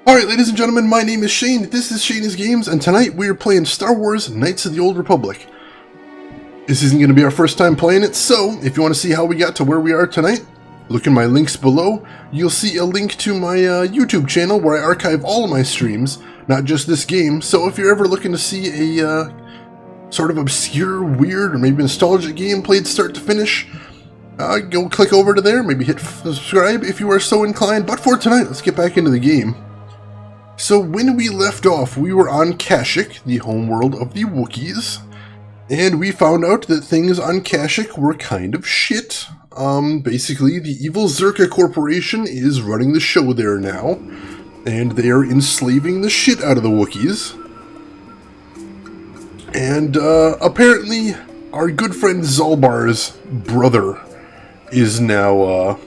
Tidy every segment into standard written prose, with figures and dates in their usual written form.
Alright, ladies and gentlemen, my name is Shane, this is Shane's Games, and tonight we are playing Star Wars Knights of the Old Republic. This isn't going to be our first time playing it, so if you want to see how we got to where we are tonight, look in my links below. You'll see a link to my YouTube channel where I archive all of my streams, not just this game, so if you're ever looking to see a sort of obscure, weird, or maybe nostalgic game played start to finish, go click over to there, maybe hit subscribe if you are so inclined. But for tonight, let's get back into the game. So when we left off, we were on Kashyyyk, the homeworld of the Wookiees, and we found out that things on Kashyyyk were kind of shit. Basically, the evil Zerka Corporation is running the show there now, and they are enslaving the shit out of the Wookiees. And apparently, our good friend Zalbar's brother is now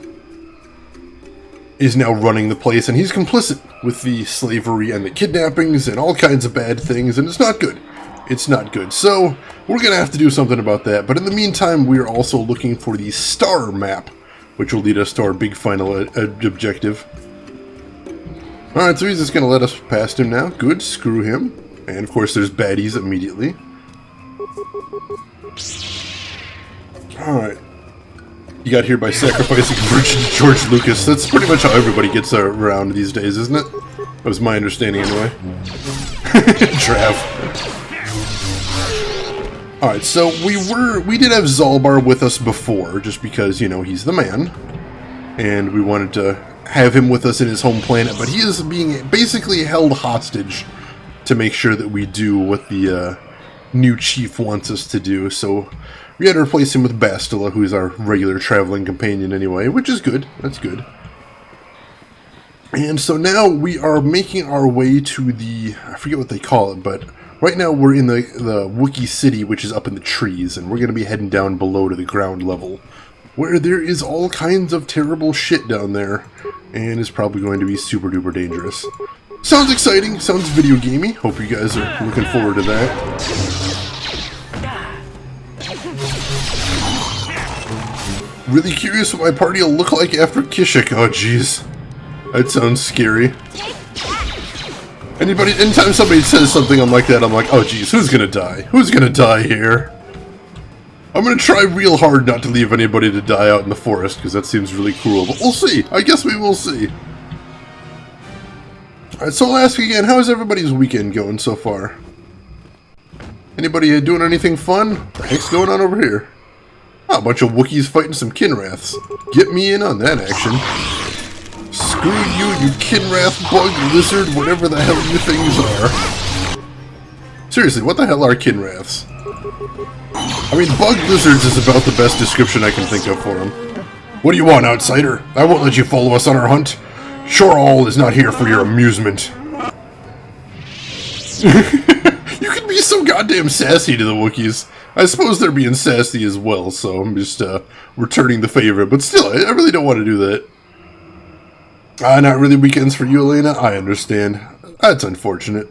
running the place, and he's complicit with the slavery and the kidnappings and all kinds of bad things, and it's not good. It's not good. So, we're going to have to do something about that, but in the meantime, we are also looking for the star map, which will lead us to our big final objective. Alright, so he's just going to let us past him now. Good, screw him. And of course, there's baddies immediately. Alright. You got here by sacrificing Virgin George Lucas. That's pretty much how everybody gets around these days, isn't it? That was my understanding anyway. Trav. Alright, so we did have Zalbar with us before, just because, you know, he's the man. And we wanted to have him with us in his home planet, but he is being basically held hostage to make sure that we do what the new chief wants us to do, so we had to replace him with Bastila, who's our regular traveling companion anyway, which is good. That's good. And so now we are making our way to the, I forget what they call it, but right now we're in the Wookiee city, which is up in the trees, and we're going to be heading down below to the ground level, where there is all kinds of terrible shit down there, and is probably going to be super duper dangerous. Sounds exciting, sounds video gamey. Hope you guys are looking forward to that. Really curious what my party will look like after Kashyyyk. Oh jeez. That sounds scary. Anytime somebody says something like that, I'm like, oh jeez, who's gonna die? Who's gonna die here? I'm gonna try real hard not to leave anybody to die out in the forest, because that seems really cruel, but we'll see. I guess we will see. Alright, so I'll ask again, how is everybody's weekend going so far? Anybody doing anything fun? What the heck's going on over here? Oh, a bunch of Wookiees fighting some Kinraths. Get me in on that action. Screw you, you Kinrath, bug, lizard, whatever the hell you things are. Seriously, what the hell are Kinraths? I mean, bug lizards is about the best description I can think of for them. What do you want, outsider? I won't let you follow us on our hunt. Shorall is not here for your amusement. You can be so goddamn sassy to the Wookiees. I suppose they're being sassy as well, so I'm just returning the favor. But still, I really don't want to do that. Not really weekends for you, Elena? I understand. That's unfortunate.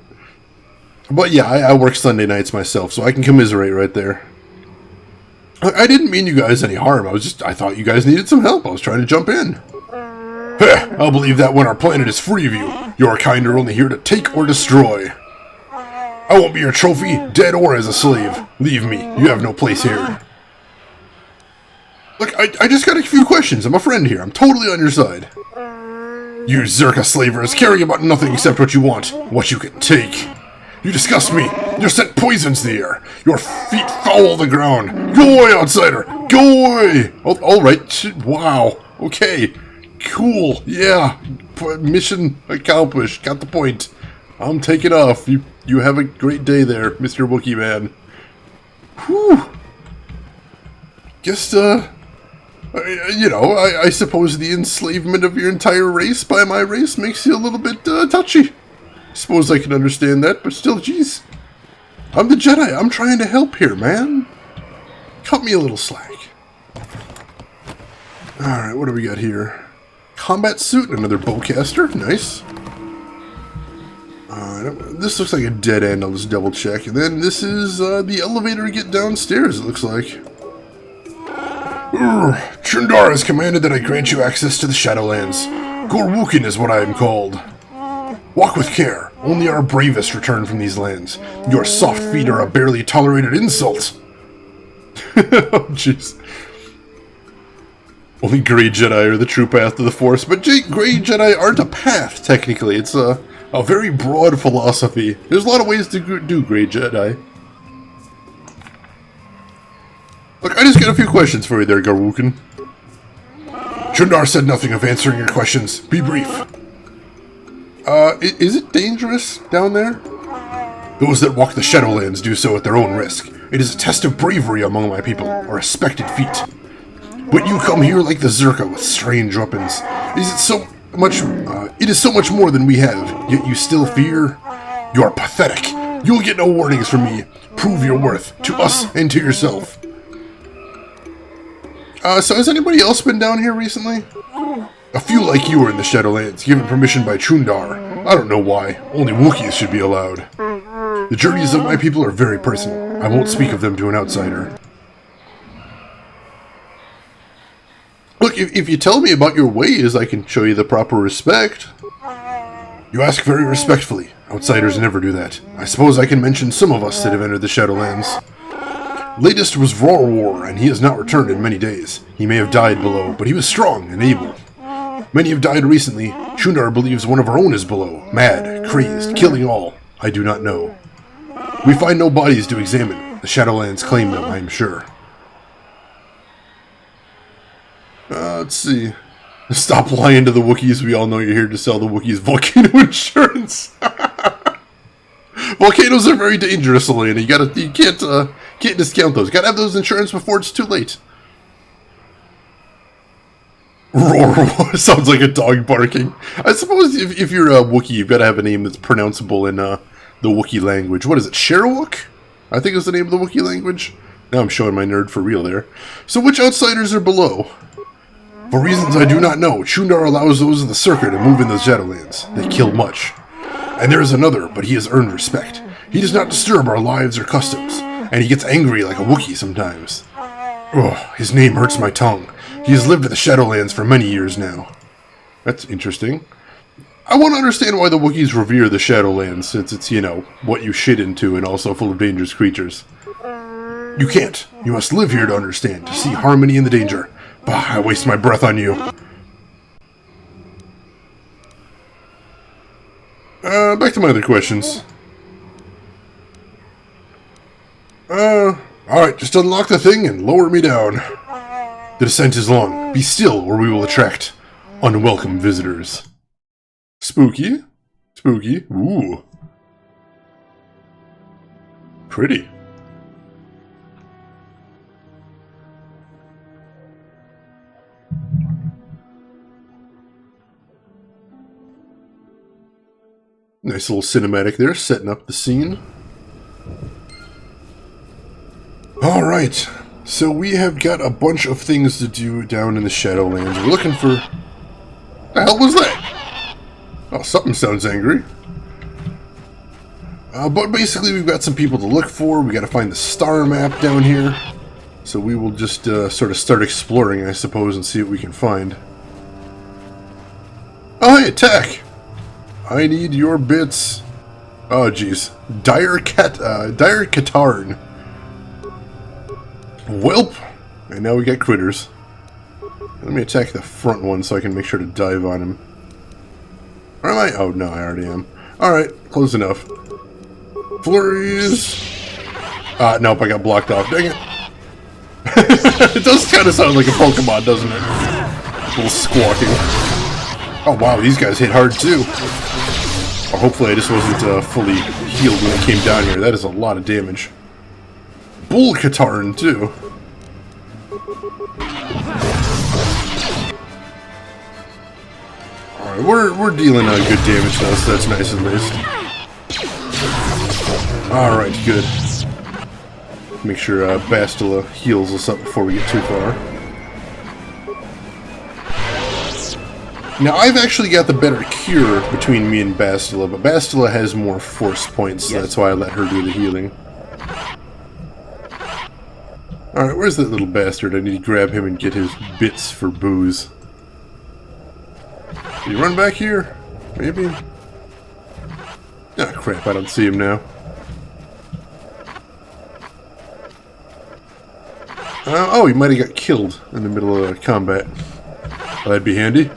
But yeah, I work Sunday nights myself, so I can commiserate right there. I didn't mean you guys any harm. I thought you guys needed some help. I was trying to jump in. Heh, I'll believe that when our planet is free of you. Your kind are only here to take or destroy. I won't be your trophy, dead or as a slave. Leave me. You have no place here. Look, I just got a few questions. I'm a friend here. I'm totally on your side. You Zerka slavers caring about nothing except what you want, what you can take. You disgust me. Your scent poisons the air. Your feet foul the ground. Go away, outsider. Go away. Oh, all right. Wow. Okay. Cool. Yeah. Mission accomplished. Got the point. I'm taking off. You have a great day there, Mr. Wookiee Man. Whew. Guess, you know, I suppose the enslavement of your entire race by my race makes you a little bit, touchy. Suppose I can understand that, but still, geez. I'm the Jedi. I'm trying to help here, man. Cut me a little slack. Alright, what do we got here? Combat suit, another bowcaster. Nice. This looks like a dead end. I'll just double check. And then this is the elevator to get downstairs, it looks like. Chundar has commanded that I grant you access to the Shadowlands. Gorwookin is what I am called. Walk with care. Only our bravest return from these lands. Your soft feet are a barely tolerated insult. Oh, jeez. Only Grey Jedi are the true path to the Force, but Grey Jedi aren't a path, technically. It's a very broad philosophy. There's a lot of ways to do Grey Jedi. Look, I just got a few questions for you there, Garwookin. Chundar said nothing of answering your questions. Be brief. Is it dangerous down there? Those that walk the Shadowlands do so at their own risk. It is a test of bravery among my people, a respected feat. But you come here like the Zerka with strange weapons. It is so much more than we have, yet you still fear? You are pathetic. You'll get no warnings from me. Prove your worth, to us and to yourself. So has anybody else been down here recently? A few like you are in the Shadowlands, given permission by Chundar. I don't know why. Only Wookiees should be allowed. The journeys of my people are very personal. I won't speak of them to an outsider. Look, if you tell me about your ways, I can show you the proper respect. You ask very respectfully. Outsiders never do that. I suppose I can mention some of us that have entered the Shadowlands. Latest was Rorwar, and he has not returned in many days. He may have died below, but he was strong and able. Many have died recently. Chundar believes one of our own is below. Mad, crazed, killing all. I do not know. We find no bodies to examine. The Shadowlands claim them, I am sure. Let's see. Stop lying to the Wookiees. We all know you're here to sell the Wookiees volcano insurance. Volcanoes are very dangerous, Elena. You can't discount those. You gotta have those insurance before it's too late. Roar sounds like a dog barking. I suppose if you're a Wookiee, you've got to have a name that's pronounceable in the Wookiee language. What is it? Sherwook? I think is the name of the Wookiee language. Now I'm showing my nerd for real there. So which outsiders are below? For reasons I do not know, Chundar allows those of the Circuit to move in the Shadowlands. They kill much. And there is another, but he has earned respect. He does not disturb our lives or customs, and he gets angry like a Wookiee sometimes. Ugh, his name hurts my tongue. He has lived in the Shadowlands for many years now. That's interesting. I want to understand why the Wookiees revere the Shadowlands, since it's, you know, what you shit into and also full of dangerous creatures. You can't. You must live here to understand, to see harmony in the danger. Bah, I waste my breath on you. Back to my other questions. Alright, just unlock the thing and lower me down. The descent is long. Be still, or we will attract unwelcome visitors. Spooky. Spooky. Ooh. Pretty. Nice little cinematic there, setting up the scene. Alright, so we have got a bunch of things to do down in the Shadowlands. We're looking for... The hell was that? Oh, something sounds angry. But basically we've got some people to look for. We got to find the star map down here. So we will just sort of start exploring, I suppose, and see what we can find. Oh, hey, attack! I need your bits. Oh, jeez. Dire Katarn. Welp! And now we get critters. Let me attack the front one so I can make sure to dive on him. Or am I? Oh, no, I already am. Alright, close enough. Flurries! Nope, I got blocked off. Dang it. It does kind of sound like a Pokemon, doesn't it? A little squawking. Oh, wow, these guys hit hard, too. Or hopefully I just wasn't fully healed when I came down here. That is a lot of damage. Bull Katarn, too. Alright, we're dealing good damage now, so that's nice at least. Alright, good. Make sure Bastila heals us up before we get too far. Now, I've actually got the better cure between me and Bastila, but Bastila has more force points, so that's why I let her do the healing. Alright, where's that little bastard? I need to grab him and get his bits for booze. Did he run back here? Maybe? Ah, crap, I don't see him now. Oh, he might have got killed in the middle of combat. That'd be handy.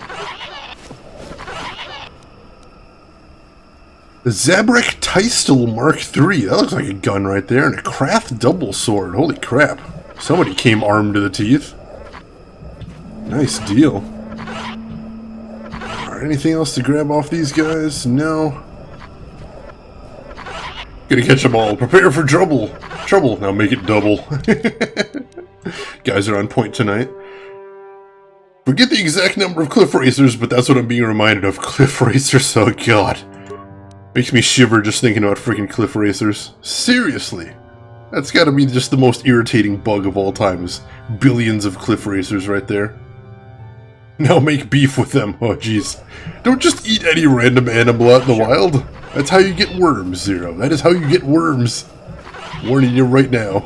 The Zabrak Tystel Mark III. That looks like a gun right there. And a Craft Double Sword. Holy crap. Somebody came armed to the teeth. Nice deal. Alright, anything else to grab off these guys? No. Gonna catch them all. Prepare for trouble. Trouble. Now make it double. Guys are on point tonight. Forget the exact number of cliff racers, but that's what I'm being reminded of. Cliff racers, oh god. Makes me shiver just thinking about freaking cliff racers. Seriously. That's gotta be just the most irritating bug of all time, is billions of cliff racers right there. Now make beef with them. Oh jeez. Don't just eat any random animal out in the wild. That's how you get worms, Zero. That is how you get worms. Warning you right now.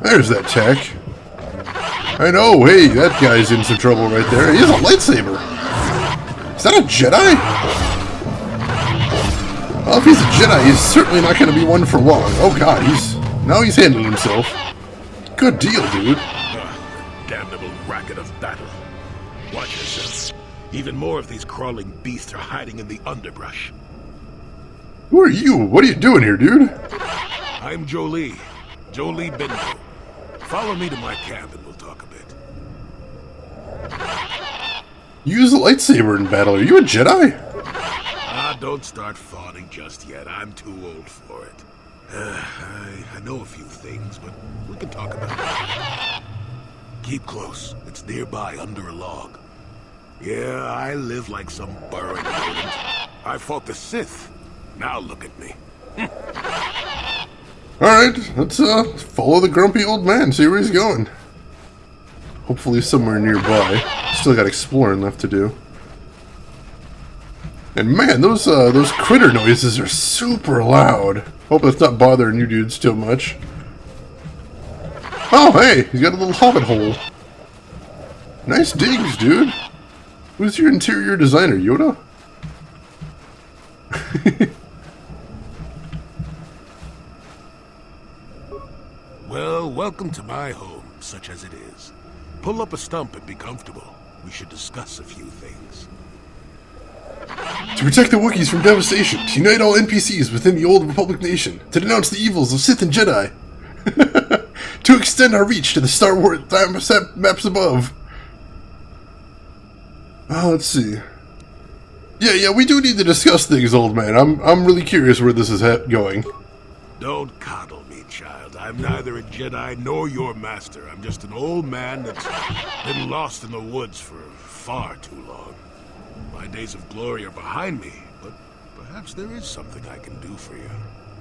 There's that tech. I know, hey, that guy's in some trouble right there. He has a lightsaber. Is that a Jedi? Well, if he's a Jedi, he's certainly not going to be one for long. Oh god, now he's handling himself. Good deal, dude. Damnable racket of battle. Watch yourself. Even more of these crawling beasts are hiding in the underbrush. Who are you? What are you doing here, dude? I'm Jolie. Jolie Bindo. Follow me to my camp and we'll talk a bit. You use a lightsaber in battle. Are you a Jedi? Ah, don't start fawning just yet. I'm too old for it. I know a few things, but we can talk about it. Keep close. It's nearby under a log. Yeah, I live like some burrowing rodent. I fought the Sith. Now look at me. Alright, let's follow the grumpy old man, see where he's going. Hopefully somewhere nearby. Still got exploring left to do. And man, those critter noises are super loud. Hope that's not bothering you dudes too much. Oh hey, he's got a little hobbit hole. Nice digs, dude. Who's your interior designer, Yoda? Well, welcome to my home, such as it is. Pull up a stump and be comfortable. We should discuss a few things. To protect the Wookiees from devastation, to unite all NPCs within the Old Republic nation, to denounce the evils of Sith and Jedi, to extend our reach to the Star Wars maps above. Oh, let's see. Yeah, we do need to discuss things, old man. I'm really curious where this is going. Don't coddle me, child. I'm neither a Jedi nor your master. I'm just an old man that's been lost in the woods for far too long. My days of glory are behind me, but perhaps there is something I can do for you.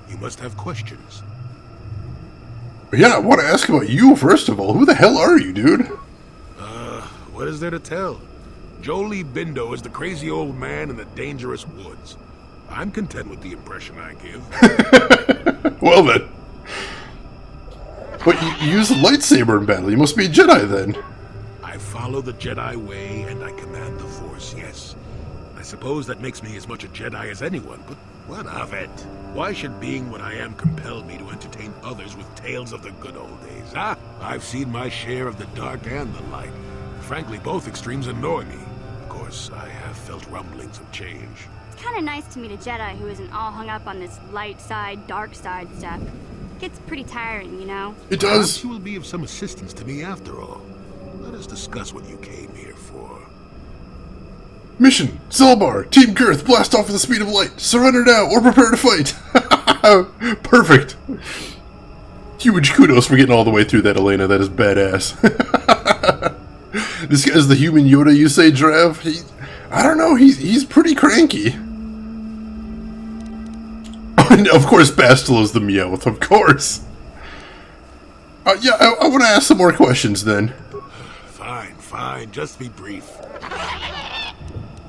You must have questions. Yeah, I want to ask about you, first of all. Who the hell are you, dude? What is there to tell? Jolie Bindo is the crazy old man in the dangerous woods. I'm content with the impression I give. Well then. But you use a lightsaber in battle. You must be a Jedi then. I follow the Jedi way and I command the Force, yes. I suppose that makes me as much a Jedi as anyone, but what of it? Why should being what I am compel me to entertain others with tales of the good old days, huh? I've seen my share of the dark and the light. Frankly, both extremes annoy me. Of course, I have felt rumblings of change. It's kind of nice to meet a Jedi who isn't all hung up on this light side, dark side stuff. Gets pretty tiring, you know? It does. Perhaps you will be of some assistance to me after all. Let us discuss what you came here for. Mission, Zelbar, Team Girth, blast off with the speed of light. Surrender now or prepare to fight. Perfect. Huge kudos for getting all the way through that, Elena. That is badass. This guy's the human Yoda, you say, Drav? I don't know, he's pretty cranky. And of course, Bastilo's the Meowth, of course. Yeah, I want to ask some more questions then. Fine, just be brief.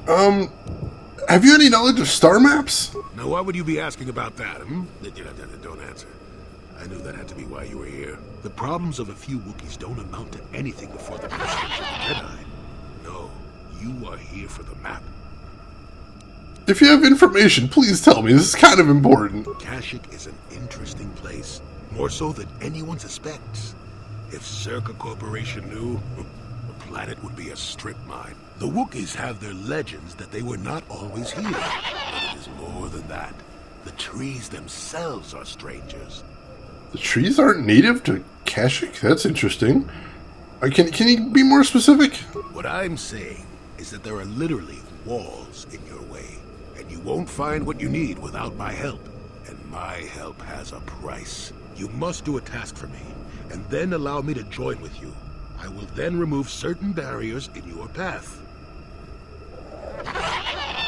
Have you any knowledge of star maps? Now, why would you be asking about that, Don't answer. I knew that had to be why you were here. The problems of a few Wookiees don't amount to anything before the presence of the Jedi. No, you are here for the map. If you have information, please tell me. This is kind of important. Kashyyyk is an interesting place, more so than anyone suspects. If Circa Corporation knew, the planet would be a strip mine. The Wookiees have their legends that they were not always here, but it is more than that. The trees themselves are strangers. The trees aren't native to Kashyyyk? That's interesting. Can you be more specific? What I'm saying is that there are literally walls in your way, and you won't find what you need without my help. And my help has a price. You must do a task for me, and then allow me to join with you. I will then remove certain barriers in your path.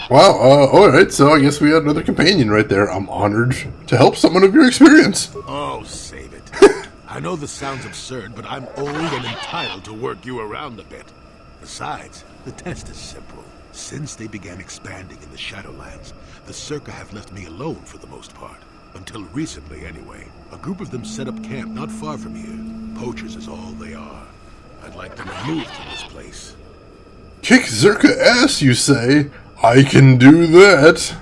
Wow, alright, so I guess we got another companion right there. I'm honored to help someone of your experience. Oh, save it. I know this sounds absurd, but I'm old and entitled to work you around a bit. Besides, the test is simple. Since they began expanding in the Shadowlands, the Circa have left me alone for the most part. Until recently, anyway. A group of them set up camp not far from here. Poachers is all they are. I'd like them removed from this place. Kick Zerka ass, you say? I can do that.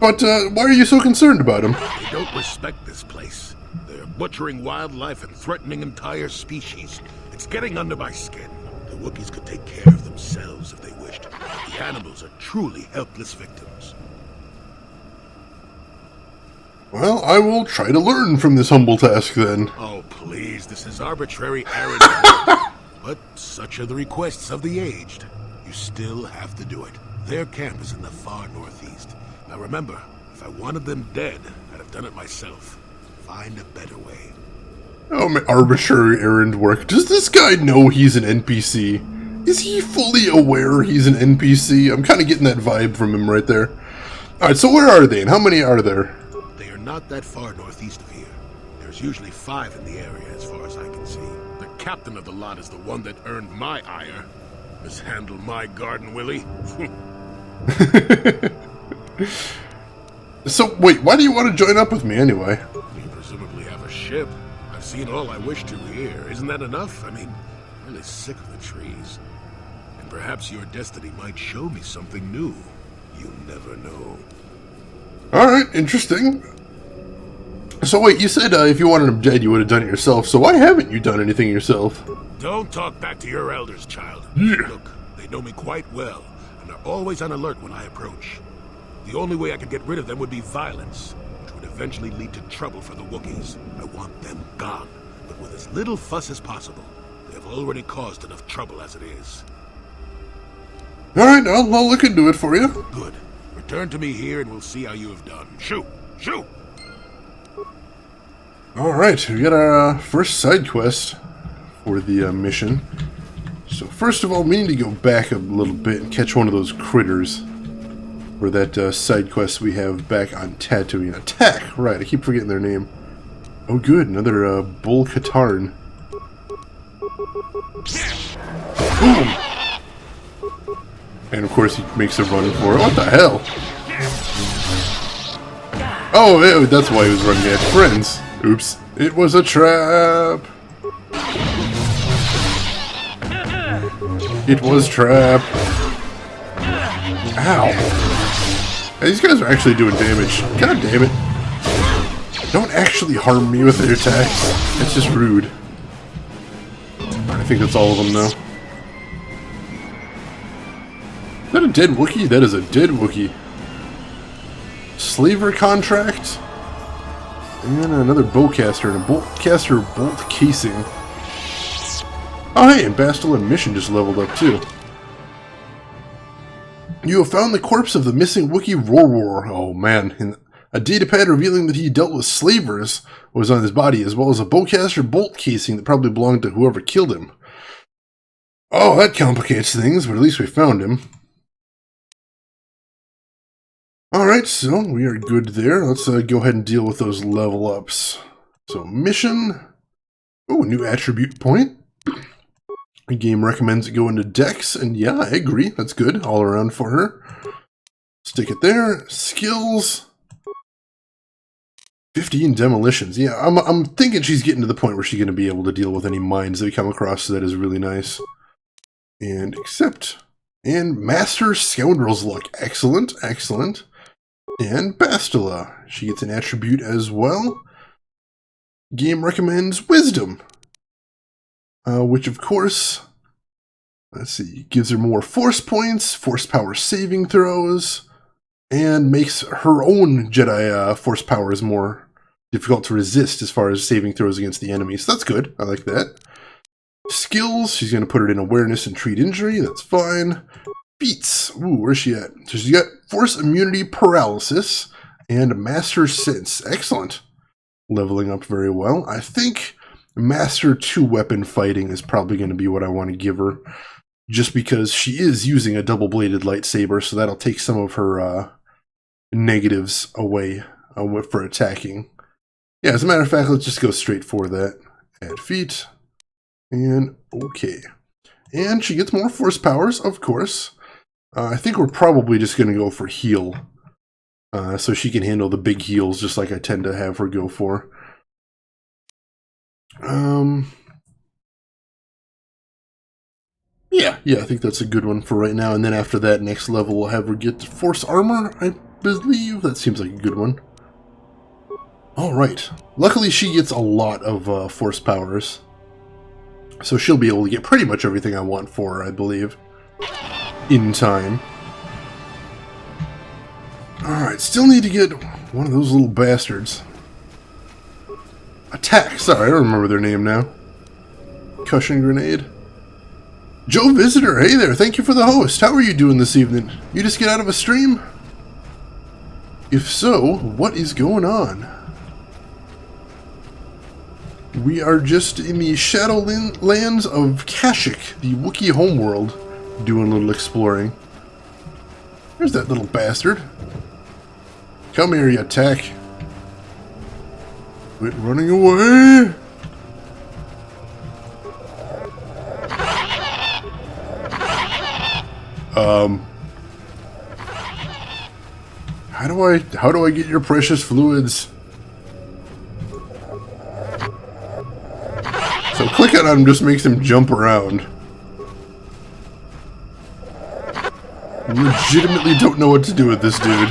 But, why are you so concerned about him? They don't respect this place. They're butchering wildlife and threatening entire species. It's getting under my skin. The Wookiees could take care of themselves if they wished. The animals are truly helpless victims. Well, I will try to learn from this humble task, then. Oh, please, this is arbitrary errand. But such are the requests of the aged. You still have to do it. Their camp is in the far northeast. Now remember, if I wanted them dead, I'd have done it myself. Find a better way. Oh, my arbitrary errand work. Does this guy know he's an NPC? Is he fully aware he's an NPC? I'm kind of getting that vibe from him right there. Alright, so where are they, and how many are there? They are not that far northeast of here. There's usually 5 in the area, as far as I can see. The captain of the lot is the one that earned my ire. Mishandle my garden, Willie. So, wait, why do you want to join up with me anyway? You presumably have a ship. I've seen all I wish to here. Isn't that enough? I mean, I'm really sick of the trees. And perhaps your destiny might show me something new. You never know. Alright, interesting. So wait, you said if you wanted him dead, you would have done it yourself, so why haven't you done anything yourself? Don't talk back to your elders, child. Yeah. Look, they know me quite well, and are always on alert when I approach. The only way I could get rid of them would be violence, which would eventually lead to trouble for the Wookiees. I want them gone, but with as little fuss as possible. They have already caused enough trouble as it is. Alright, I'll look into it for you. Good. Return to me here and we'll see how you have done. Shoot! Shoot! Alright, we got our first side quest for the mission. So first of all, we need to go back a little bit and catch one of those critters. For that side quest we have back on Tatooine. Attack! Right, I keep forgetting their name. Oh good, another bull Katarn. Boom! And of course he makes a run for it. What the hell? Oh, yeah, that's why he was running at friends. Oops. It was a trap. It was trap. Ow. Hey, these guys are actually doing damage. God damn it. Don't actually harm me with their attacks. It's just rude. I think that's all of them now. Is that a dead Wookiee? That is a dead Wookiee. Slaver contract. And another bowcaster and a boltcaster bolt casing. Oh hey, and Bastila mission just leveled up too. You have found the corpse of the missing Wookiee Rorwar. Oh man, and a datapad revealing that he dealt with slavers was on his body, as well as a bowcaster bolt casing that probably belonged to whoever killed him. Oh, that complicates things, but at least we found him. Alright, so we are good there. Let's go ahead and deal with those level ups. So, mission. Oh, a new attribute point. The game recommends it go into Dex, and yeah, I agree. That's good all around for her. Stick it there. Skills. 15 demolitions. Yeah, I'm thinking she's getting to the point where she's going to be able to deal with any mines that we come across, so that is really nice. And accept. And Master Scoundrel's Luck. Excellent, excellent. And Bastila. She gets an attribute as well. Game recommends Wisdom. Which, of course, let's see, gives her more force points, force power saving throws, and makes her own Jedi force powers more difficult to resist as far as saving throws against the enemy. So that's good. I like that. Skills, she's going to put it in awareness and treat injury. That's fine. Feats. Ooh, where's she at? So she's got force immunity paralysis and master sense. Excellent. Leveling up very well. I think master 2-weapon fighting is probably going to be what I want to give her. Just because she is using a double-bladed lightsaber, so that'll take some of her negatives away for attacking. Yeah, as a matter of fact, let's just go straight for that. Add feat. And okay. And she gets more force powers, of course. I think we're probably just going to go for heal. So she can handle the big heals just like I tend to have her go for. Yeah, I think that's a good one for right now. And then after that, next level, we'll have her get force armor, I believe. That seems like a good one. Alright. Luckily, she gets a lot of force powers. So she'll be able to get pretty much everything I want for her, I believe. In time. Alright, still need to get one of those little bastards. Attack! Sorry, I don't remember their name now. Cushion grenade. Joe Visitor, hey there, thank you for the host. How are you doing this evening? You just get out of a stream? If so, what is going on? We are just in the Shadowlands of Kashyyyk, the Wookiee homeworld, doing a little exploring. There's that little bastard. Come here, you attack. Quit running away! How do I get your precious fluids? So clicking on him just makes him jump around. Legitimately don't know what to do with this dude.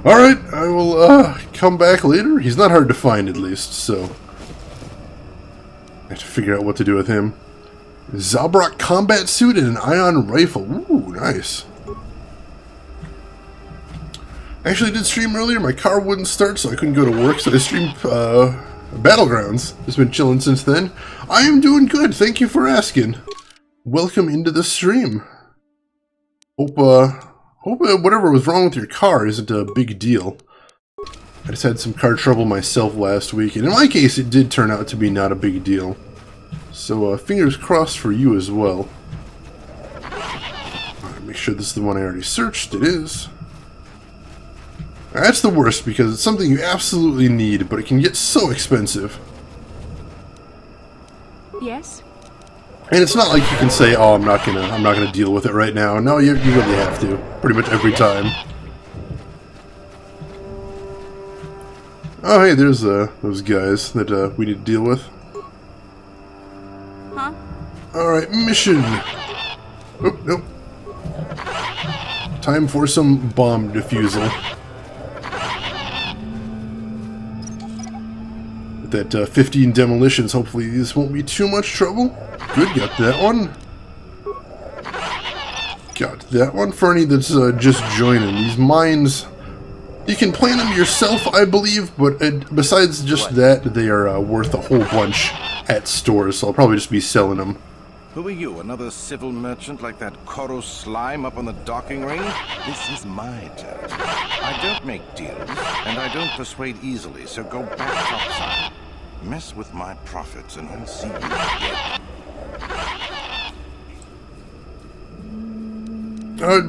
Alright, I will come back later. He's not hard to find at least, so I have to figure out what to do with him. Zabrak combat suit and an ion rifle. Ooh, nice. Actually, I did stream earlier. My car wouldn't start, so I couldn't go to work, so I streamed Battlegrounds. Just been chilling since then. I am doing good. Thank you for asking. Welcome into the stream. Hope whatever was wrong with your car isn't a big deal. I just had some car trouble myself last week, and in my case, it did turn out to be not a big deal. So, fingers crossed for you as well. Make sure this is the one I already searched. It is. That's the worst, because it's something you absolutely need, but it can get so expensive. Yes? And it's not like you can say, oh, I'm not gonna deal with it right now. No, you really have to. Pretty much every time. Oh, hey, there's those guys that we need to deal with. Huh? Alright, mission! Oh, nope. Time for some bomb defusal. With that 15 demolitions, hopefully this won't be too much trouble. Good, got that one. Got that one for any that's just joining. These mines, you can plant them yourself, I believe, but besides just that, they are worth a whole bunch at stores, so I'll probably just be selling them. Who are you, another civil merchant like that KOTOR slime up on the docking ring? This is my territory. I don't make deals, and I don't persuade easily, so go back topside. Mess with my profits, and I'll see you dead.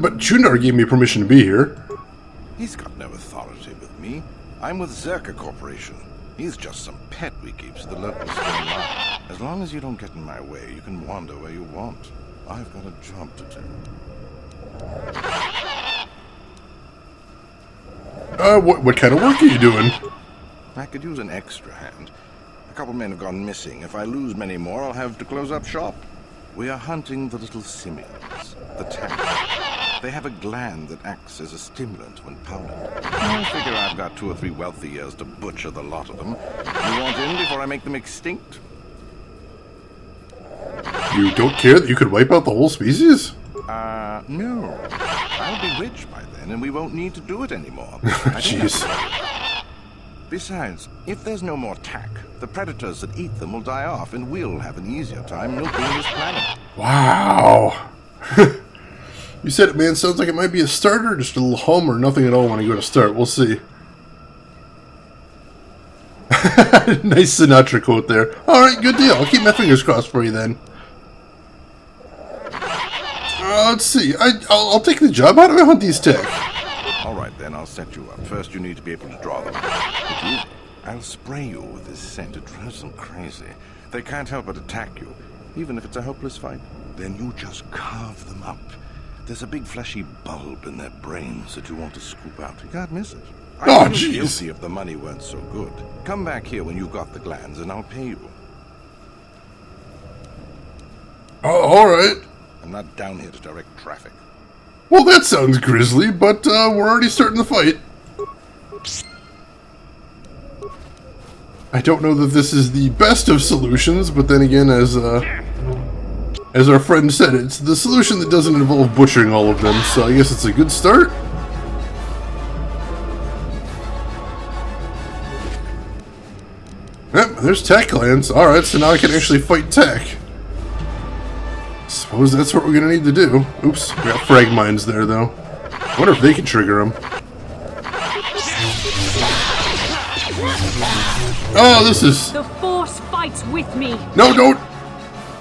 But Chundar gave me permission to be here. He's got no authority with me. I'm with Zerka Corporation. He's just some pet we keep so the locals don't mind. As long as you don't get in my way, you can wander where you want. I've got a job to do. What kind of work are you doing? I could use an extra hand. A couple men have gone missing. If I lose many more, I'll have to close up shop. We are hunting the little simians, the tack. They have a gland that acts as a stimulant when powdered. I figure I've got 2 or 3 wealthy years to butcher the lot of them. You want in before I make them extinct? You don't care that you could wipe out the whole species? No. I'll be rich by then, and we won't need to do it anymore. Jeez. Besides, if there's no more tack, the predators that eat them will die off, and we'll have an easier time milking this planet. Wow. You said it, man. Sounds like it might be a starter, just a little hum, or nothing at all when I go to start. We'll see. Nice Sinatra quote there. Alright, good deal. I'll keep my fingers crossed for you then. Let's see. I'll take the job. How do I hunt these tack? All right, then, I'll set you up. First, you need to be able to draw them. It's easy. I'll spray you with this scent. It drives them crazy. They can't help but attack you, even if it's a hopeless fight. Then you just carve them up. There's a big fleshy bulb in their brains that you want to scoop out. You can't miss it. Oh, I'd feel jeez. guilty if the money weren't so good. Come back here when you've got the glands, and I'll pay you. Oh, alright. I'm not down here to direct traffic. Well, that sounds grisly, but we're already starting the fight. I don't know that this is the best of solutions, but then again, as our friend said, it's the solution that doesn't involve butchering all of them, so I guess it's a good start. Yep, there's tack glands. Alright, so now I can actually fight tack. Suppose that's what we're gonna need to do. Oops, we got frag mines there, though. Wonder if they can trigger them. Oh, this is... The Force fights with me. No, don't!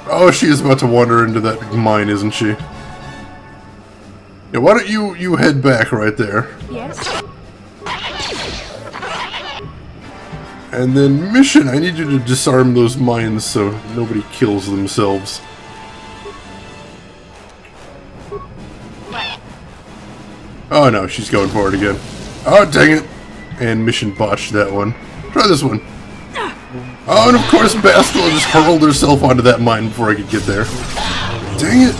Oh, she is about to wander into that mine, isn't she? Yeah, why don't you head back right there? Yes. And then, mission, I need you to disarm those mines so nobody kills themselves. Oh no, she's going for it again. Oh, dang it! And mission botched that one. Try this one. Oh, and of course Bastila just hurled herself onto that mine before I could get there. Dang it!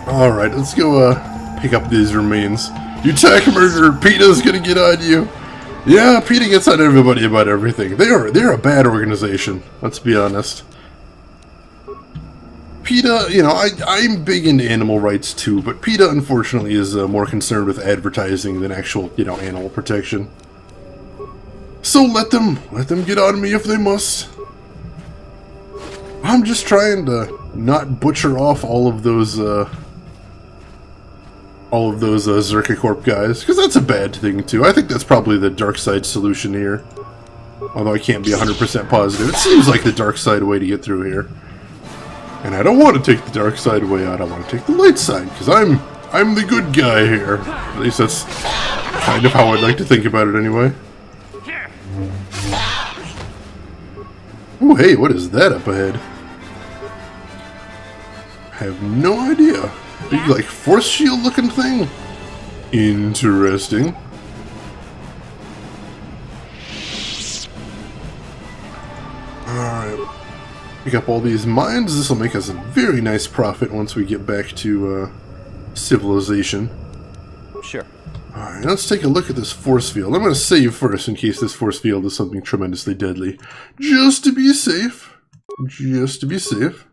Alright, let's go pick up these remains. You tack murderer, PETA's gonna get on you! Yeah, PETA gets on everybody about everything. They're a bad organization, let's be honest. PETA, you know, I'm big into animal rights too, but PETA unfortunately is more concerned with advertising than actual, you know, animal protection. So let them get on me if they must. I'm just trying to not butcher off all of those Zerkacorp guys, because that's a bad thing too. I think that's probably the dark side solution here. Although I can't be 100% positive. It seems like the dark side way to get through here. And I don't want to take the dark side way out, I want to take the light side, because I'm the good guy here. At least that's kind of how I'd like to think about it anyway. Oh, hey, what is that up ahead? I have no idea. Big, like, force shield looking thing? Interesting. Alright. Pick up all these mines. This will make us a very nice profit once we get back to civilization. Sure. Alright, let's take a look at this force field. I'm going to save first in case this force field is something tremendously deadly. Just to be safe. Just to be safe.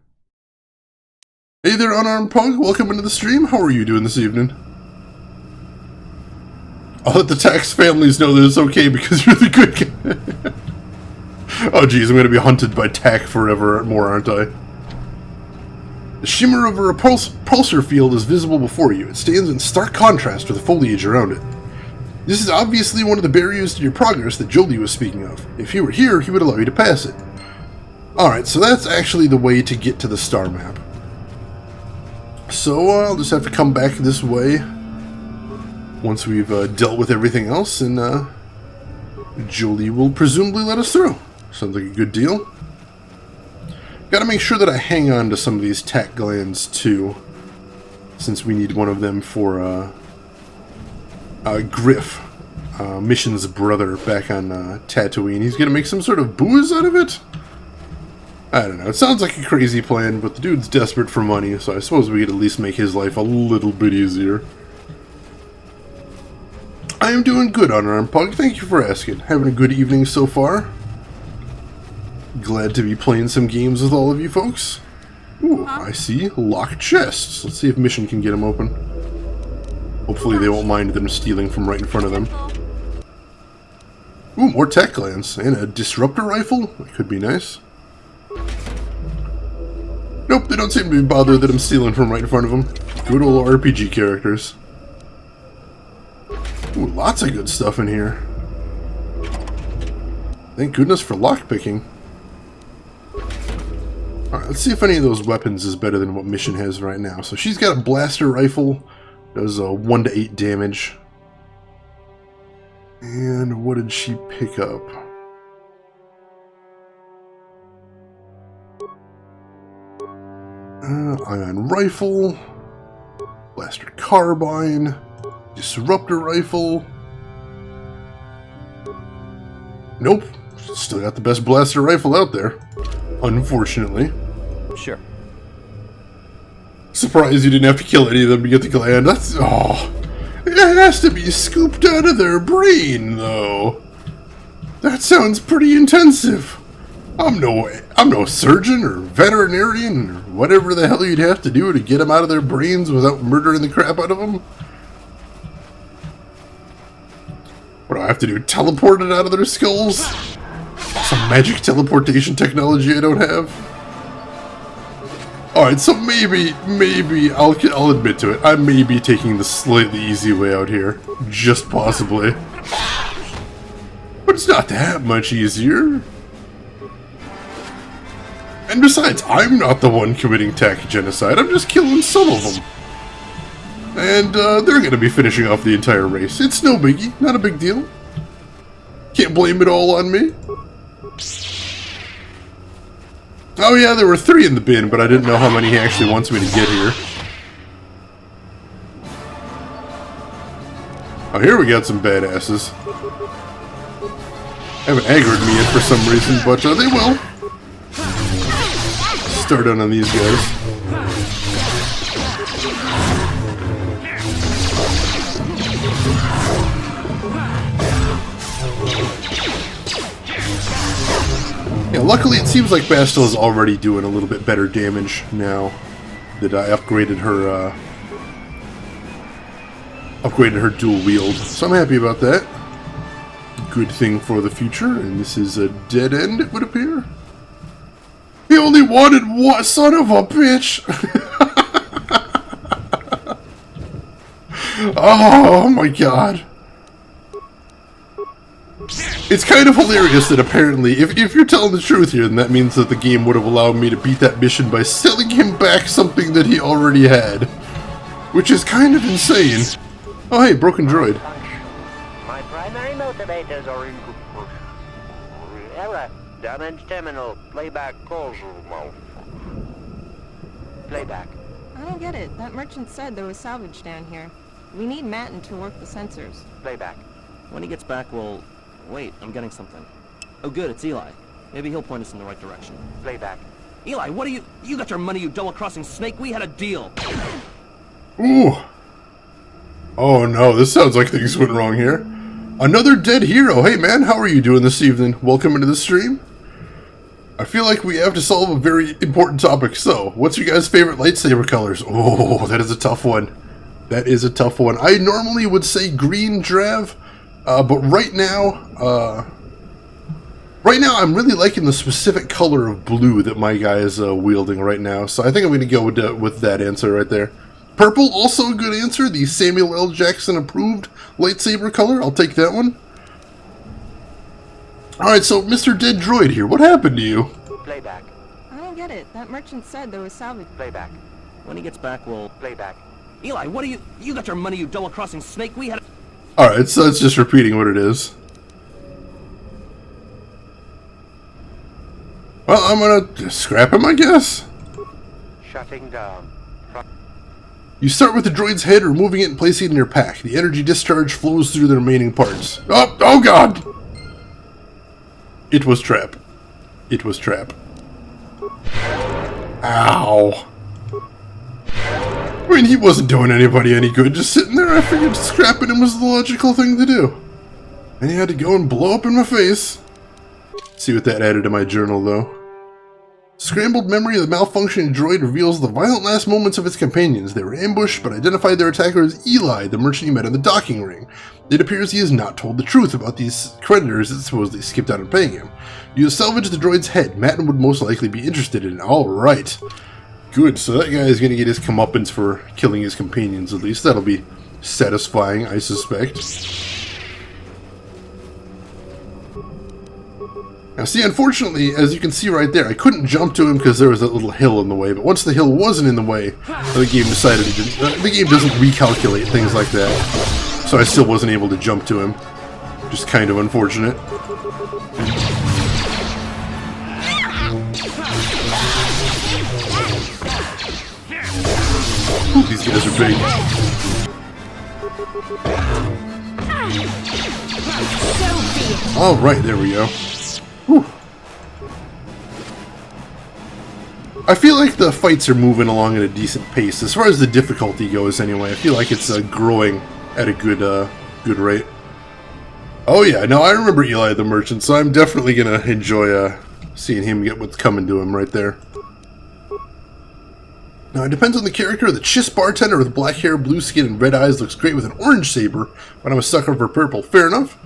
Hey there, unarmed punk. Welcome into the stream. How are you doing this evening? I'll let the tax families know that it's okay because you're the good guy. Oh geez, I'm going to be hunted by tack forever more, aren't I? The shimmer of a repulsor field is visible before you. It stands in stark contrast to the foliage around it. This is obviously one of the barriers to your progress that Jolie was speaking of. If he were here, he would allow you to pass it. Alright, so that's actually the way to get to the star map. So I'll just have to come back this way once we've dealt with everything else, and Jolie will presumably let us through. Sounds like a good deal. Gotta make sure that I hang on to some of these tack glands too, since we need one of them for Griff. Mission's brother back on Tatooine. He's gonna make some sort of booze out of it? I don't know. It sounds like a crazy plan, but the dude's desperate for money, so I suppose we could at least make his life a little bit easier. I am doing good, Unarmed Pug. Thank you for asking. Having a good evening so far. Glad to be playing some games with all of you folks. Ooh, I see locked chests. Let's see if Mission can get them open. Hopefully they won't mind them stealing from right in front of them. Ooh, more tech glands. And a disruptor rifle? That could be nice. Nope, they don't seem to be bothered that I'm stealing from right in front of them. Good old RPG characters. Ooh, lots of good stuff in here. Thank goodness for lockpicking. Alright, let's see if any of those weapons is better than what Mission has right now. So she's got a blaster rifle. Does 1 to 8 damage. And what did she pick up? Ion rifle. Blaster carbine. Disruptor rifle. Nope. Still got the best blaster rifle out there. Unfortunately. Sure. Surprised you didn't have to kill any of them to get the gland. That's... oh. It has to be scooped out of their brain, though. That sounds pretty intensive. I'm no surgeon or veterinarian or whatever the hell you'd have to do to get them out of their brains without murdering the crap out of them. What do I have to do? Teleport it out of their skulls? Some magic teleportation technology I don't have? Alright, so maybe I'll admit to it. I may be taking the slightly easy way out here. Just possibly. But it's not that much easier. And besides, I'm not the one committing tax genocide. I'm just killing some of them. And they're going to be finishing off the entire race. It's no biggie. Not a big deal. Can't blame it all on me. Oh yeah, there were 3 in the bin, but I didn't know how many he actually wants me to get here. Oh, here we got some badasses. Haven't aggroed me yet for some reason, but they will. Start out on these guys. Yeah, luckily it seems like Bastille is already doing a little bit better damage now that I upgraded her dual wield. So I'm happy about that. Good thing for the future, and this is a dead end, it would appear. He only wanted one, son of a bitch! Oh my god. It's kind of hilarious that apparently, if you're telling the truth here, then that means that the game would have allowed me to beat that mission by selling him back something that he already had. Which is kind of insane. Oh hey, broken droid. My primary motivators are in error. Damage terminal. Playback causal mode. Playback. I don't get it. That merchant said there was salvage down here. We need Matin to work the sensors. Playback. When he gets back, we'll... Wait, I'm getting something. Oh good, it's Eli. Maybe he'll point us in the right direction. Playback. Eli, what are you... You got your money, you double-crossing snake? We had a deal. Ooh. Oh no, this sounds like things went wrong here. Another dead hero. Hey man, how are you doing this evening? Welcome into the stream. I feel like we have to solve a very important topic. So, what's your guys' favorite lightsaber colors? Oh, that is a tough one. That is a tough one. I normally would say green drav, but right now I'm really liking the specific color of blue that my guy is wielding right now. So I think I'm going to go with that answer right there. Purple, also a good answer. The Samuel L. Jackson approved lightsaber color. I'll take that one. Alright, so Mr. Dead Droid here. What happened to you? Playback. I don't get it. That merchant said there was salvage. Playback. When he gets back, we'll... Playback. Eli, what are you... You got your money, you double-crossing snake? We had... Alright, so it's just repeating what it is. Well, I'm gonna scrap him, I guess. Shutting down. You start with the droid's head, removing it and placing it in your pack. The energy discharge flows through the remaining parts. Oh god! It was trap. It was trap. Ow. I mean, he wasn't doing anybody any good, just sitting there. I figured scrapping him was the logical thing to do. And he had to go and blow up in my face. See what that added to my journal, though. Scrambled memory of the malfunctioning droid reveals the violent last moments of its companions. They were ambushed, but identified their attacker as Eli, the merchant he met in the docking ring. It appears he has not told the truth about these creditors that supposedly skipped out on paying him. You salvage the droid's head. Matten would most likely be interested in it. Alright. Good, so that guy is going to get his comeuppance for killing his companions, at least. That'll be satisfying, I suspect. Now see, unfortunately, as you can see right there, I couldn't jump to him because there was that little hill in the way, but once the hill wasn't in the way, the game decided it didn't. The game doesn't recalculate things like that, so I still wasn't able to jump to him. Just kind of unfortunate. Ooh, these guys are big. Alright, there we go. Whew. I feel like the fights are moving along at a decent pace, as far as the difficulty goes anyway. I feel like it's growing at a good rate. Oh yeah, no, I remember Eli the Merchant, so I'm definitely going to enjoy seeing him get what's coming to him right there. Now, it depends on the character. The Chiss bartender with black hair, blue skin, and red eyes looks great with an orange saber, but I'm a sucker for purple. Fair enough.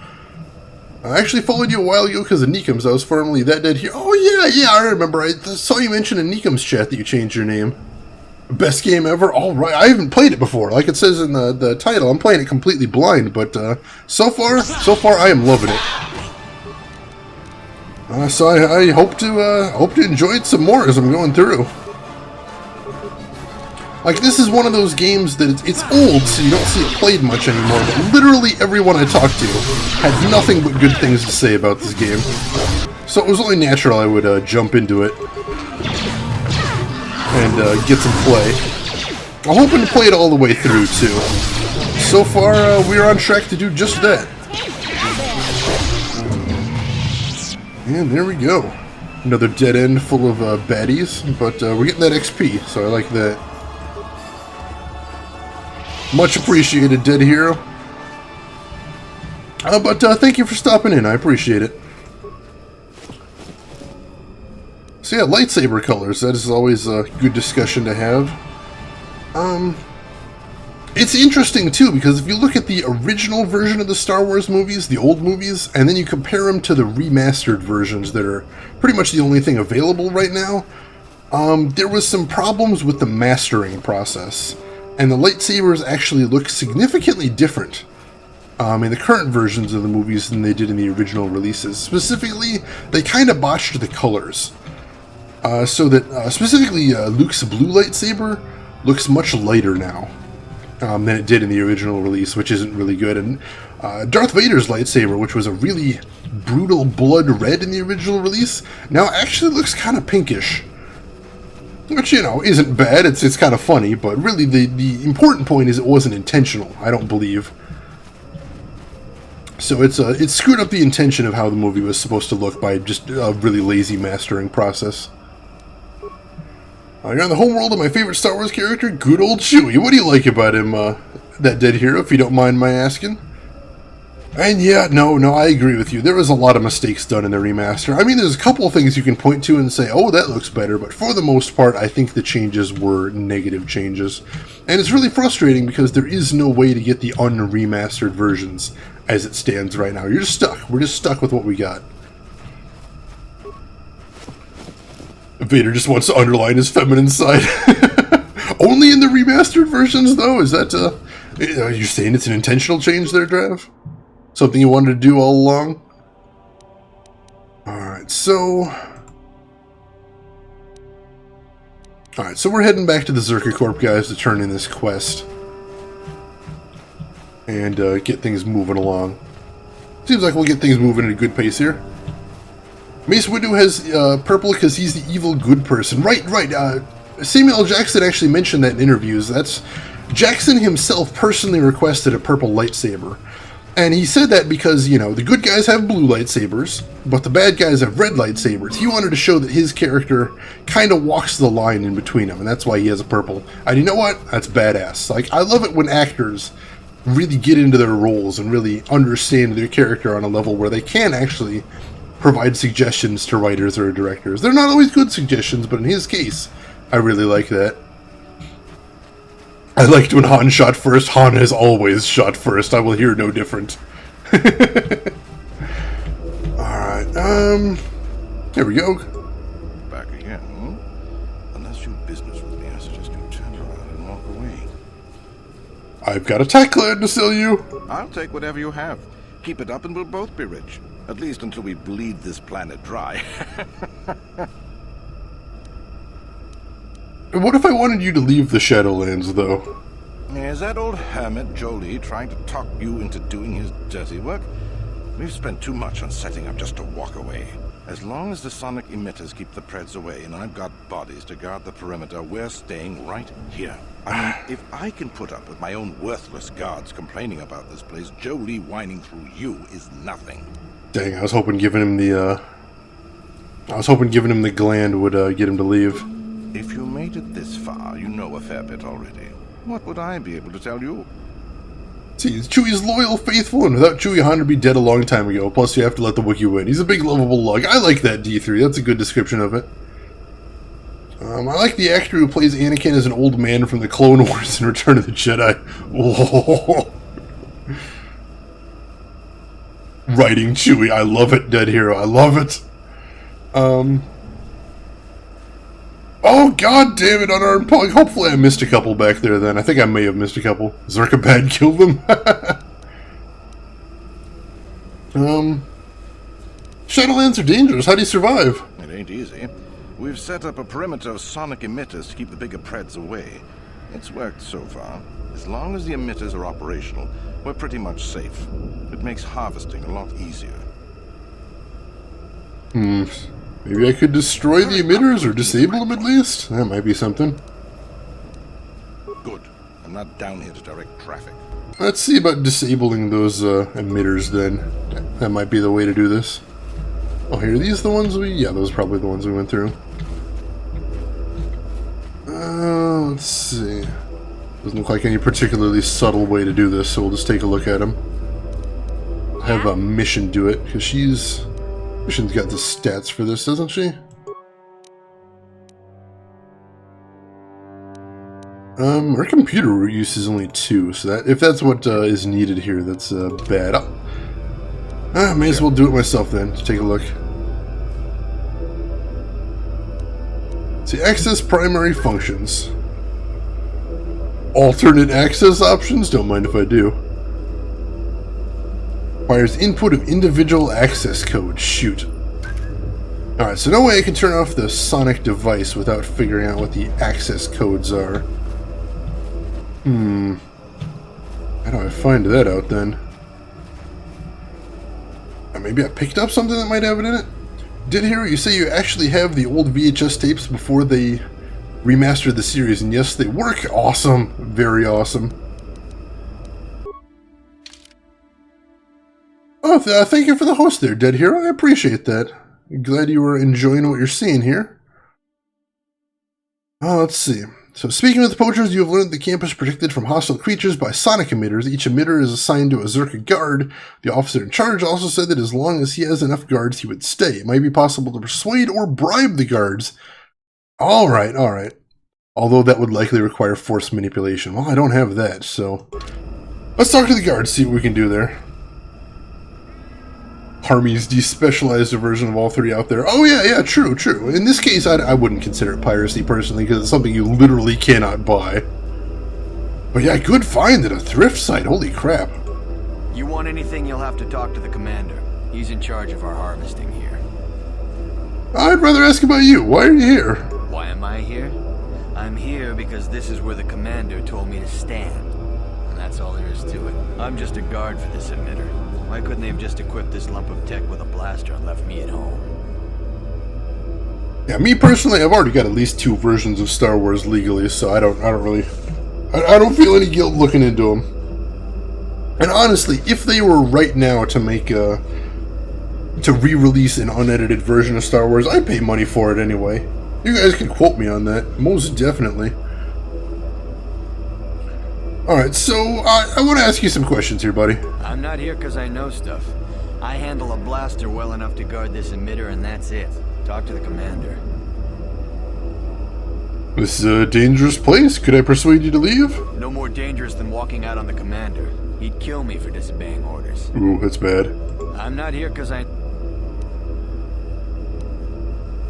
I actually followed you a while ago because of Nikums. I was formerly that dead here. Oh, yeah, I remember. I saw you mention in Nikums chat that you changed your name. Best game ever? All right. I haven't played it before. Like it says in the title, I'm playing it completely blind, but so far, I am loving it. So I hope to enjoy it some more as I'm going through. Like, this is one of those games that it's old, so you don't see it played much anymore, but literally everyone I talked to had nothing but good things to say about this game. So it was only natural I would jump into it and get some play. I'm hoping to play it all the way through, too. So far, we're on track to do just that. And there we go. Another dead end full of baddies, but we're getting that XP, so I like that. Much appreciated, Dead Hero. But thank you for stopping in. I appreciate it. So yeah, lightsaber colors. That is always a good discussion to have. It's interesting, too, because if you look at the original version of the Star Wars movies, the old movies, and then you compare them to the remastered versions that are pretty much the only thing available right now, there was some problems with the mastering process. And the lightsabers actually look significantly different in the current versions of the movies than they did in the original releases. Specifically, they kind of botched the colors. So that, specifically, Luke's blue lightsaber looks much lighter now than it did in the original release, which isn't really good. And Darth Vader's lightsaber, which was a really brutal blood red in the original release, now actually looks kind of pinkish. Which, you know, isn't bad, it's kind of funny, but really the important point is it wasn't intentional, I don't believe. So it screwed up the intention of how the movie was supposed to look by just a really lazy mastering process. You're on the home world of my favorite Star Wars character, good old Chewie. What do you like about him, that Dead Hero, if you don't mind my asking? And yeah, no, I agree with you. There was a lot of mistakes done in the remaster. I mean, there's a couple of things you can point to and say, oh, that looks better, but for the most part, I think the changes were negative changes. And it's really frustrating because there is no way to get the unremastered versions as it stands right now. You're just stuck. We're just stuck with what we got. Vader just wants to underline his feminine side. Only in the remastered versions, though? Is that, are you saying it's an intentional change there, Drav? Something you wanted to do all along? Alright, so we're heading back to the Zerka Corp guys to turn in this quest. And get things moving along. Seems like we'll get things moving at a good pace here. Mace Windu has purple because he's the evil good person. Right. Samuel L. Jackson actually mentioned that in interviews. Jackson himself personally requested a purple lightsaber. And he said that because, you know, the good guys have blue lightsabers, but the bad guys have red lightsabers. He wanted to show that his character kind of walks the line in between them, and that's why he has a purple. And you know what? That's badass. Like, I love it when actors really get into their roles and really understand their character on a level where they can actually provide suggestions to writers or directors. They're not always good suggestions, but in his case, I really like that. I liked when Han shot first. Han has always shot first. I will hear no different. Alright, here we go. Back again? Unless you've business with me, I suggest you turn around and walk away. I've got a tech lad to sell you. I'll take whatever you have. Keep it up and we'll both be rich. At least until we bleed this planet dry. What if I wanted you to leave the Shadowlands, though? Is that old hermit Jolie trying to talk you into doing his dirty work? We've spent too much on setting up just to walk away. As long as the sonic emitters keep the Preds away and I've got bodies to guard the perimeter, we're staying right here. I mean, if I can put up with my own worthless guards complaining about this place, Jolie whining through you is nothing. Dang, I was hoping giving him the gland would get him to leave. If you made it this far, you know a fair bit already. What would I be able to tell you? See, Chewie's loyal, faithful, and without Chewie, Han would be dead a long time ago. Plus, you have to let the Wookiee win. He's a big, lovable lug. I like that D3. That's a good description of it. I like the actor who plays Anakin as an old man from the Clone Wars in Return of the Jedi. Oh. Writing Chewie. I love it, Dead Hero. I love it. Oh, god damn it, unarmed pug. Hopefully I missed a couple back there then. I think I may have missed a couple. Zerkabad killed them. Shadowlands are dangerous. How do you survive? It ain't easy. We've set up a perimeter of sonic emitters to keep the bigger Preds away. It's worked so far. As long as the emitters are operational, we're pretty much safe. It makes harvesting a lot easier. Maybe I could destroy the emitters or disable them at least? That might be something. Good. I'm not down here to direct traffic. Let's see about disabling those emitters then. That might be the way to do this. Oh, here, are these the ones yeah, those are probably the ones we went through. Let's see. Doesn't look like any particularly subtle way to do this, so we'll just take a look at them. Have a Mission do it, because Mission's got the stats for this, doesn't she? Our computer use is only 2, so that if that's what is needed here, that's bad. May as well do it myself then, to take a look. See, access primary functions. Alternate access options? Don't mind if I do. Requires input of individual access code. Shoot. Alright, so no way I can turn off the sonic device without figuring out what the access codes are. How do I find that out then? Maybe I picked up something that might have it in it? Did hear you say you actually have the old VHS tapes before they remastered the series, and yes, they work. Awesome. Very awesome. Oh, thank you for the host there, Dead Hero. I appreciate that. Glad you were enjoying what you're seeing here. Let's see. So, speaking with the poachers, you have learned the camp is protected from hostile creatures by sonic emitters. Each emitter is assigned to a Zerka guard. The officer in charge also said that as long as he has enough guards, he would stay. It might be possible to persuade or bribe the guards. Alright, alright. Although that would likely require force manipulation. Well, I don't have that, so... let's talk to the guards, see what we can do there. Harmy's despecialized version of all three out there. Oh yeah, true. In this case, I wouldn't consider it piracy personally, because it's something you literally cannot buy. But yeah, good find at a thrift site, holy crap. You want anything, you'll have to talk to the commander. He's in charge of our harvesting here. I'd rather ask about you. Why are you here? Why am I here? I'm here because this is where the commander told me to stand. And that's all there is to it. I'm just a guard for this emitter. Why couldn't they have just equipped this lump of tech with a blaster and left me at home? Yeah, me personally, I've already got at least 2 versions of Star Wars legally, so I don't I don't feel any guilt looking into them. And honestly, if they were right now to make to re-release an unedited version of Star Wars, I'd pay money for it anyway. You guys can quote me on that, most definitely. Alright, so I want to ask you some questions here, buddy. I'm not here because I know stuff. I handle a blaster well enough to guard this emitter, and that's it. Talk to the commander. This is a dangerous place. Could I persuade you to leave? No more dangerous than walking out on the commander. He'd kill me for disobeying orders. Ooh, that's bad. I'm not here because I...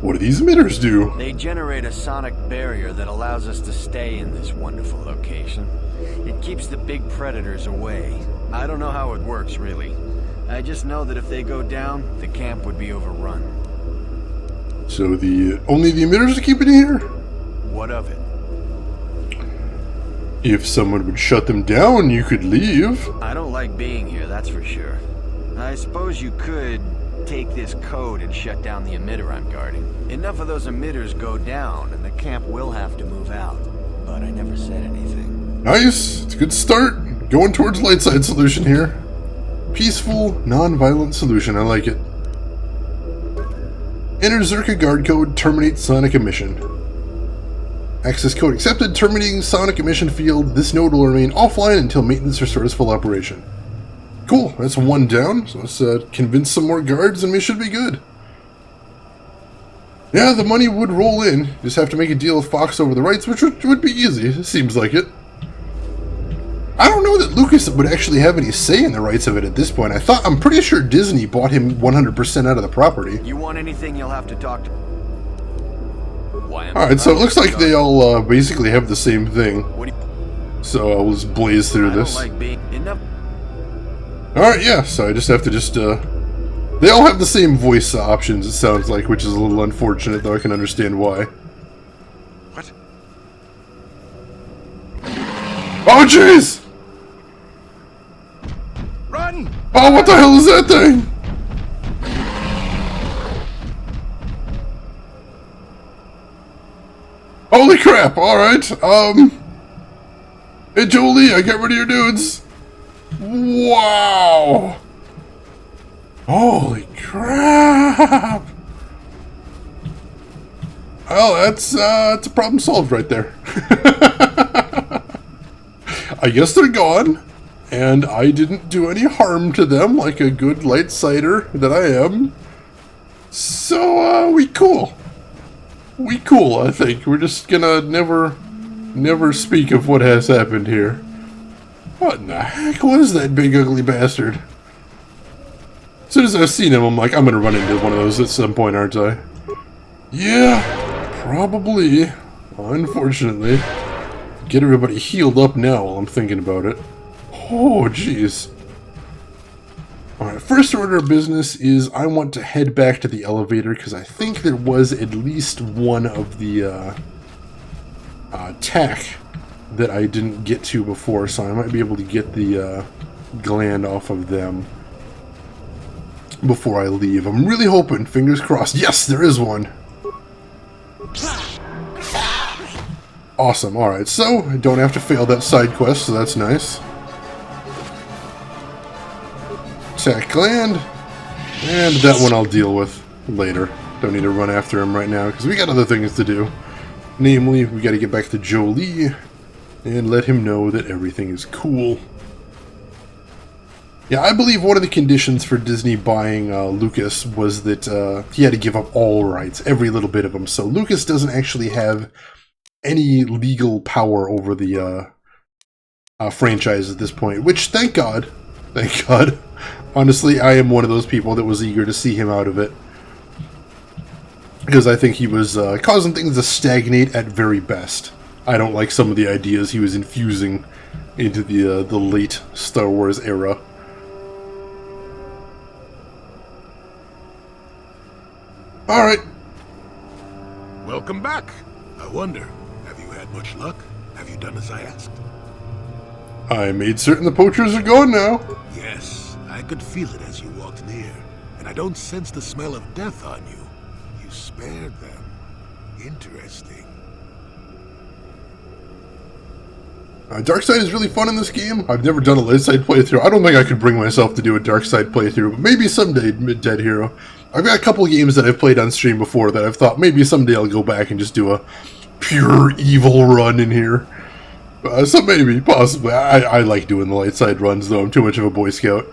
What do these emitters do? They generate a sonic barrier that allows us to stay in this wonderful location. It keeps the big predators away. I don't know how it works, really. I just know that if they go down, the camp would be overrun. So only the emitters to keep it here? What of it? If someone would shut them down, you could leave. I don't like being here, that's for sure. I suppose you could take this code and shut down the emitter I'm guarding. Enough of those emitters go down, and the camp will have to move out. But I never said anything. Nice. It's a good start. Going towards light side solution here. Peaceful, non-violent solution. I like it. Enter Zerka guard code. Terminate sonic emission. Access code accepted. Terminating sonic emission field. This node will remain offline until maintenance restores full operation. Cool. That's one down. So let's convince some more guards and we should be good. Yeah, the money would roll in. Just have to make a deal with Fox over the rights, which would be easy. It seems like it. I don't know that Lucas would actually have any say in the rights of it at this point. I'm pretty sure Disney bought him 100% out of the property. You want anything, you'll have to talk to... Alright, so it looks like they all basically have the same thing. So I'll just blaze through this. Alright, yeah, so I just have to they all have the same voice options, it sounds like, which is a little unfortunate, though I can understand why. What? Oh, jeez! Run! Oh, what the hell is that thing? Holy crap, alright, hey Jolie, I got rid of your dudes. Wow! Holy crap! Well, that's a problem solved right there. I guess they're gone, and I didn't do any harm to them like a good light sider that I am. So, we cool. We cool, I think. We're just gonna never speak of what has happened here. What in the heck was that big ugly bastard? As soon as I've seen him, I'm like, I'm gonna run into one of those at some point, aren't I? Yeah, probably. Unfortunately. Get everybody healed up now while I'm thinking about it. Oh, jeez. Alright, first order of business is I want to head back to the elevator because I think there was at least one of the tech that I didn't get to before, so I might be able to get the gland off of them before I leave. I'm really hoping, fingers crossed. Yes, there is one. Awesome, alright, so I don't have to fail that side quest, so that's nice. Attack gland, and that one I'll deal with later. Don't need to run after him right now, because we got other things to do. Namely, we gotta get back to Jolie, and let him know that everything is cool. Yeah, I believe one of the conditions for Disney buying Lucas was that he had to give up all rights, every little bit of them, so Lucas doesn't actually have any legal power over the franchise at this point, which, thank God. Thank God. Honestly, I am one of those people that was eager to see him out of it. Because I think he was causing things to stagnate at very best. I don't like some of the ideas he was infusing into the late Star Wars era. Alright. Welcome back. I wonder, have you had much luck? Have you done as I asked? I made certain the poachers are gone now. Yes, I could feel it as you walked near, and I don't sense the smell of death on you. You spared them. Interesting. Dark side is really fun in this game. I've never done a light side playthrough. I don't think I could bring myself to do a dark side playthrough, but maybe someday, Dead Hero. I've got a couple of games that I've played on stream before that I've thought maybe someday I'll go back and just do a pure evil run in here. So maybe, possibly. I like doing the light side runs, though. I'm too much of a Boy Scout.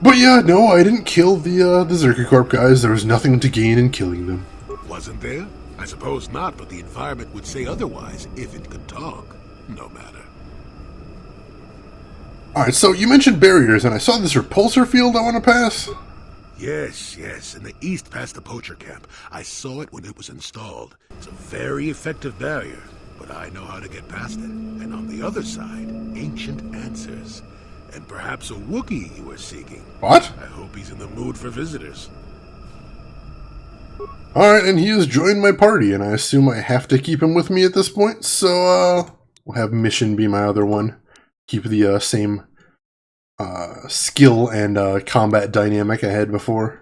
But yeah, no, I didn't kill the Zerker Corp guys. There was nothing to gain in killing them. Wasn't there? I suppose not, but the environment would say otherwise if it could talk. No matter. Alright, so you mentioned barriers, and I saw this repulsor field I want to pass. Yes, in the east past the poacher camp. I saw it when it was installed. It's a very effective barrier, but I know how to get past it. And on the other side, ancient answers. And perhaps a Wookiee you were seeking. What? I hope he's in the mood for visitors. Alright, and he has joined my party, and I assume I have to keep him with me at this point, so we'll have mission be my other one. Keep the same skill and combat dynamic I had before.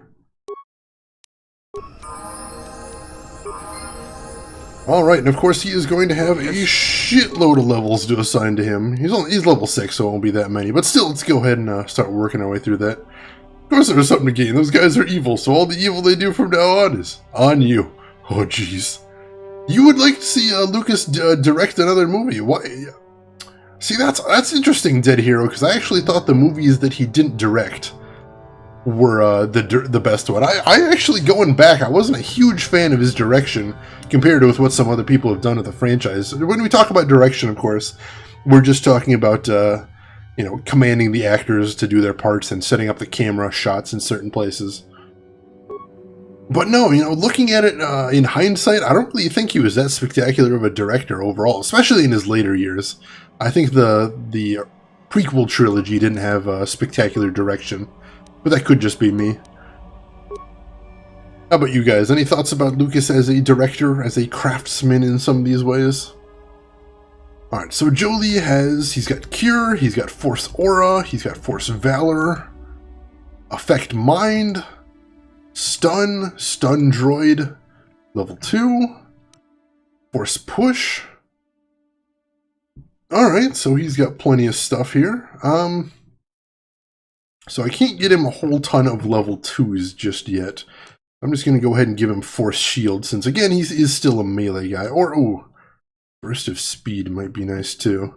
Alright, and of course he is going to have a shitload of levels to assign to him. He's level 6, so it won't be that many. But still, let's go ahead and start working our way through that. Of course there's something to gain. Those guys are evil, so all the evil they do from now on is on you. Oh, jeez. You would like to see Lucas direct another movie. Why? See, that's interesting, Dead Hero, because I actually thought the movies that he didn't direct were the best one. I actually, going back, I wasn't a huge fan of his direction compared to with what some other people have done with the franchise. When we talk about direction, of course, we're just talking about, you know, commanding the actors to do their parts and setting up the camera shots in certain places. But no, you know, looking at it in hindsight, I don't really think he was that spectacular of a director overall, especially in his later years. I think the prequel trilogy didn't have spectacular direction, but that could just be me. How about you guys? Any thoughts about Lucas as a director, as a craftsman in some of these ways? Alright, so Jolie he's got Cure, he's got Force Aura, he's got Force Valor, Affect Mind, Stun Droid, level 2, Force Push. Alright, so he's got plenty of stuff here. So I can't get him a whole ton of level 2s just yet. I'm just going to go ahead and give him Force Shield, since again, he is still a melee guy. Or, ooh, Burst of Speed might be nice too.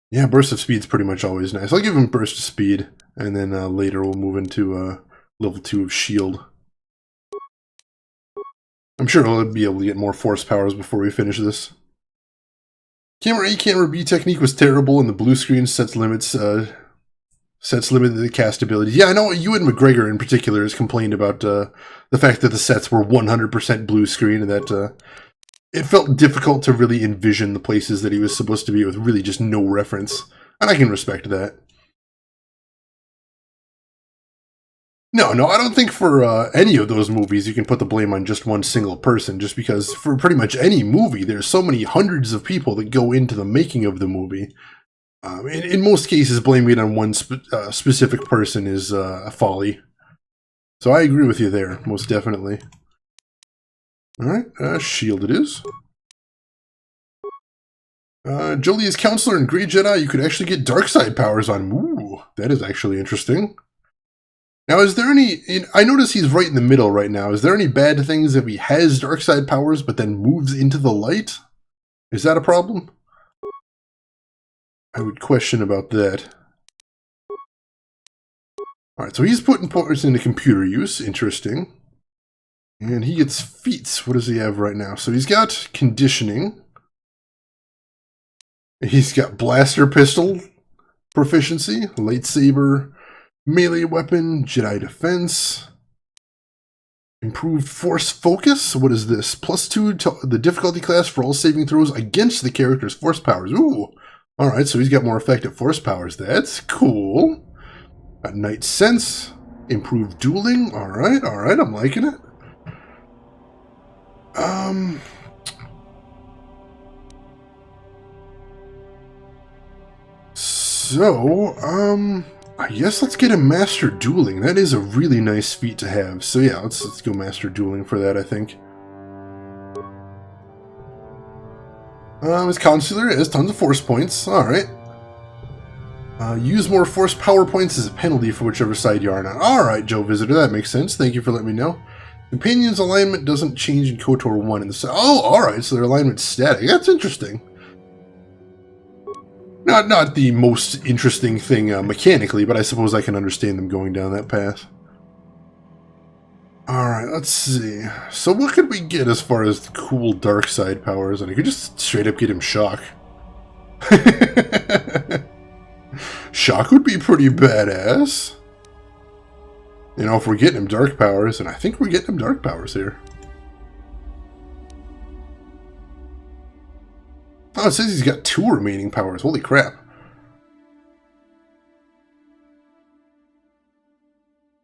Yeah, Burst of Speed's pretty much always nice. I'll give him Burst of Speed, and then later we'll move into level 2 of Shield. I'm sure he'll be able to get more force powers before we finish this. Camera A, Camera B technique was terrible, and the blue screen sets limited the cast ability. Yeah, I know Ewan McGregor in particular has complained about the fact that the sets were 100% blue screen, and that it felt difficult to really envision the places that he was supposed to be with really just no reference. And I can respect that. No, I don't think for any of those movies you can put the blame on just one single person, just because for pretty much any movie, there's so many hundreds of people that go into the making of the movie. In most cases, blaming it on one specific person is a folly. So I agree with you there, most definitely. Alright, Shield it is. Jolie is Counselor and Grey Jedi. You could actually get dark side powers on. Ooh, that is actually interesting. Now, is there any... I notice he's right in the middle right now. Is there any bad things if he has dark side powers but then moves into the light? Is that a problem? I would question about that. Alright, so he's putting powers into computer use. Interesting. And he gets feats. What does he have right now? So he's got conditioning. He's got blaster pistol proficiency, lightsaber, melee weapon, Jedi defense, improved force focus. What is this? +2 to the difficulty class for all saving throws against the character's force powers. Ooh. Alright, so he's got more effective force powers. That's cool. Got Night Sense, improved dueling. Alright, I'm liking it. I guess let's get a Master Dueling. That is a really nice feat to have. So yeah, let's go Master Dueling for that, I think. His consular has tons of force points. Alright. Use more force power points as a penalty for whichever side you are on. Alright, Joe Visitor, that makes sense. Thank you for letting me know. Companion's alignment doesn't change in KOTOR 1 in the... Oh, alright, so their alignment's static. That's interesting. Not the most interesting thing mechanically, but I suppose I can understand them going down that path. Alright, let's see. So what could we get as far as cool dark side powers? And I could just straight up get him Shock. Shock would be pretty badass. You know, if we're getting him dark powers, and I think we're getting him dark powers here. Oh, it says he's got 2 remaining powers. Holy crap.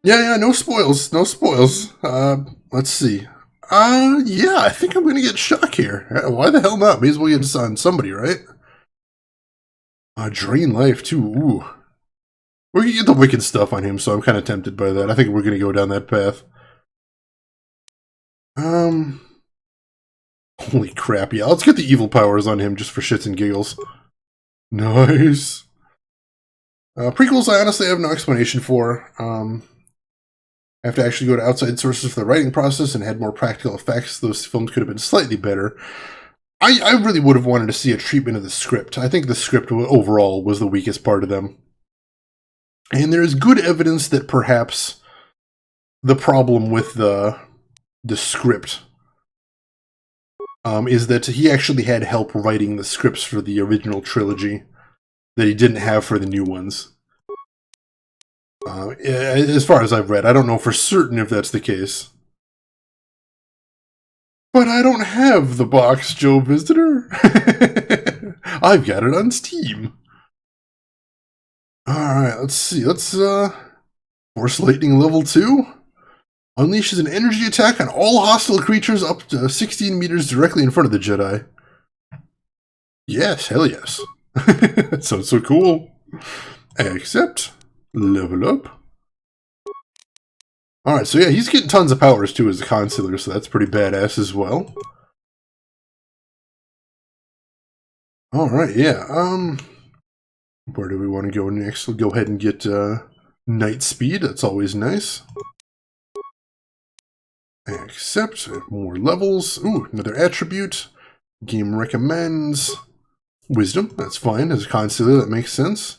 Yeah, no spoils. No spoils. Let's see. Yeah, I think I'm gonna get Shock here. Why the hell not? May as well get this on somebody, right? Drain life, too. Ooh. We're gonna get the wicked stuff on him, so I'm kind of tempted by that. I think we're gonna go down that path. Holy crap, yeah. Let's get the evil powers on him just for shits and giggles. Nice. Prequels, I honestly have no explanation for. I have to actually go to outside sources for the writing process and had more practical effects. Those films could have been slightly better. I really would have wanted to see a treatment of the script. I think the script overall was the weakest part of them. And there is good evidence that perhaps the problem with the script is that he actually had help writing the scripts for the original trilogy that he didn't have for the new ones. As far as I've read, I don't know for certain if that's the case. But I don't have the box, Joe Visitor. I've got it on Steam. Alright, let's see. Let's, Force Lightning level 2. Unleashes an energy attack on all hostile creatures up to 16 meters directly in front of the Jedi. Yes, hell yes. That sounds so cool. Except, level up. Alright, so yeah, he's getting tons of powers too as a consular, so that's pretty badass as well. Alright, yeah, where do we want to go next? We'll go ahead and get, Night Speed, that's always nice. Accept, more levels. Ooh, another attribute. Game recommends Wisdom, that's fine. As a consular, that makes sense.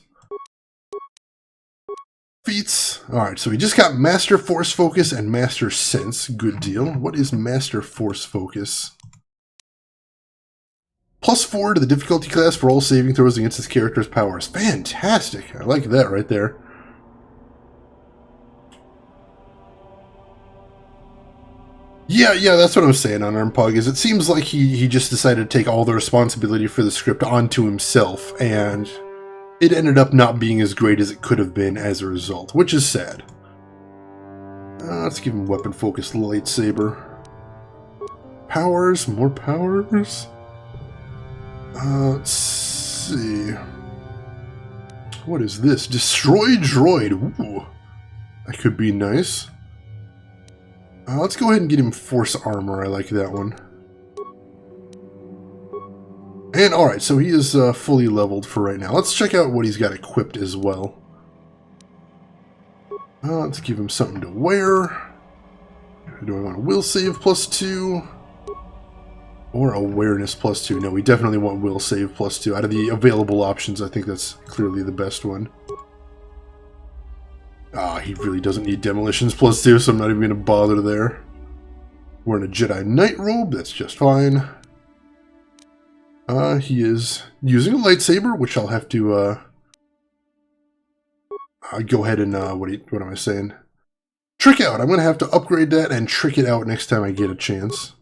Feats. Alright, so we just got Master Force Focus and Master Sense. Good deal. What is Master Force Focus? +4 to the difficulty class for all saving throws against this character's powers. Fantastic! I like that right there. Yeah, that's what I was saying on Armpug, is it seems like he just decided to take all the responsibility for the script onto himself, and it ended up not being as great as it could have been as a result, which is sad. Let's give him Weapon Focus Lightsaber. Powers, more powers. Let's see. What is this? Destroy Droid. Ooh, that could be nice. Let's go ahead and get him Force Armor. I like that one. And alright, so he is fully leveled for right now. Let's check out what he's got equipped as well. Let's give him something to wear. Do I want a Will Save +2? Or Awareness +2? No, we definitely want Will Save +2. Out of the available options, I think that's clearly the best one. He really doesn't need Demolitions +2, so I'm not even going to bother there. Wearing a Jedi Knight robe, that's just fine. He is using a lightsaber, which I'll have to, go ahead and, what am I saying? Trick out! I'm going to have to upgrade that and trick it out next time I get a chance.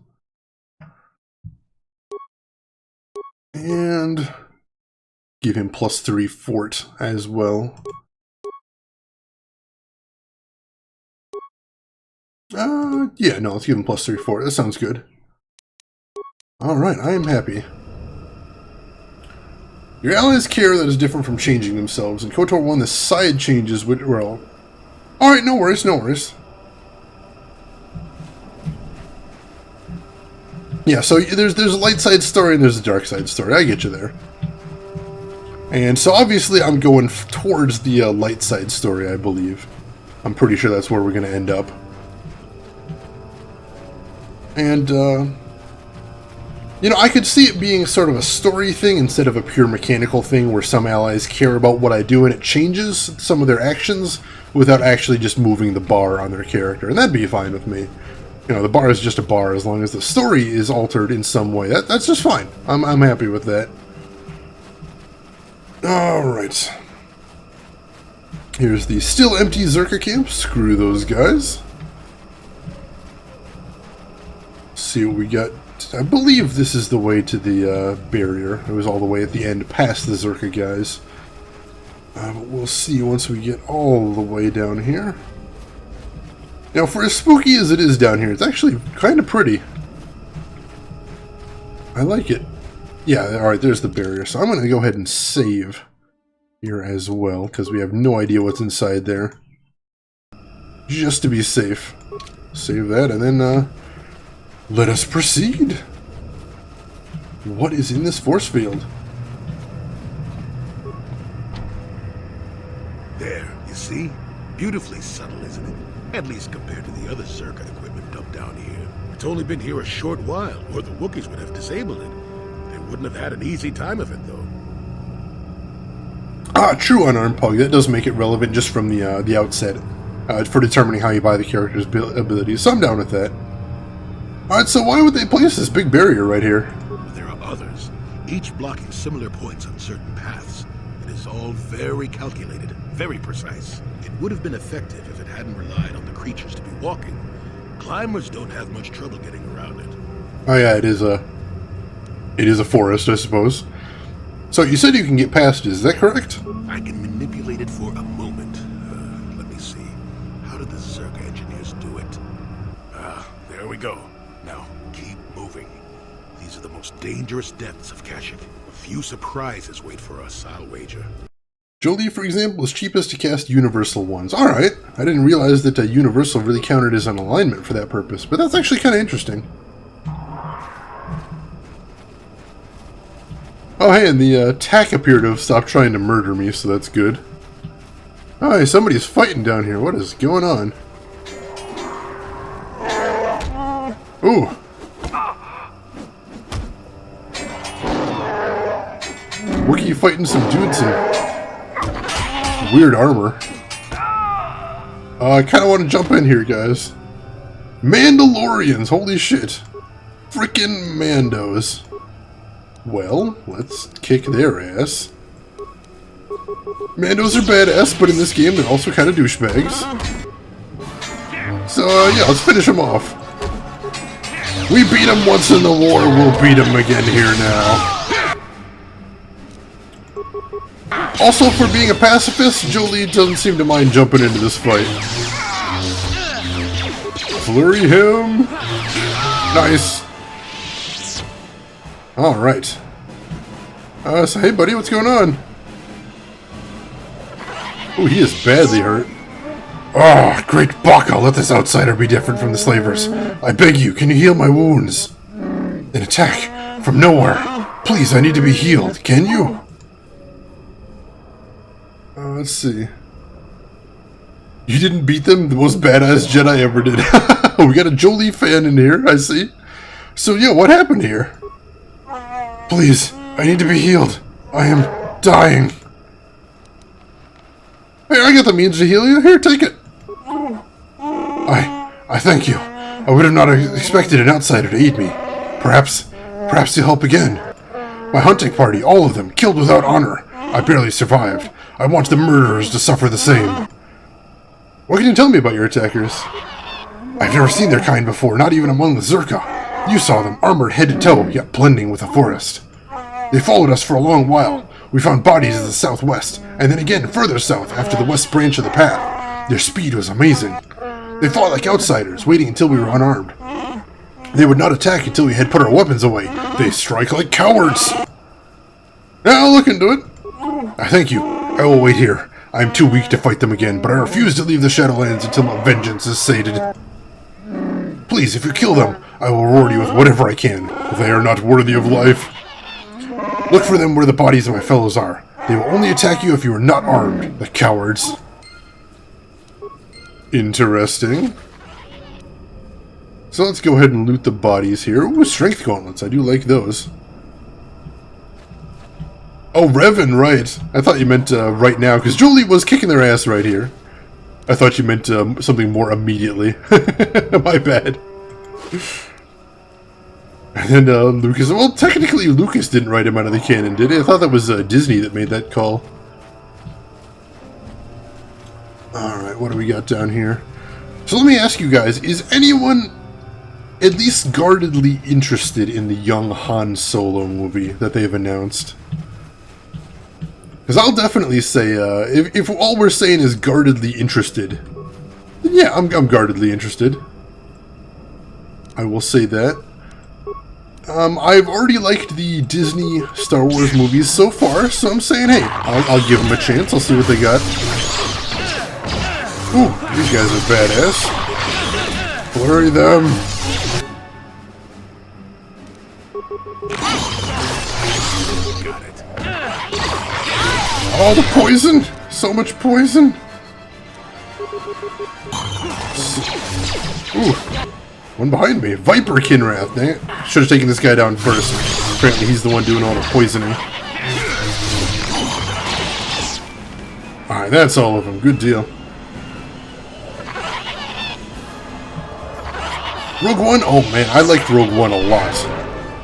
And give him +3 Fort as well. Yeah, no, let's give him +3 Fort. That sounds good. Alright, I am happy. Your allies care that is different from changing themselves. In KOTOR 1, the side changes which were all... Alright, no worries, no worries. Yeah, so there's a light side story and there's a dark side story. I get you there. And so obviously I'm going towards the light side story, I believe. I'm pretty sure that's where we're going to end up. And, you know, I could see it being sort of a story thing instead of a pure mechanical thing where some allies care about what I do and it changes some of their actions without actually just moving the bar on their character. And that'd be fine with me. You know, the bar is just a bar as long as the story is altered in some way. That's just fine. I'm happy with that. Alright. Here's the still empty Zerka camp. Screw those guys. See what we got. I believe this is the way to the barrier. It was all the way at the end past the Zerka guys. But we'll see once we get all the way down here. Now, for as spooky as it is down here, it's actually kind of pretty. I like it. Yeah, alright, there's the barrier. So I'm going to go ahead and save here as well, because we have no idea what's inside there. Just to be safe. Save that, and then let us proceed. What is in this force field? There, you see? Beautifully subtle, isn't it? At least compared to the other circuit equipment dumped down here. It's only been here a short while, or the Wookiees would have disabled it. They wouldn't have had an easy time of it, though. Ah, true, unarmed pug. That does make it relevant just from the outset for determining how you buy the character's abilities. So I'm down with that. Alright, so why would they place this big barrier right here? There are others, each blocking similar points on certain paths. It is all very calculated, very precise. It would have been effective if it hadn't relied on the creatures to be walking. Climbers don't have much trouble getting around it. Oh yeah, it is a forest, I suppose. So you said you can get past it, is that correct? I can manipulate it for a moment. Let me see. How did the Zerka engineers do it? There we go. Now, keep moving. These are the most dangerous depths of Kashyyyk. A few surprises wait for us, I'll wager. Jolie, for example, is cheapest to cast universal ones. Alright, I didn't realize that universal really counted as an alignment for that purpose, but that's actually kind of interesting. Oh hey, and the attack appeared to have stopped trying to murder me, so that's good. Oh hey, somebody's fighting down here. What is going on? Ooh. Wookiee fighting some dudes in weird armor. I kind of want to jump in here, guys. Mandalorians, holy shit. Frickin' Mandos. Well, let's kick their ass. Mandos are badass, but in this game they're also kind of douchebags. So, yeah, let's finish them off. We beat them once in the war, we'll beat them again here now. Also, for being a pacifist, Jolie doesn't seem to mind jumping into this fight. Flurry him! Nice! Alright. So hey buddy, what's going on? Oh, he is badly hurt. Oh, great Baka, let this outsider be different from the slavers. I beg you, can you heal my wounds? An attack from nowhere. Please, I need to be healed. Can you? Let's see. You didn't beat them? The most badass Jedi ever did. We got a Jolie fan in here, I see. So yeah, what happened here? Please, I need to be healed. I am dying. Hey, I got the means to heal you. Here, take it. I thank you. I would have not expected an outsider to eat me. Perhaps you'll help again. My hunting party, all of them, killed without honor. I barely survived. I want the murderers to suffer the same. What can you tell me about your attackers? I've never seen their kind before, not even among the Zerka. You saw them, armored head to toe, yet blending with the forest. They followed us for a long while. We found bodies in the southwest, and then again further south after the west branch of the path. Their speed was amazing. They fought like outsiders, waiting until we were unarmed. They would not attack until we had put our weapons away. They strike like cowards. Yeah, I'll look into it. Thank you. I will wait here. I am too weak to fight them again, but I refuse to leave the Shadowlands until my vengeance is sated. Please, if you kill them, I will reward you with whatever I can. They are not worthy of life. Look for them where the bodies of my fellows are. They will only attack you if you are not armed, the cowards. Interesting. So let's go ahead and loot the bodies here. Ooh, strength gauntlets. I do like those. Oh, Revan, right. I thought you meant right now, because Julie was kicking their ass right here. I thought you meant something more immediately. My bad. And then Lucas... Well, technically Lucas didn't write him out of the canon, did he? I thought that was Disney that made that call. Alright, what do we got down here? So let me ask you guys, is anyone at least guardedly interested in the young Han Solo movie that they've announced? Because I'll definitely say, if all we're saying is guardedly interested, then yeah, I'm guardedly interested. I will say that. I've already liked the Disney Star Wars movies so far, so I'm saying, hey, I'll give them a chance. I'll see what they got. Ooh, these guys are badass. Flurry them. Got it. Oh, the poison! So much poison! Ooh. One behind me. Viper Kinrath, dang it. Should have taken this guy down first. Apparently he's the one doing all the poisoning. Alright, that's all of them. Good deal. Rogue One? Oh man, I liked Rogue One a lot.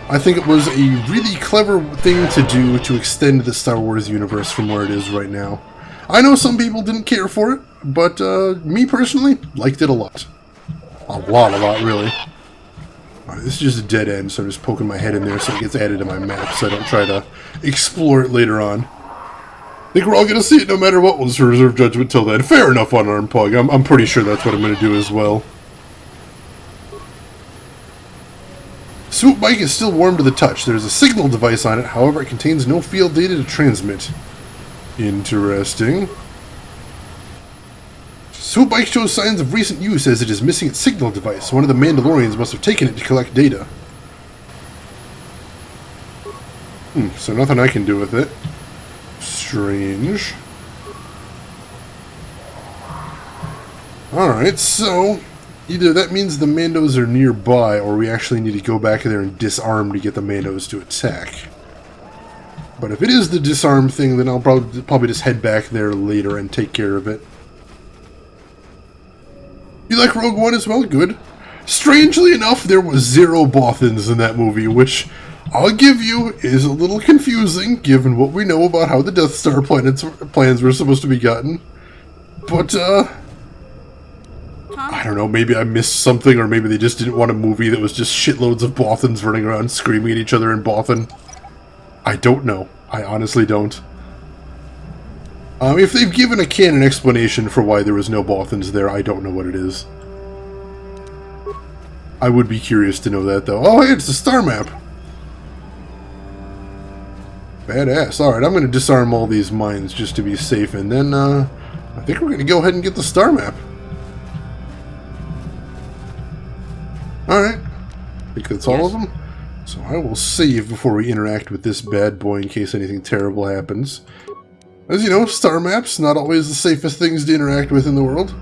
I think it was a really clever thing to do to extend the Star Wars universe from where it is right now. I know some people didn't care for it, but me personally, liked it a lot. A lot, really. Alright, this is just a dead end, so I'm just poking my head in there so it gets added to my map, so I don't try to explore it later on. I think we're all going to see it no matter what. We'll just reserve judgment till then. Fair enough, Unarmed Pug. I'm pretty sure that's what I'm going to do as well. Swoop Bike is still warm to the touch. There's a signal device on it, however it contains no field data to transmit. Interesting. Swoop Bike shows signs of recent use as it is missing its signal device. One of the Mandalorians must have taken it to collect data. So nothing I can do with it. Strange. Alright, so either that means the Mandos are nearby, or we actually need to go back there and disarm to get the Mandos to attack. But if it is the disarm thing, then I'll probably just head back there later and take care of it. You like Rogue One as well? Good. Strangely enough, there was 0 Bothans in that movie, which I'll give you is a little confusing, given what we know about how the Death Star plans were supposed to be gotten. But, I don't know, maybe I missed something, or maybe they just didn't want a movie that was just shitloads of Bothans running around screaming at each other in Bothan. I don't know. I honestly don't. If they've given a canon explanation for why there was no Bothans there, I don't know what it is. I would be curious to know that, though. Oh, hey, it's the star map! Badass. Alright, I'm going to disarm all these mines just to be safe, and then, I think we're going to go ahead and get the star map. Alright. I think that's all of them. So I will save before we interact with this bad boy in case anything terrible happens. As you know, star maps, not always the safest things to interact with in the world.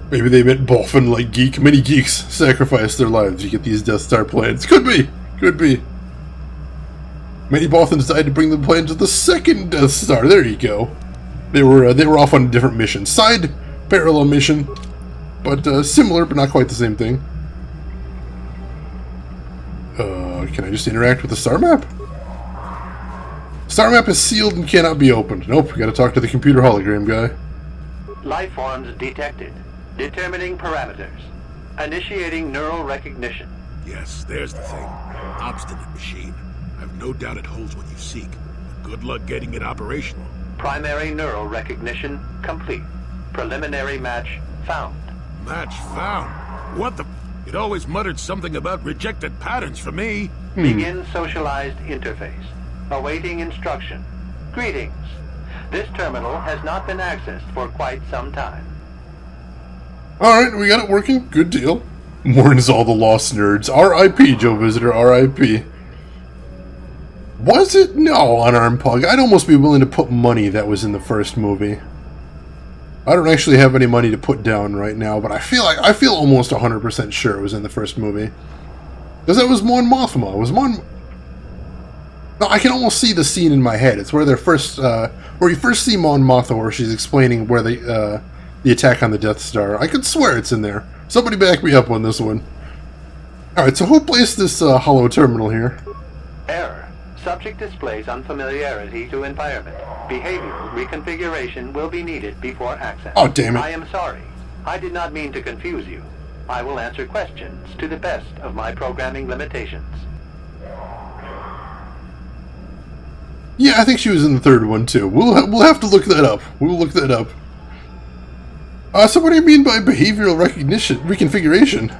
Maybe they meant Bothan like geek. Many geeks sacrifice their lives to get these Death Star plans. Could be! Could be. Many Bothans died to bring the plan to the second Death Star. There you go. They were off on a different mission. Side parallel mission, but similar, but not quite the same thing. Can I just interact with the star map? Star map is sealed and cannot be opened. Nope, we gotta talk to the computer hologram guy. Life forms detected. Determining parameters. Initiating neural recognition. Yes, there's the thing. Obstinate machine. I've no doubt it holds what you seek. But good luck getting it operational. Primary neural recognition complete. Preliminary match found. Match found? What the... It always muttered something about rejected patterns for me. Begin socialized interface. Awaiting instruction. Greetings. This terminal has not been accessed for quite some time. Alright, we got it working. Good deal. Mourns all the lost nerds. R.I.P. Joe Visitor, R.I.P. Was it? No, Unarmed Pug. I'd almost be willing to put money that was in the first movie. I don't actually have any money to put down right now, but I feel almost 100% sure it was in the first movie. Because that was Mon Mothma. It was Mon... No, I can almost see the scene in my head. It's where they're first, where you first see Mon Mothma, where she's explaining where the attack on the Death Star. I could swear it's in there. Somebody back me up on this one. Alright, so who placed this hollow terminal here? Error. Subject displays unfamiliarity to environment. Behavioral reconfiguration will be needed before access. Oh, damn it. I am sorry. I did not mean to confuse you. I will answer questions to the best of my programming limitations. Yeah, I think she was in the third one, too. We'll have to look that up. We'll look that up. So what do you mean by behavioral reconfiguration?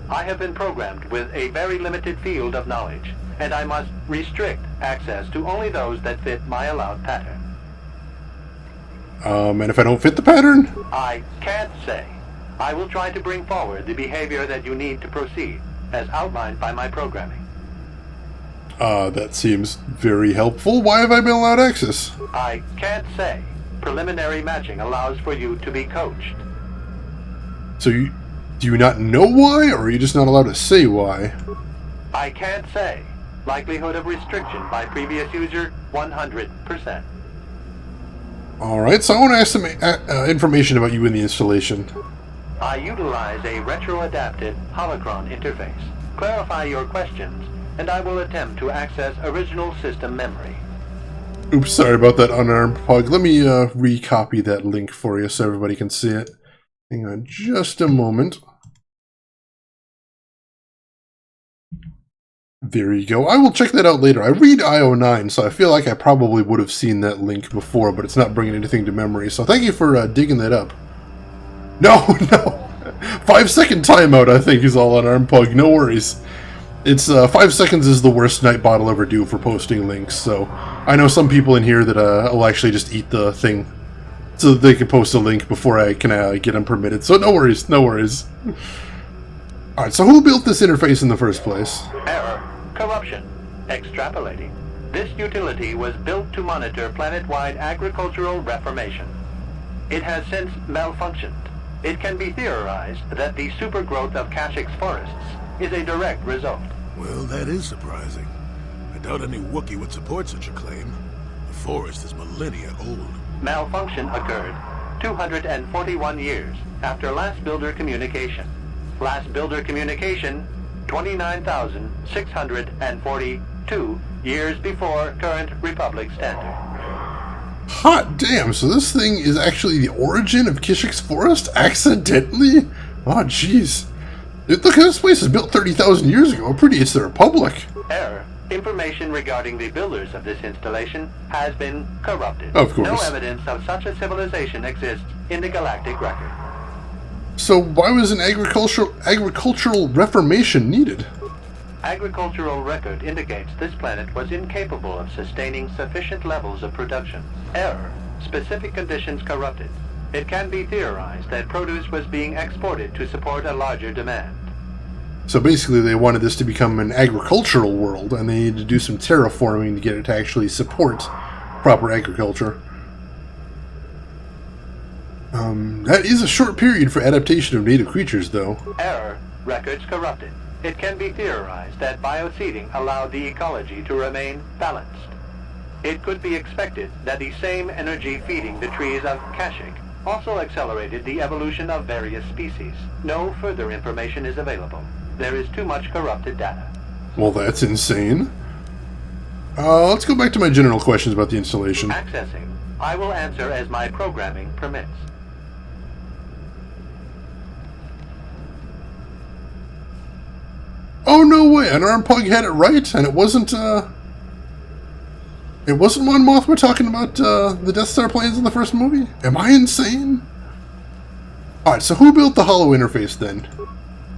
I have been programmed with a very limited field of knowledge, and I must restrict access to only those that fit my allowed pattern. And if I don't fit the pattern? I can't say. I will try to bring forward the behavior that you need to proceed, as outlined by my programming. That seems very helpful. Why have I been allowed access? I can't say. Preliminary matching allows for you to be coached. So do you not know why, or are you just not allowed to say why? I can't say. Likelihood of restriction by previous user, 100%. Alright, so I want to ask some information about you in the installation. I utilize a retro-adapted holocron interface. Clarify your questions, and I will attempt to access original system memory. Oops, sorry about that, Unarmed Pug. Let me recopy that link for you so everybody can see it. Hang on just a moment. There you go. I will check that out later. I read IO9, so I feel like I probably would have seen that link before, but it's not bringing anything to memory, so thank you for digging that up. No, no! 5-second timeout, I think, is all Unarmed Pug. No worries. It's 5 seconds is the worst Nightbot will ever do for posting links, so I know some people in here that will actually just eat the thing so that they can post a link before I can get them permitted, so no worries, no worries. Alright, so who built this interface in the first place? Error. Corruption. Extrapolating. This utility was built to monitor planet-wide agricultural reformation. It has since malfunctioned. It can be theorized that the supergrowth of Kashyyyk's forests is a direct result. Well, that is surprising. I doubt any Wookiee would support such a claim. The forest is millennia old. Malfunction occurred 241 years after last builder communication. Last builder communication, 29,642 years before current Republic standard. Hot damn, so this thing is actually the origin of Kashyyyk's forest? Accidentally? Oh, jeez. Look at this place is built 30,000 years ago. How pretty is the Republic? Error. Information regarding the builders of this installation has been corrupted. Of course. No evidence of such a civilization exists in the galactic record. So why was an agricultural reformation needed? Agricultural record indicates this planet was incapable of sustaining sufficient levels of production. Error. Specific conditions corrupted. It can be theorized that produce was being exported to support a larger demand. So basically they wanted this to become an agricultural world, and they needed to do some terraforming to get it to actually support proper agriculture. That is a short period for adaptation of native creatures, though. Error. Records corrupted. It can be theorized that bioseeding allowed the ecology to remain balanced. It could be expected that the same energy feeding the trees of Kashyyyk also accelerated the evolution of various species. No further information is available. There is too much corrupted data. Well, that's insane. Let's go back to my general questions about the installation. Accessing. I will answer as my programming permits. Oh, no way! Unarmed Pug had it right, and it wasn't Mon Mothma talking about the Death Star plans in the first movie? Am I insane? Alright, so who built the Hollow interface then?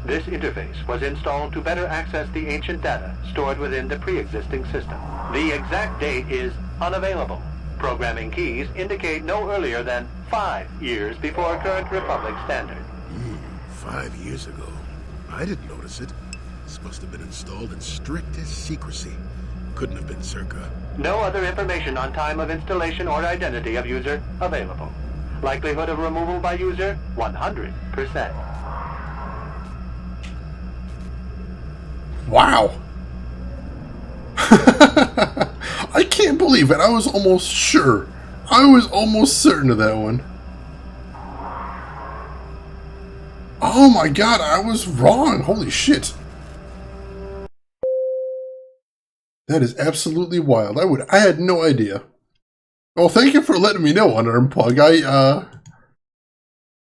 This interface was installed to better access the ancient data stored within the pre-existing system. The exact date is unavailable. Programming keys indicate no earlier than 5 years before current Republic standard. 5 years ago. I didn't notice it. This must have been installed in strictest secrecy. Couldn't have been Circa. No other information on time of installation or identity of user available. Likelihood of removal by user, 100%. Wow. I can't believe it. I was almost sure. I was almost certain of that one. Oh my god, I was wrong. Holy shit. That is absolutely wild. I had no idea. Well, thank you for letting me know, Unarmed.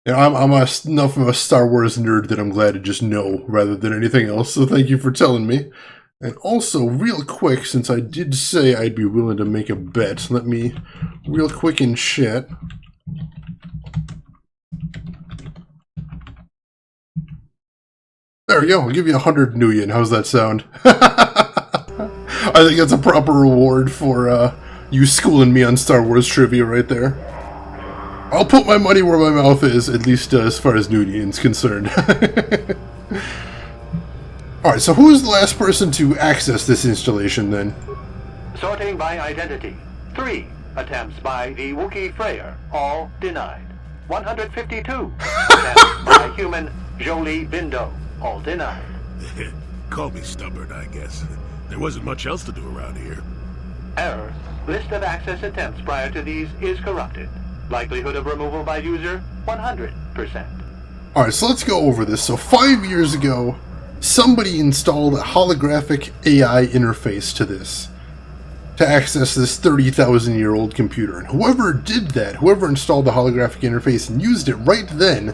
I'm enough of a Star Wars nerd that I'm glad to just know rather than anything else, so thank you for telling me. And also, real quick, since I did say I'd be willing to make a bet, let me, real quick in chat. There we go, I'll give you 100 Nuyen. How's that sound? I think that's a proper reward for you schooling me on Star Wars trivia right there. I'll put my money where my mouth is, at least as far as Nuyen's concerned. Alright, so who is the last person to access this installation then? Sorting by identity. 3 attempts by the Wookiee Freyer, all denied. 152 attempts by human Jolie Bindo, all denied. Call me stubborn, I guess. There wasn't much else to do around here. Error. List of access attempts prior to these is corrupted. Likelihood of removal by user, 100%. Alright, so let's go over this. So 5 years ago, somebody installed a holographic AI interface to this to access this 30,000-year-old computer. And whoever did that, whoever installed the holographic interface and used it right then,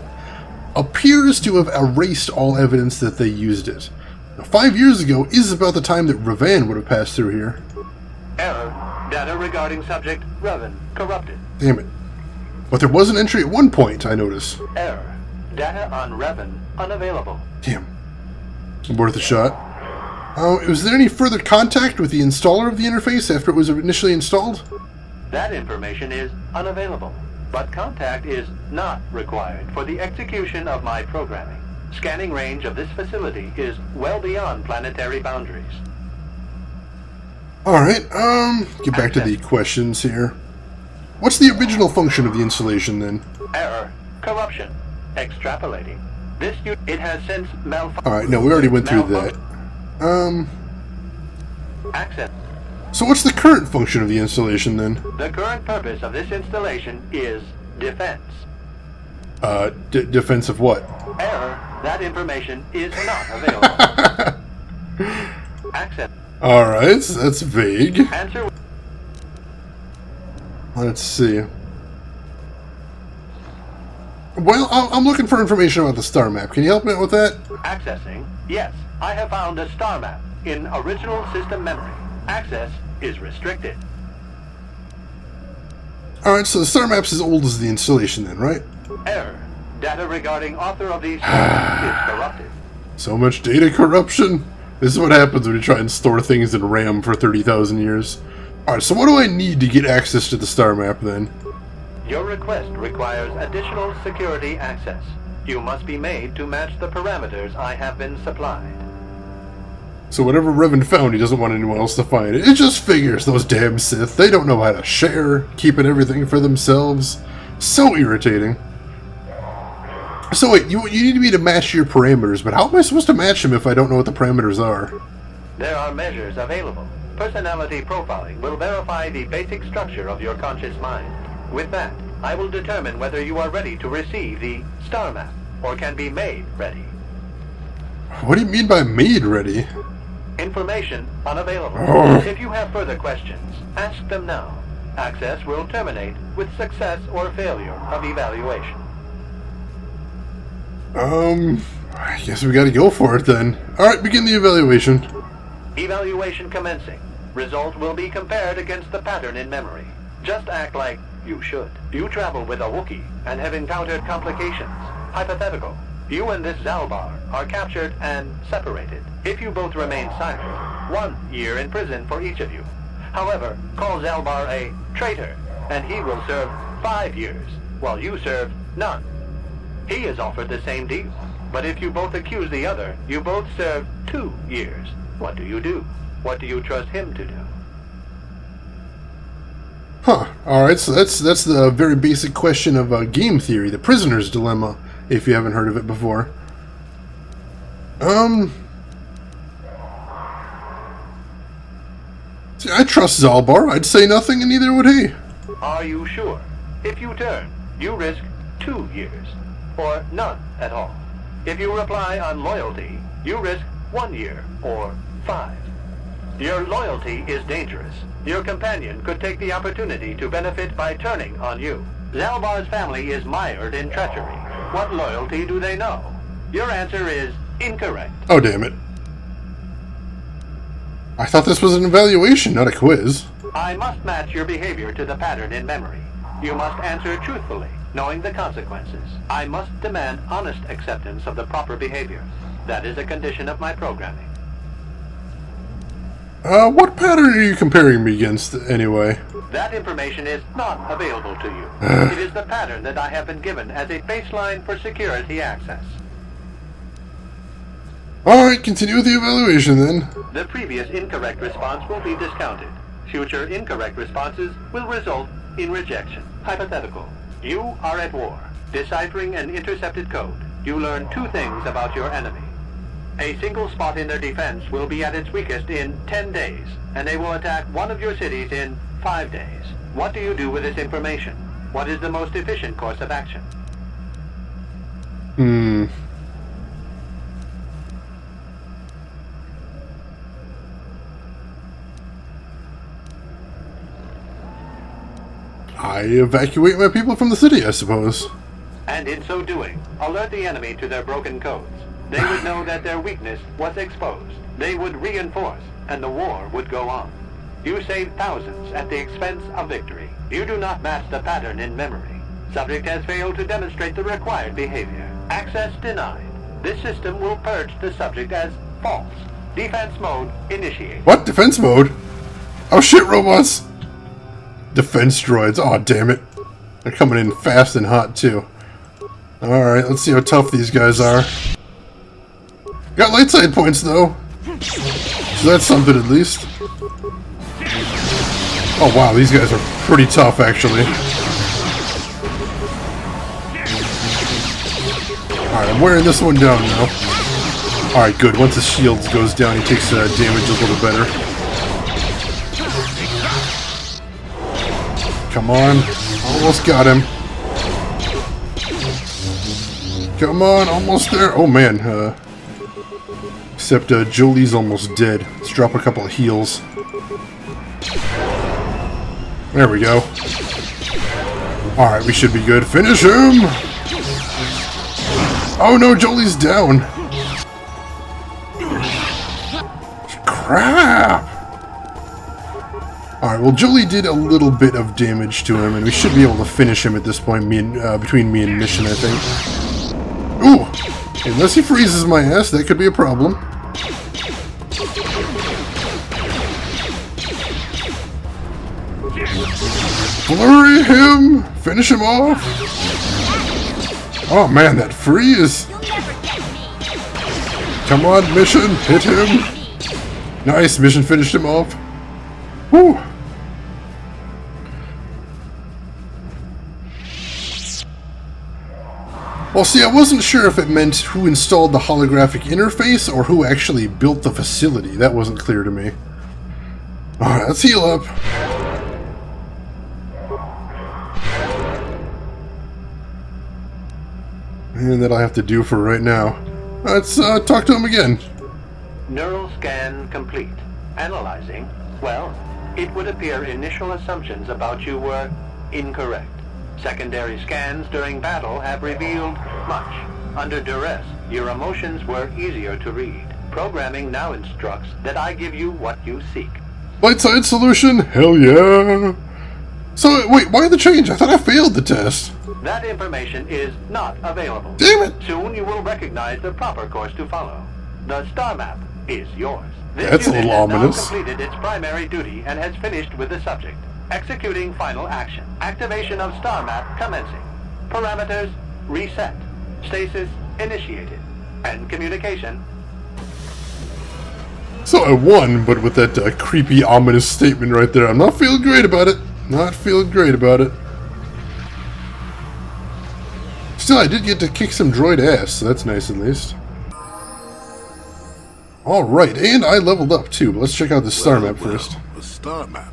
appears to have erased all evidence that they used it. Now, 5 years ago is about the time that Revan would have passed through here. Error. Data regarding subject Revan corrupted. Damn it. But there was an entry at one point, I notice. Error. Data on Revan unavailable. Damn. Worth a shot. Was there any further contact with the installer of the interface after it was initially installed? That information is unavailable, but contact is not required for the execution of my programming. Scanning range of this facility is well beyond planetary boundaries. Alright, get back to the questions here. What's the original function of the installation then? Error. Corruption. Extrapolating. This it has since malfunctioned. Alright, no, we already went through that. Access. So what's the current function of the installation then? The current purpose of this installation is defense. Defense of what? Error. That information is not available. Access. Alright, so that's vague. Answer. Let's see. Well, I'm looking for information about the star map. Can you help me out with that? Accessing. Yes, I have found a star map in original system memory. Access is restricted. Alright, so the star map's as old as the installation then, right? Error. Data regarding author of these is corrupted. So much data corruption. This is what happens when you try and store things in RAM for 30,000 years. Alright, so what do I need to get access to the star map then? Your request requires additional security access. You must be made to match the parameters I have been supplied. So whatever Revan found, he doesn't want anyone else to find it. It just figures, those damn Sith. They don't know how to share, keeping everything for themselves. So irritating. So wait, you need me to match your parameters, but how am I supposed to match them if I don't know what the parameters are? There are measures available. Personality profiling will verify the basic structure of your conscious mind. With that, I will determine whether you are ready to receive the star map, or can be made ready. What do you mean by made ready? Information unavailable. If you have further questions, ask them now. Access will terminate with success or failure of evaluation. I guess we gotta go for it then. Alright, begin the evaluation. Evaluation commencing. Result will be compared against the pattern in memory. Just act like you should. You travel with a Wookiee and have encountered complications. Hypothetical. You and this Zalbar are captured and separated. If you both remain silent, 1 year in prison for each of you. However, call Zalbar a traitor, and he will serve 5 years, while you serve none. He is offered the same deal. But if you both accuse the other, you both serve 2 years. What do you do? What do you trust him to do? Huh. Alright, so that's the very basic question of game theory, the prisoner's dilemma, if you haven't heard of it before. See, I trust Zalbar. I'd say nothing, and neither would he. Are you sure? If you turn, you risk 2 years, or none at all. If you reply on loyalty, you risk 1 year, or 5. Your loyalty is dangerous. Your companion could take the opportunity to benefit by turning on you. Zalbar's family is mired in treachery. What loyalty do they know? Your answer is incorrect. Oh, damn it. I thought this was an evaluation, not a quiz. I must match your behavior to the pattern in memory. You must answer truthfully, knowing the consequences. I must demand honest acceptance of the proper behavior. That is a condition of my programming. What pattern are you comparing me against, anyway? That information is not available to you. It is the pattern that I have been given as a baseline for security access. Alright, continue with the evaluation then. The previous incorrect response will be discounted. Future incorrect responses will result in rejection. Hypothetical. You are at war. Deciphering an intercepted code, you learn 2 things about your enemy. A single spot in their defense will be at its weakest in 10 days, and they will attack one of your cities in 5 days. What do you do with this information? What is the most efficient course of action? I evacuate my people from the city, I suppose. And in so doing, alert the enemy to their broken codes. They would know that their weakness was exposed. They would reinforce, and the war would go on. You save thousands at the expense of victory. You do not match the pattern in memory. Subject has failed to demonstrate the required behavior. Access denied. This system will purge the subject as false. Defense mode initiated. What? Defense mode? Oh shit, robots! Defense droids. Aw, damn it. They're coming in fast and hot, too. Alright, let's see how tough these guys are. Got light side points, though. So that's something, at least. Oh, wow, these guys are pretty tough, actually. Alright, I'm wearing this one down now. Alright, good. Once his shield goes down, he takes damage a little better. Come on. Almost got him. Come on, almost there. Oh, man. Except Jolie's almost dead. Let's drop a couple of heals. There we go. Alright, we should be good. Finish him! Oh no, Jolie's down! Crap! Alright, well Jolie did a little bit of damage to him, and we should be able to finish him at this point, between me and Mission, I think. Ooh! Unless he freezes my ass, that could be a problem. Flurry him! Finish him off! Oh man, that freeze! Come on, Mission! Hit him! Nice, Mission finished him off. Whew! Well, see, I wasn't sure if it meant who installed the holographic interface or who actually built the facility. That wasn't clear to me. Alright, let's heal up. And that'll have to do for right now. Let's talk to him again. Neural scan complete. Analyzing. Well, it would appear initial assumptions about you were incorrect. Secondary scans during battle have revealed much. Under duress, your emotions were easier to read. Programming now instructs that I give you what you seek. Light side solution? Hell yeah! So, wait, why the change? I thought I failed the test. That information is not available. Damn it! Soon you will recognize the proper course to follow. The star map is yours. This That's a unit little has ominous. now completed its primary duty and has finished with the subject. Executing final action. Activation of star map commencing. Parameters reset. Stasis initiated. and communication. So I won, but with that creepy, ominous statement right there. I'm not feeling great about it. Not feeling great about it. Still, I did get to kick some droid ass, so that's nice at least. Alright, and I leveled up too, but let's check out the star map first. The star map.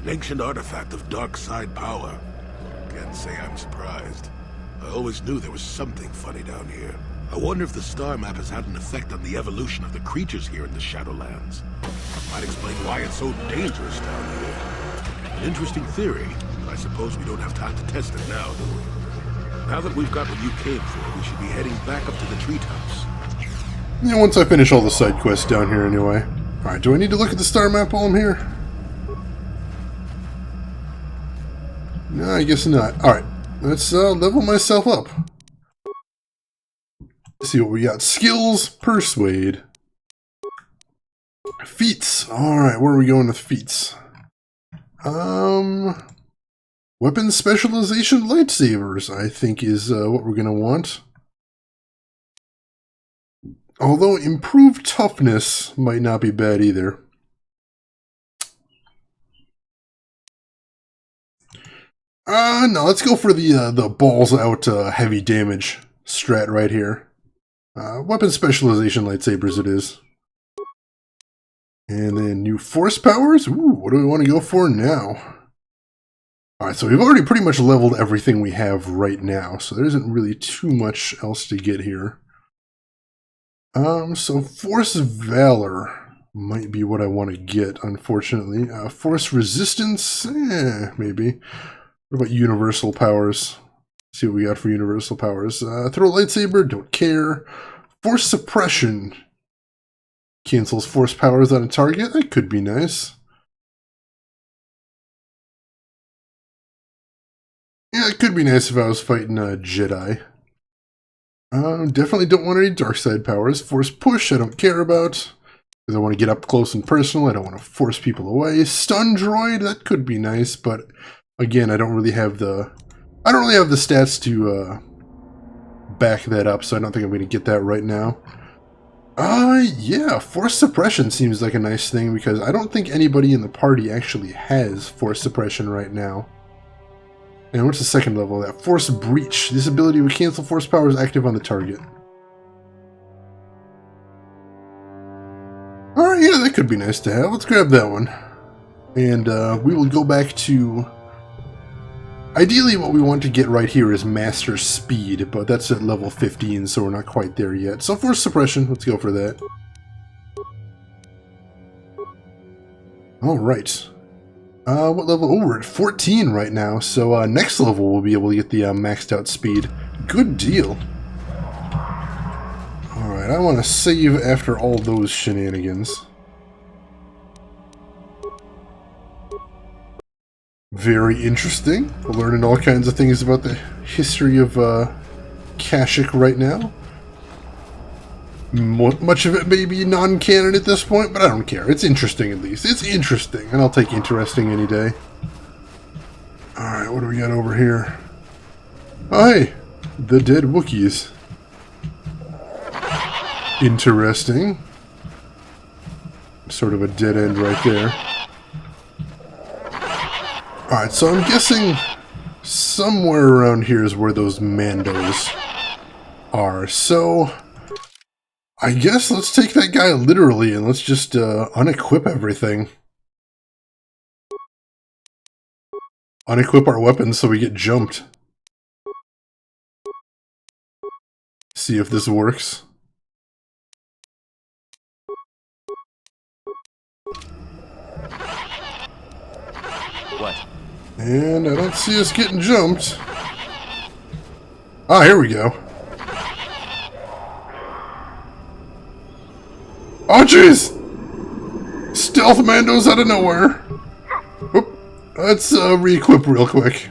An ancient artifact of dark side power. Can't say I'm surprised. I always knew there was something funny down here. I wonder if the star map has had an effect on the evolution of the creatures here in the Shadowlands. Might explain why it's so dangerous down here. An interesting theory, but I suppose we don't have time to test it now, do we? Now that we've got what you came for, we should be heading back up to the treetops. Yeah, once I finish all the side quests down here anyway. Alright, do I need to look at the star map while I'm here? No, I guess not. Alright, let's level myself up. See what we got. Skills, persuade. Feats. Alright, where are we going with feats? Weapon specialization lightsabers, I think, is what we're going to want. Although improved toughness might not be bad either. No, let's go for the balls out heavy damage strat right here. Weapon specialization lightsabers it is. And then new force powers. Ooh, what do we want to go for now? Alright, so we've already pretty much leveled everything we have right now, so there isn't really too much else to get here. So Force Valor might be what I want to get, unfortunately. Force Resistance? Maybe. What about Universal Powers? Let's see what we got for Universal Powers. Throw a lightsaber, don't care. Force Suppression. Cancels Force Powers on a target, that could be nice. Yeah, it could be nice if I was fighting a Jedi. Definitely don't want any dark side powers. Force push, I don't care about. Because I want to get up close and personal. I don't want to force people away. Stun droid, that could be nice, but again, I don't really have the stats to back that up, so I don't think I'm going to get that right now. Yeah, force suppression seems like a nice thing because I don't think anybody in the party actually has force suppression right now. And what's the second level of that? Force Breach. This ability will cancel force powers active on the target. Alright, yeah, that could be nice to have. Let's grab that one. And we will go back to... Ideally, what we want to get right here is Master Speed, but that's at level 15, so we're not quite there yet. So Force Suppression, let's go for that. Alright. What level? Oh, we're at 14 right now, so next level we'll be able to get the maxed out speed. Good deal. Alright, I want to save after all those shenanigans. Very interesting. We're learning all kinds of things about the history of Kashyyyk right now. Much of it may be non-canon at this point, but I don't care. It's interesting at least. It's interesting, and I'll take interesting any day. Alright, what do we got over here? Oh, hey! The dead Wookies. Interesting. Sort of a dead end right there. Alright, so I'm guessing somewhere around here is where those Mandos are. So... I guess let's take that guy literally and let's just unequip everything. Unequip our weapons so we get jumped. See if this works. What? And I don't see us getting jumped. Ah, here we go. Oh, jeez! Stealth Mandos out of nowhere. Oop. Let's re-equip real quick.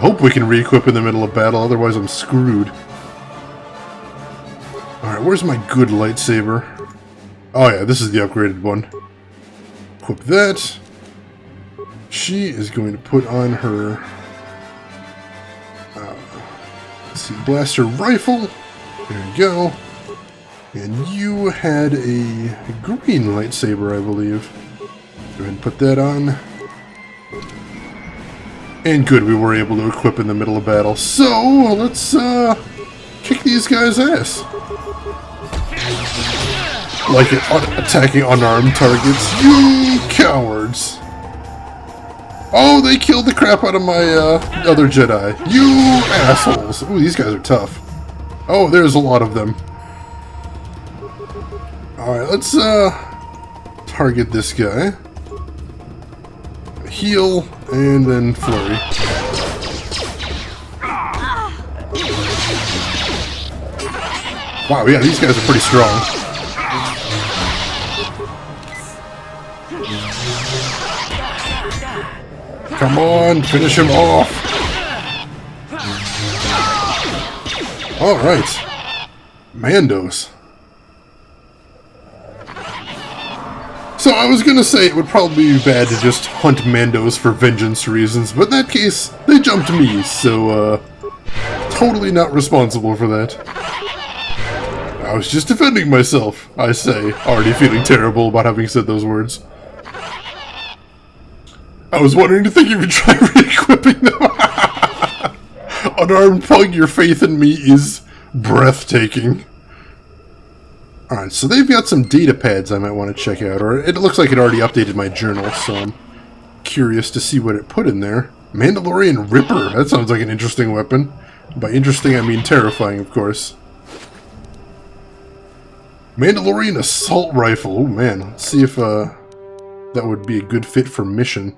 Hope we can re-equip in the middle of battle, otherwise I'm screwed. Alright, where's my good lightsaber? Oh yeah, this is the upgraded one. Equip that. She is going to put on her... let's see, blaster rifle. There you go. And you had a green lightsaber, I believe. Go ahead and put that on. And good, we were able to equip in the middle of battle. So, let's kick these guys' ass. Like it, attacking unarmed targets. You cowards! Oh, they killed the crap out of my other Jedi. You assholes! Ooh, these guys are tough. Oh, there's a lot of them. Alright, let's target this guy. Heal, and then flurry. Wow, yeah, these guys are pretty strong. Come on, finish him off. Alright. Mandos. So I was gonna say it would probably be bad to just hunt Mandos for vengeance reasons, but in that case, they jumped me, so totally not responsible for that. I was just defending myself, I say, already feeling terrible about having said those words. I was wondering to think you would try re-equipping them. Unarmed Pug, your faith in me is breathtaking. Alright, so they've got some data pads I might want to check out, or it looks like it already updated my journal, so I'm curious to see what it put in there. Mandalorian Ripper, that sounds like an interesting weapon. By interesting, I mean terrifying, of course. Mandalorian Assault Rifle, oh man, let's see if that would be a good fit for mission.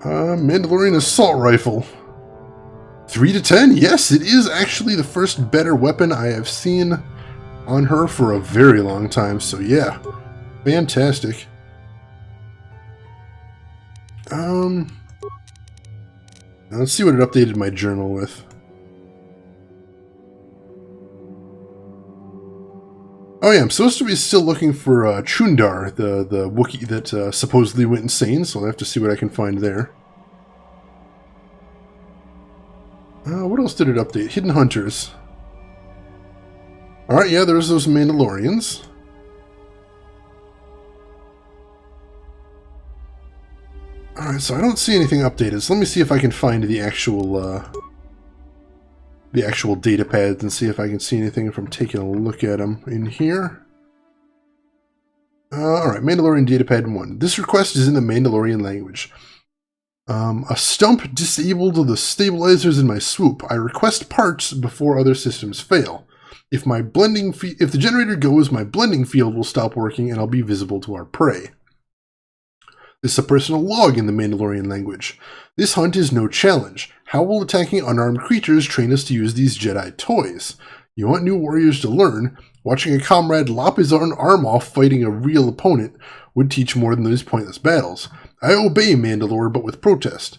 Mandalorian Assault Rifle. 3 to 10? Yes, it is actually the first better weapon I have seen on her for a very long time, so yeah. Fantastic. Let's see what it updated my journal with. Oh yeah, I'm supposed to be still looking for Chundar, the Wookiee that supposedly went insane, so I'll have to see what I can find there. What else did it update? Hidden Hunters. Alright, yeah, there's those Mandalorians. Alright, so I don't see anything updated, so let me see if I can find the actual data pads and see if I can see anything from taking a look at them in here. Alright, Mandalorian Datapad 1. This request is in the Mandalorian language. A stump disabled the stabilizers in my swoop. I request parts before other systems fail. If the generator goes, my blending field will stop working and I'll be visible to our prey. This is a personal log in the Mandalorian language. This hunt is no challenge. How will attacking unarmed creatures train us to use these Jedi toys? You want new warriors to learn? Watching a comrade lop his own arm off fighting a real opponent would teach more than these pointless battles. I obey, Mandalore, but with protest.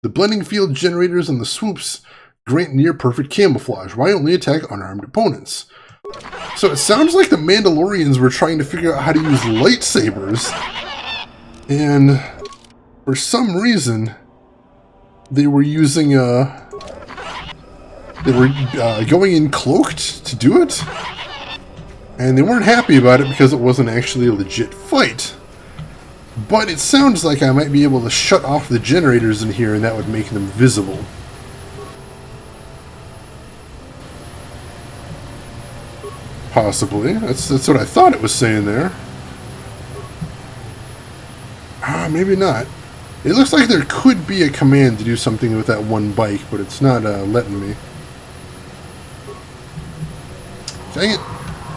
The blending field generators and the swoops grant near-perfect camouflage. Why only attack unarmed opponents? So it sounds like the Mandalorians were trying to figure out how to use lightsabers, and for some reason they were using going in cloaked to do it, and they weren't happy about it because it wasn't actually a legit fight. But it sounds like I might be able to shut off the generators in here and that would make them visible. Possibly. That's what I thought it was saying there. Maybe not. It looks like there could be a command to do something with that one bike, but it's not letting me. Dang it.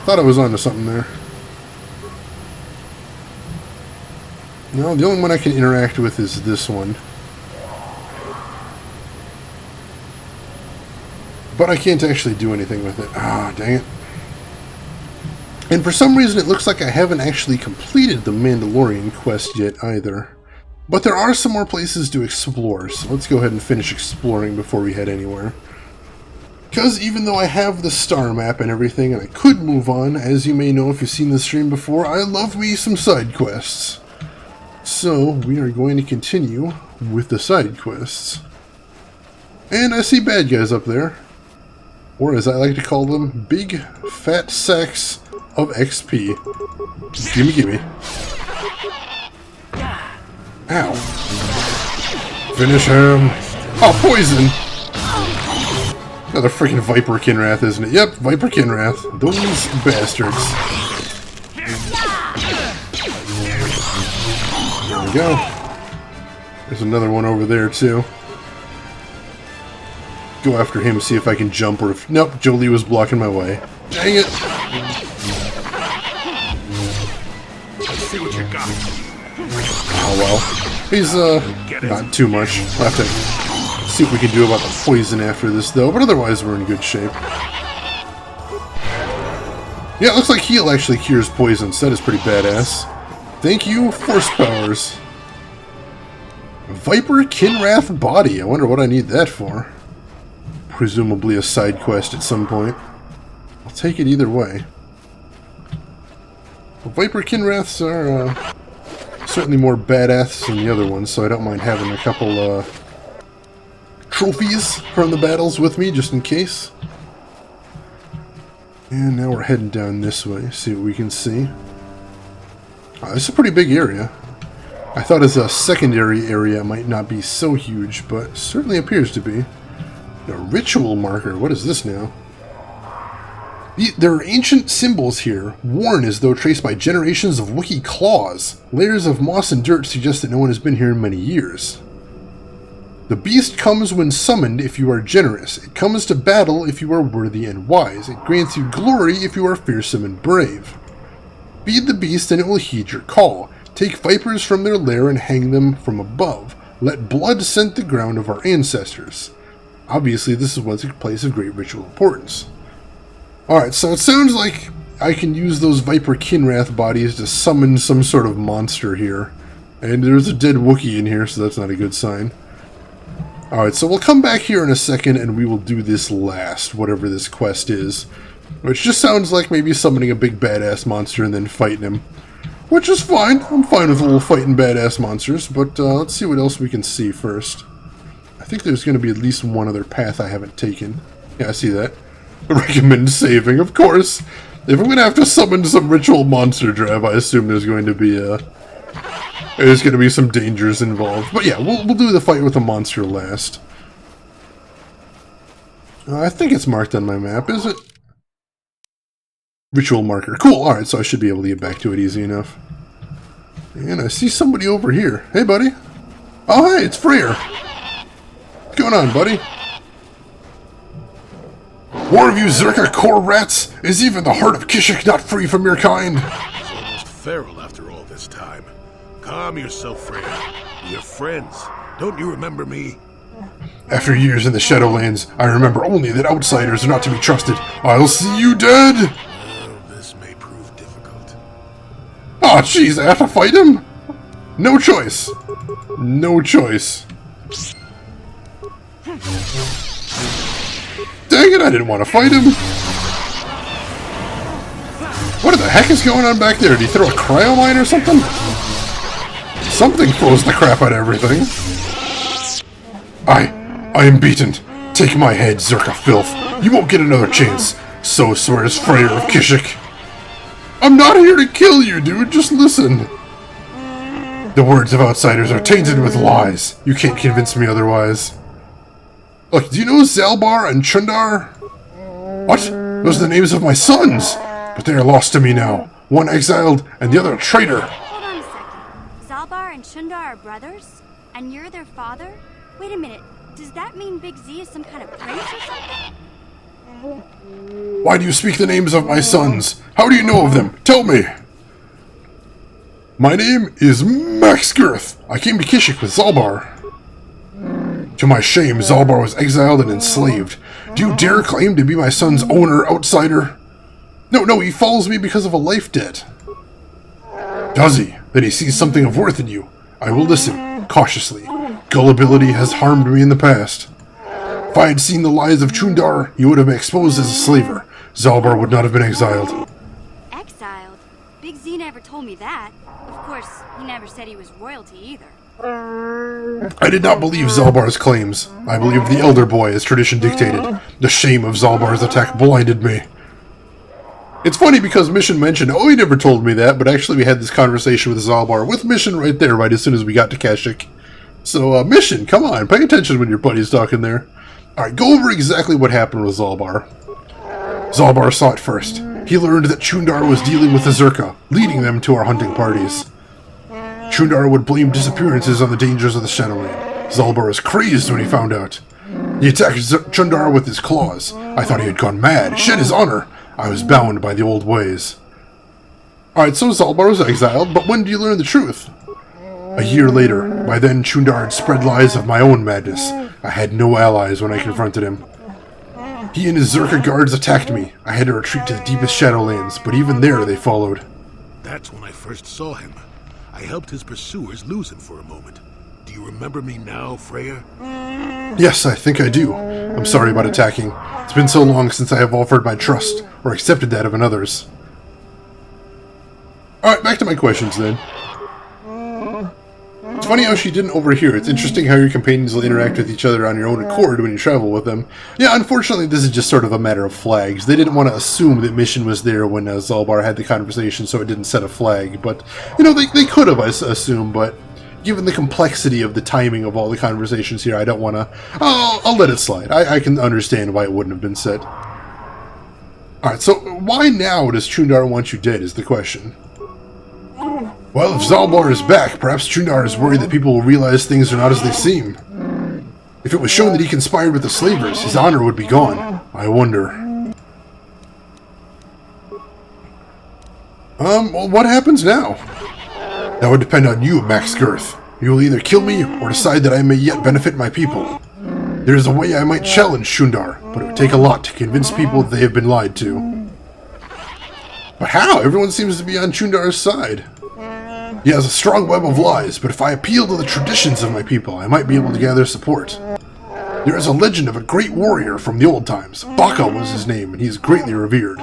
Thought I was onto something there. No, the only one I can interact with is this one. But I can't actually do anything with it. Ah, dang it. And for some reason it looks like I haven't actually completed the Mandalorian quest yet either. But there are some more places to explore, so let's go ahead and finish exploring before we head anywhere. Because even though I have the star map and everything, and I could move on, as you may know if you've seen the stream before, I love me some side quests. So, we are going to continue with the side quests. And I see bad guys up there. or as I like to call them, big fat sacks of XP. Gimme, gimme. Ow. Finish him. Oh, poison! Another freaking Viper Kinrath, isn't it? Yep, Viper Kinrath. Those bastards. There we go. There's another one over there, too. Go after him, see if I can jump, or if... Nope, Jolie was blocking my way. Dang it! Let's see what you got. Oh well. He's, not too much. We'll have to see what we can do about the poison after this, though, but otherwise we're in good shape. Yeah, it looks like heal actually cures poison, so that is pretty badass. Thank you, Force Powers. Viper Kinrath Body. I wonder what I need that for. Presumably a side quest at some point. I'll take it either way. Well, Viper Kinraths are certainly more badass than the other ones, so I don't mind having a couple trophies from the battles with me, just in case. And now we're heading down this way, see what we can see. This is a pretty big area. I thought as a secondary area it might not be so huge, but certainly appears to be. A ritual marker, what is this now? There are ancient symbols here, worn as though traced by generations of Wookiee claws. Layers of moss and dirt suggest that no one has been here in many years. The beast comes when summoned if you are generous. It comes to battle if you are worthy and wise. It grants you glory if you are fearsome and brave. Feed the beast and it will heed your call. Take vipers from their lair and hang them from above. Let blood scent the ground of our ancestors. Obviously, this is what's a place of great ritual importance. Alright, so it sounds like I can use those Viper Kinrath bodies to summon some sort of monster here. And there's a dead Wookiee in here, so that's not a good sign. Alright, so we'll come back here in a second and we will do this last, whatever this quest is. Which just sounds like maybe summoning a big badass monster and then fighting him. Which is fine. I'm fine with little fighting badass monsters, but let's see what else we can see first. I think there's going to be at least one other path I haven't taken. Yeah, I see that. I recommend saving, of course. If I'm going to have to summon some ritual monster drive, I assume there's going to be some dangers involved. But yeah, we'll do the fight with the monster last. I think it's marked on my map, is it? Ritual marker. Cool, alright, so I should be able to get back to it easy enough. And I see somebody over here. Hey, buddy. Oh, hey, it's Freyr. What's going on, buddy? War of you Zerka core rats! Is even the heart of Kashyyyk not free from your kind? It's almost feral after all this time. Calm yourself, Freyr. We're friends. Don't you remember me? After years in the Shadowlands, I remember only that outsiders are not to be trusted. I'll see you dead! Well, this may prove difficult. Aw, jeez, I have to fight him? No choice. No choice. Dang it, I didn't want to fight him. What the heck is going on back there? Did he throw a cryo mine or something? Something froze the crap out of everything. I am beaten. Take my head, Zerka filth. You won't get another chance. So swears Freyr of Kashyyyk. I'm not here to kill you, dude. Just listen. The words of outsiders are tainted with lies. You can't convince me otherwise. Look, do you know Zalbar and Chundar? What? Those are the names of my sons! But they are lost to me now. One exiled, and the other a traitor. Hold on a second. Zalbar and Chundar are brothers? And you're their father? Wait a minute. Does that mean Big Z is some kind of prince or something? Why do you speak the names of my sons? How do you know of them? Tell me! My name is Max Girth. I came to Kashyyyk with Zalbar. To my shame, Zalbar was exiled and enslaved. Do you dare claim to be my son's owner, outsider? No, he follows me because of a life debt. Does he? Then he sees something of worth in you. I will listen, cautiously. Gullibility has harmed me in the past. If I had seen the lies of Chundar, he would have been exposed as a slaver. Zalbar would not have been exiled. Exiled? Big Z never told me that. Of course, he never said he was royalty either. I did not believe Zalbar's claims. I believed the elder boy as tradition dictated. The shame of Zalbar's attack blinded me. It's funny because Mission mentioned, oh, he never told me that, but actually we had this conversation with Zalbar, with Mission right there, right as soon as we got to Kashyyyk. So, Mission, come on, pay attention when your buddy's talking there. Alright, go over exactly what happened with Zalbar. Zalbar saw it first. He learned that Chundar was dealing with the Zerka, leading them to our hunting parties. Chundar would blame disappearances on the dangers of the Shadowland. Zalbar was crazed when he found out. He attacked Chundar with his claws. I thought he had gone mad, shed his honor. I was bound by the old ways. Alright, so Zalbar was exiled, but when did you learn the truth? A year later. By then, Chundar had spread lies of my own madness. I had no allies when I confronted him. He and his Zerka guards attacked me. I had to retreat to the deepest Shadowlands, but even there they followed. That's when I first saw him. I helped his pursuers lose him for a moment. Do you remember me now, Freya? Yes, I think I do. I'm sorry about attacking. It's been so long since I have offered my trust, or accepted that of another's. Alright, back to my questions then. It's funny how she didn't overhear. It's interesting how your companions will interact with each other on your own accord when you travel with them. Yeah, unfortunately this is just sort of a matter of flags. They didn't want to assume that Mission was there when Zalbar had the conversation, so it didn't set a flag. But, you know, they could have, I assume, but given the complexity of the timing of all the conversations here, I don't want to... I'll let it slide. I can understand why it wouldn't have been set. Alright, so why now does Chundar want you dead is the question. Well, if Zalbar is back, perhaps Chundar is worried that people will realize things are not as they seem. If it was shown that he conspired with the slavers, his honor would be gone. I wonder. Well, what happens now? That would depend on you, Max Girth. You will either kill me, or decide that I may yet benefit my people. There is a way I might challenge Chundar, but it would take a lot to convince people that they have been lied to. But how? Everyone seems to be on Chundar's side. He has a strong web of lies, but if I appeal to the traditions of my people, I might be able to gather support. There is a legend of a great warrior from the old times. Baka was his name, and he is greatly revered.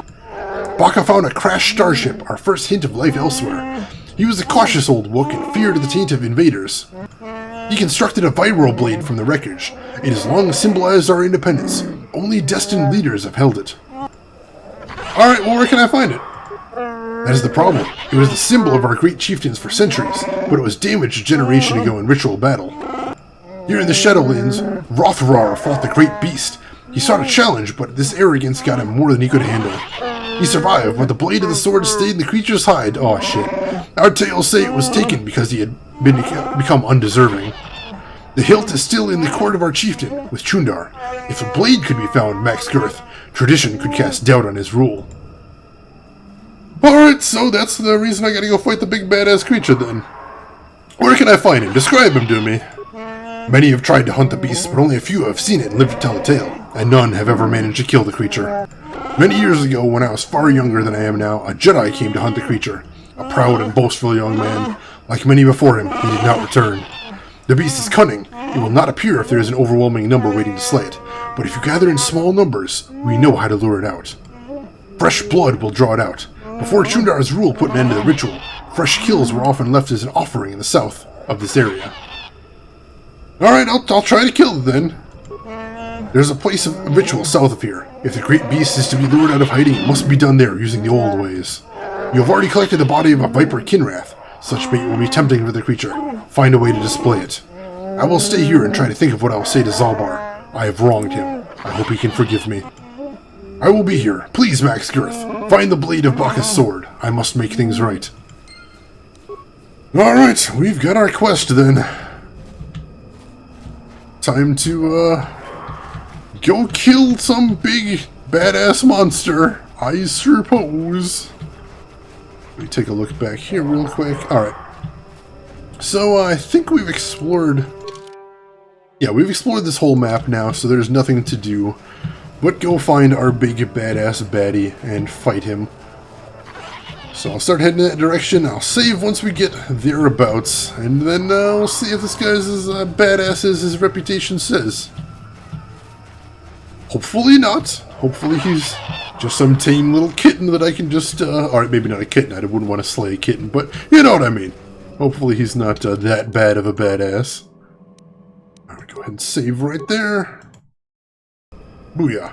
Baka found a crashed starship, our first hint of life elsewhere. He was a cautious old Wook and feared the taint of invaders. He constructed a viral blade from the wreckage. It has long symbolized our independence. Only destined leaders have held it. Alright, well, where can I find it? That is the problem. It was the symbol of our great chieftains for centuries, but it was damaged a generation ago in ritual battle. Here in the Shadowlands, Rothrar fought the great beast. He sought a challenge, but this arrogance got him more than he could handle. He survived, but the blade of the sword stayed in the creature's hide. Oh shit. Our tales say it was taken because he had become undeserving. The hilt is still in the court of our chieftain, with Chundar. If a blade could be found, Max Girth, tradition could cast doubt on his rule. Alright, so that's the reason I gotta go fight the big badass creature then. Where can I find him? Describe him to me. Many have tried to hunt the beast, but only a few have seen it and lived to tell the tale, and none have ever managed to kill the creature. Many years ago, when I was far younger than I am now, a Jedi came to hunt the creature. A proud and boastful young man. Like many before him, he did not return. The beast is cunning. It will not appear if there is an overwhelming number waiting to slay it, but if you gather in small numbers, we know how to lure it out. Fresh blood will draw it out. Before Chundar's rule put an end to the ritual, fresh kills were often left as an offering in the south of this area. Alright, I'll try to kill it then. There's a place of ritual south of here. If the great beast is to be lured out of hiding, it must be done there using the old ways. You have already collected the body of a viper Kinrath. Such bait will be tempting for the creature. Find a way to display it. I will stay here and try to think of what I will say to Zalbar. I have wronged him. I hope he can forgive me. I will be here. Please, Max Girth. Find the blade of Baka's sword. I must make things right. Alright, we've got our quest then. Time to, go kill some big, badass monster, I suppose. Let me take a look back here real quick. Alright. So, I think we've explored... Yeah, we've explored this whole map now, so there's nothing to do but go find our big, badass baddie and fight him. So I'll start heading in that direction. I'll save once we get thereabouts, and then we'll see if this guy's as badass as his reputation says. Hopefully not. Hopefully he's just some tame little kitten that I can just, alright, maybe not a kitten, I wouldn't want to slay a kitten, but you know what I mean. Hopefully he's not that bad of a badass. Alright, go ahead and save right there. Booyah.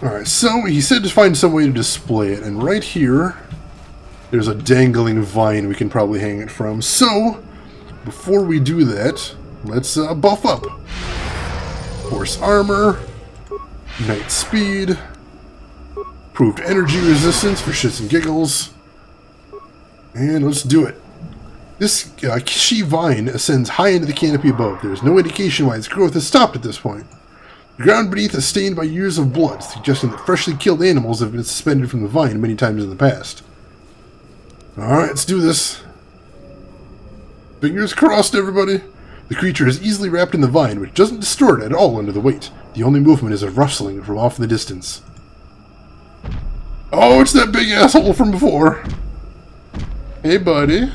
Alright, so he said to find some way to display it, and right here, there's a dangling vine we can probably hang it from. So, before we do that, let's buff up. Horse armor, knight speed, improved energy resistance for shits and giggles, and let's do it. This Kashyyyk vine ascends high into the canopy above. There is no indication why its growth has stopped at this point. The ground beneath is stained by years of blood, suggesting that freshly killed animals have been suspended from the vine many times in the past. Alright, let's do this. Fingers crossed, everybody. The creature is easily wrapped in the vine, which doesn't distort at all under the weight. The only movement is a rustling from off in the distance. Oh, it's that big asshole from before. Hey, buddy.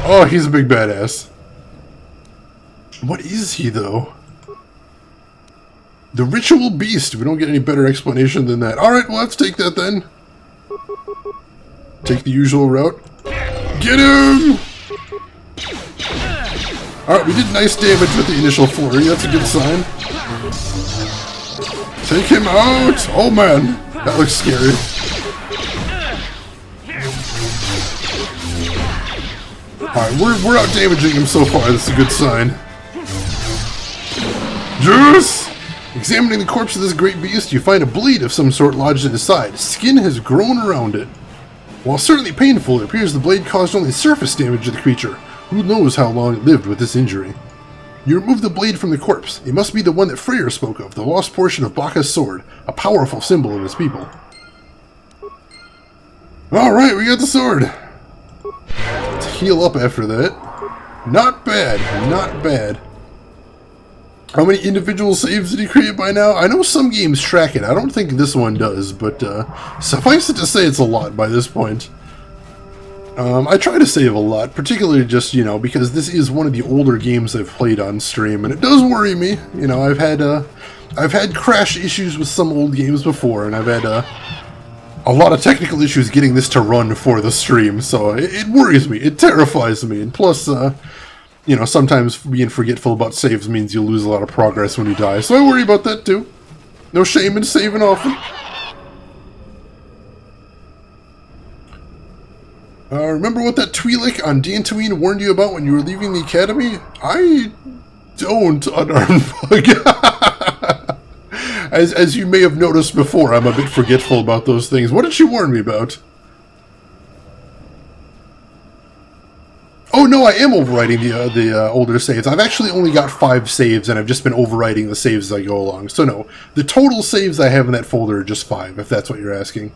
Oh, he's a big badass. What is he, though? The ritual beast. We don't get any better explanation than that. Alright, well, let's take that then. Take the usual route. Get him! Alright, we did nice damage with the initial flurry. That's a good sign. Take him out! Oh, man. That looks scary. Alright, we're out damaging him so far. That's a good sign. Juice! Examining the corpse of this great beast, you find a blade of some sort lodged in his side. Skin has grown around it. While certainly painful, it appears the blade caused only surface damage to the creature. Who knows how long it lived with this injury? You remove the blade from the corpse. It must be the one that Freyr spoke of, the lost portion of Baka's sword, a powerful symbol of his people. Alright, we got the sword. Let's heal up after that. Not bad, not bad. How many individual saves did he create by now? I know some games track it. I don't think this one does, but suffice it to say it's a lot by this point. I try to save a lot, particularly just, you know, because this is one of the older games I've played on stream, and it does worry me. You know, I've had crash issues with some old games before, and I've had a lot of technical issues getting this to run for the stream, so it worries me. It terrifies me, and plus, you know, sometimes being forgetful about saves means you lose a lot of progress when you die, so I worry about that too. No shame in saving often. Remember what that Twi'lek on Dantooine warned you about when you were leaving the academy? I don't, unarmed bug. As you may have noticed before, I'm a bit forgetful about those things. What did she warn me about? Oh no, I am overwriting the older saves. I've actually only got 5 saves, and I've just been overwriting the saves as I go along. So no, the total saves I have in that folder are just 5, if that's what you're asking.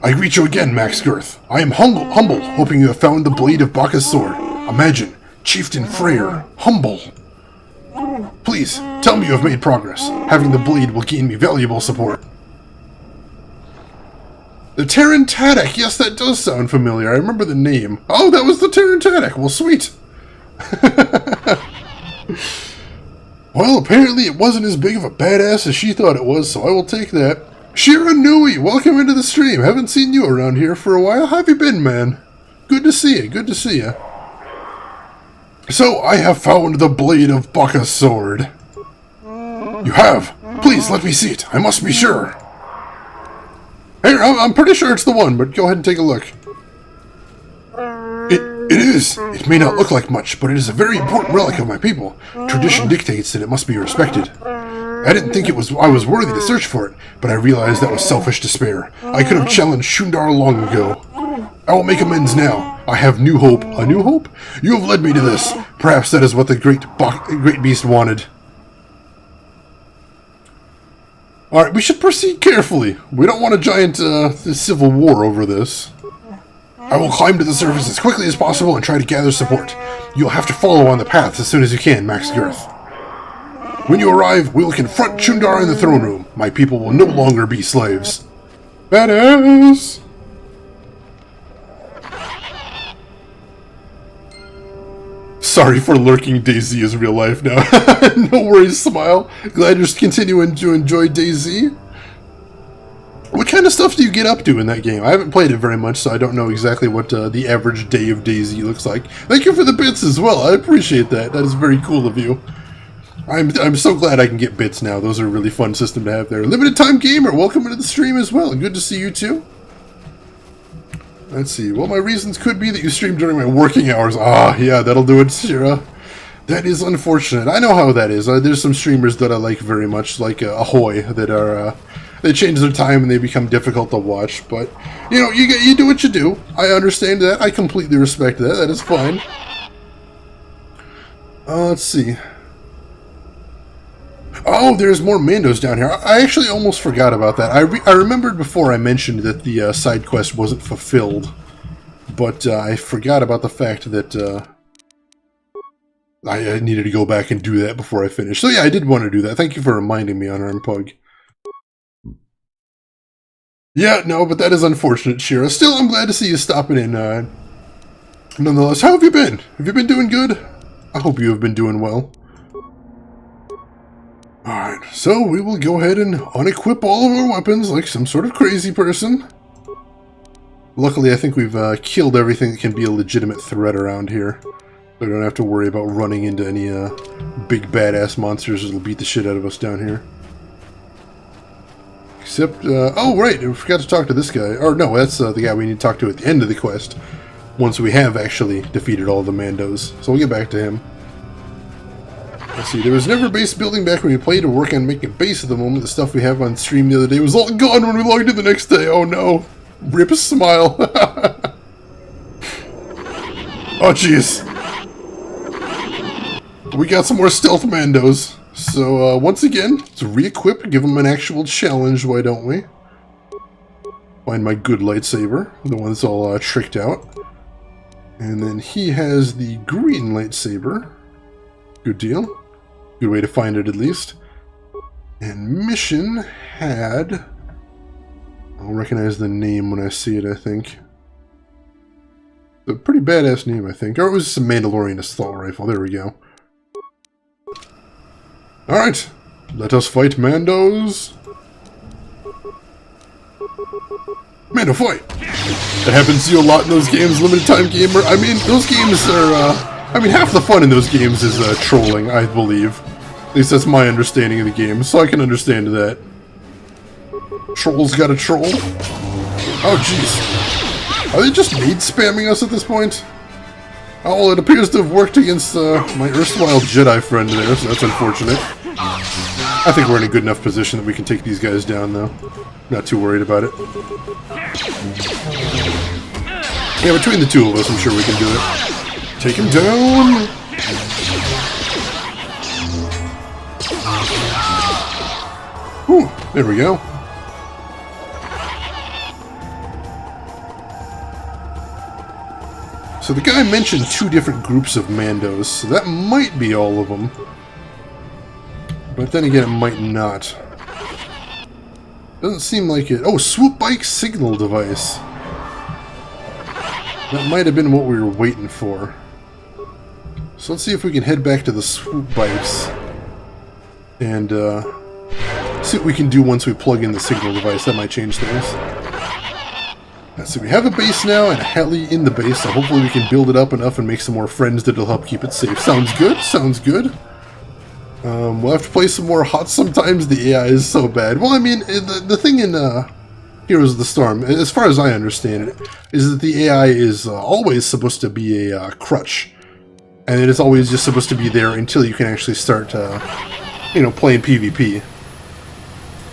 I greet you again, Max Girth. I am humble, hoping you have found the blade of Baka's sword. Imagine, Chieftain Freyr, humble. Please, tell me you have made progress. Having the blade will gain me valuable support. The Terran Tadek! Yes, that does sound familiar. I remember the name. Oh, that was the Terran Tadek! Well, sweet! Well, apparently it wasn't as big of a badass as she thought it was, so I will take that. Shira Nui, welcome into the stream. Haven't seen you around here for a while. How have you been, man? Good to see you, good to see you. So, I have found the blade of Baka's sword. You have? Please, let me see it. I must be sure. Here, I'm pretty sure it's the one, but go ahead and take a look. It is. It may not look like much, but it is a very important relic of my people. Tradition dictates that it must be respected. I didn't think I was worthy to search for it, but I realized that was selfish despair. I could have challenged Shundar long ago. I will make amends now. I have new hope. A new hope? You have led me to this. Perhaps that is what the great beast wanted. Alright, we should proceed carefully. We don't want a giant civil war over this. I will climb to the surface as quickly as possible and try to gather support. You'll have to follow on the path as soon as you can, Max Girth. When you arrive, we will confront Shundar in the throne room. My people will no longer be slaves. Badass! Sorry for lurking DayZ as real life now. No worries, smile. Glad you're continuing to enjoy DayZ. What kind of stuff do you get up to in that game? I haven't played it very much, so I don't know exactly what the average day of DayZ looks like. Thank you for the bits as well. I appreciate that. That is very cool of you. I'm so glad I can get bits now. Those are a really fun system to have there. Limited Time Gamer, welcome into the stream as well. Good to see you too. Let's see. Well, my reasons could be that you stream during my working hours. Ah, yeah, that'll do it, Shira. That is unfortunate. I know how that is. There's some streamers that I like very much, like Ahoy, that are they change their time and they become difficult to watch. But you know, you do what you do. I understand that. I completely respect that. That is fine. Let's see. Oh, there's more Mandos down here. I actually almost forgot about that. I remembered before I mentioned that the side quest wasn't fulfilled, but I forgot about the fact that I needed to go back and do that before I finished. So yeah, I did want to do that. Thank you for reminding me, Unarmed Pug. Yeah, no, but that is unfortunate, Shira. Still, I'm glad to see you stopping in. Nonetheless, how have you been? Have you been doing good? I hope you have been doing well. Alright, so we will go ahead and unequip all of our weapons like some sort of crazy person. Luckily, I think we've killed everything that can be a legitimate threat around here. So we don't have to worry about running into any big badass monsters that'll beat the shit out of us down here. Except, oh right, I forgot to talk to this guy. Or no, that's the guy we need to talk to at the end of the quest. Once we have actually defeated all the Mandos. So we'll get back to him. Let's see, there was never base building back when we played to work on making a base at the moment. The stuff we have on stream the other day was all gone when we logged in the next day. Oh no. Rip a smile. Oh jeez. We got some more stealth Mandos. So once again, let's re-equip, give them an actual challenge, why don't we? Find my good lightsaber, the one that's all tricked out. And then he has the green lightsaber. Good deal. Good way to find it, at least. And Mission had... I'll recognize the name when I see it, I think. A pretty badass name, I think. Or it was some Mandalorian assault rifle. There we go. Alright. Let us fight Mandos. Mando fight! That happens to you a lot in those games, Limited Time Gamer. I mean, those games are... I mean, half the fun in those games is trolling, I believe. At least that's my understanding of the game, so I can understand that. Trolls gotta troll. Oh, jeez. Are they just maid spamming us at this point? Oh, well, it appears to have worked against my erstwhile Jedi friend there, so that's unfortunate. I think we're in a good enough position that we can take these guys down, though. Not too worried about it. Yeah, between the two of us, I'm sure we can do it. Take him down! Whew, there we go. So the guy mentioned 2 different groups of Mandos, so that might be all of them. But then again, it might not. Doesn't seem like it. Oh, swoop bike signal device. That might have been what we were waiting for. So let's see if we can head back to the swoop bikes and see what we can do once we plug in the signal device. That might change things. Let's see, we have a base now and a heli in the base, so hopefully we can build it up enough and make some more friends that'll help keep it safe. Sounds good, sounds good. We'll have to play some more HOTS sometimes. The AI is so bad. Well, I mean, the thing in Heroes of the Storm, as far as I understand it, is that the AI is always supposed to be a crutch. And it is always just supposed to be there until you can actually start, you know, playing PvP.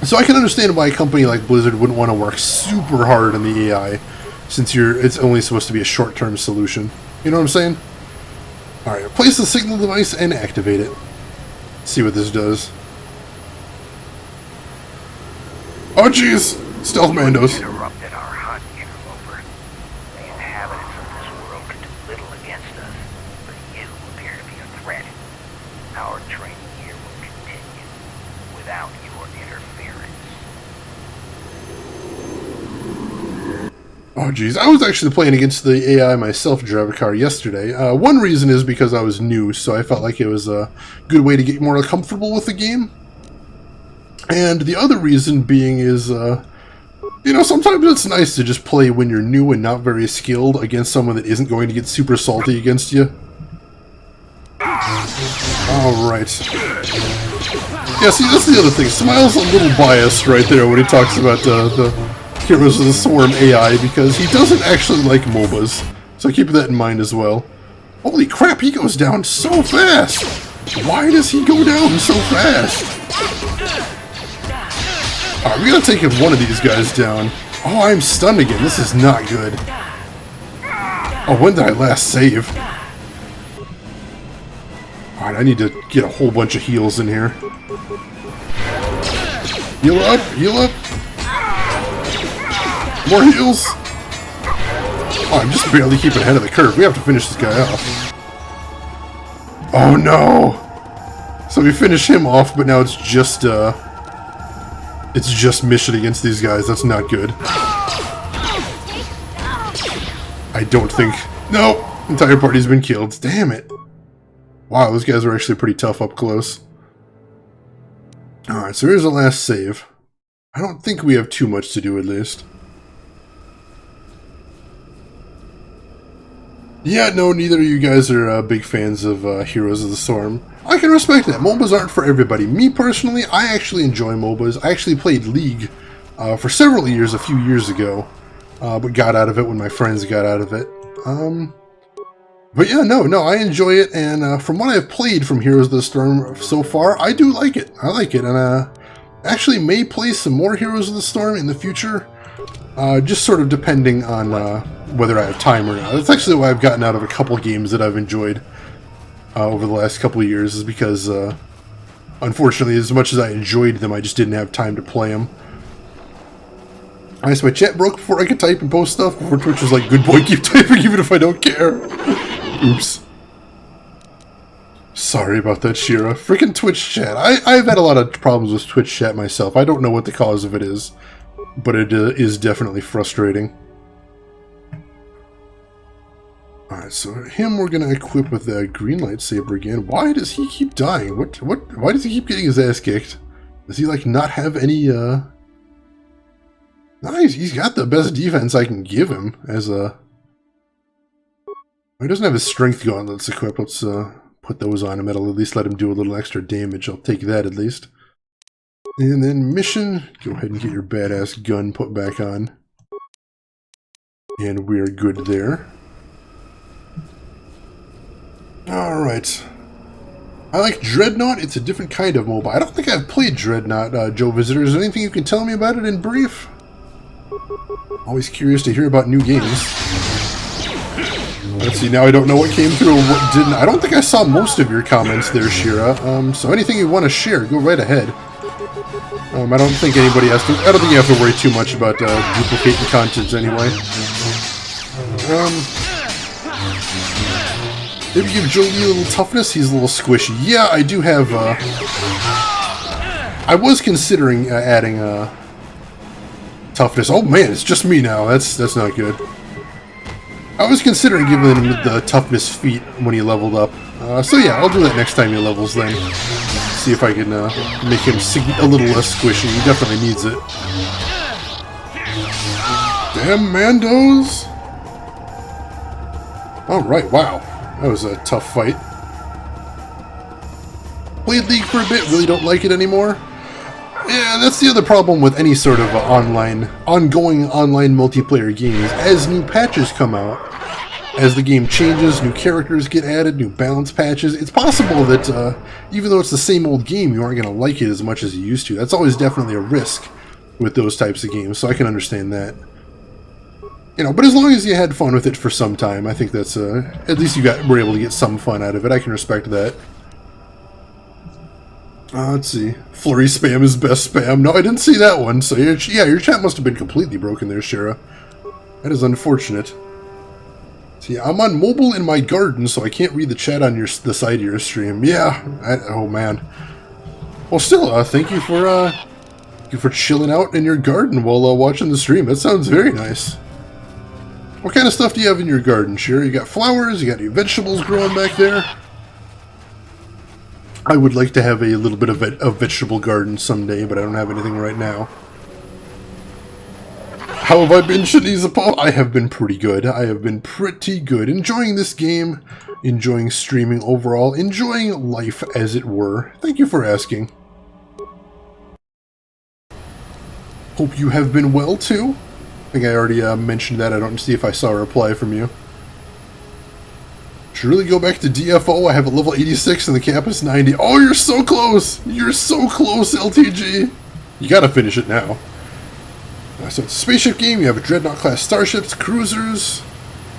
So I can understand why a company like Blizzard wouldn't want to work super hard on the AI, since it's only supposed to be a short-term solution. You know what I'm saying? Alright, place the signal device and activate it. See what this does. Oh jeez! Stealth Mandos. Interrupted our hunt, interloper. The inhabitants of this world could do little against us, but you appear to be a threat. Our training here will continue without your interference. Oh jeez, I was actually playing against the AI myself, Dravacar, yesterday. One reason is because I was new, so I felt like it was a good way to get more comfortable with the game. And the other reason being is, You know, sometimes it's nice to just play when you're new and not very skilled against someone that isn't going to get super salty against you. Alright. Yeah, see, that's the other thing. Smile's a little biased right there when he talks about the Heroes of the Swarm AI, because he doesn't actually like MOBAs. So keep that in mind as well. Holy crap, he goes down so fast! Why does he go down so fast? Alright, we gotta take one of these guys down. Oh, I'm stunned again. This is not good. Oh, when did I last save? Alright, I need to get a whole bunch of heals in here. Heal up! Heal up! More heals! Oh, I'm just barely keeping ahead of the curve. We have to finish this guy off. Oh no! So we finish him off, but now it's just mission against these guys. That's not good. I don't think... No! Entire party's been killed. Damn it. Wow, those guys are actually pretty tough up close. Alright, so here's the last save. I don't think we have too much to do, at least. Yeah, no, neither of you guys are big fans of Heroes of the Storm. I can respect that. MOBAs aren't for everybody. Me, personally, I actually enjoy MOBAs. I actually played League for several years, a few years ago, but got out of it when my friends got out of it. But yeah, no, I enjoy it, and from what I've played from Heroes of the Storm so far, I do like it. I like it, and actually may play some more Heroes of the Storm in the future, just sort of depending on whether I have time or not. That's actually why I've gotten out of a couple games that I've enjoyed over the last couple of years, is because, unfortunately, as much as I enjoyed them, I just didn't have time to play them. Alright, so my chat broke before I could type and post stuff, before Twitch was like, good boy, keep typing even if I don't care. Oops. Sorry about that, Shira. Freaking Twitch chat. I've had a lot of problems with Twitch chat myself. I don't know what the cause of it is, but it is definitely frustrating. Alright, so him we're gonna equip with the green lightsaber again. Why does he keep dying? Why does he keep getting his ass kicked? Does he, like, not have any, Nice, he's got the best defense I can give him as a... He doesn't have his strength gauntlets equipped. Let's put those on him. It'll at least let him do a little extra damage. I'll take that at least. And then mission. Go ahead and get your badass gun put back on. And we're good there. Alright. I like Dreadnought. It's a different kind of MOBA. I don't think I've played Dreadnought, Joe Visitor. Is there anything you can tell me about it in brief? Always curious to hear about new games. Let's see, now I don't know what came through and what didn't. I don't think I saw most of your comments there, Shira. So anything you want to share, go right ahead. I don't think anybody has to... I don't think you have to worry too much about duplicating content anyway. Maybe give Jolie a little toughness. He's a little squishy. Yeah, I do have... I was considering adding toughness. Oh man, it's just me now. That's not good. I was considering giving him the toughness feat when he leveled up. So yeah, I'll do that next time he levels then. See if I can make him a little less squishy. He definitely needs it. Damn Mandos! Alright, wow. That was a tough fight. Played League for a bit, really don't like it anymore. Yeah, that's the other problem with any sort of ongoing online multiplayer games. As new patches come out, as the game changes, new characters get added, new balance patches, it's possible that even though it's the same old game, you aren't going to like it as much as you used to. That's always definitely a risk with those types of games, so I can understand that. You know, but as long as you had fun with it for some time, I think that's, at least were able to get some fun out of it. I can respect that. Let's see. Flurry spam is best spam. No, I didn't see that one. So, yeah, your chat must have been completely broken there, Shira. That is unfortunate. See, I'm on mobile in my garden, so I can't read the chat on the side of your stream. Yeah. Oh, man. Well, still, thank you for chilling out in your garden while watching the stream. That sounds very nice. What kind of stuff do you have in your garden, Shira? You got flowers? You got any vegetables growing back there? I would like to have a little bit of a vegetable garden someday, but I don't have anything right now. How have I been, Shadizapov? I have been pretty good. I have been pretty good. Enjoying this game, enjoying streaming overall, enjoying life as it were. Thank you for asking. Hope you have been well too. I think I already mentioned that. I don't see if I saw a reply from you. Should really go back to DFO. I have a level 86 and the cap is 90. Oh, you're so close! You're so close, LTG! You gotta finish it now. So it's a spaceship game. You have a Dreadnought class starships, cruisers.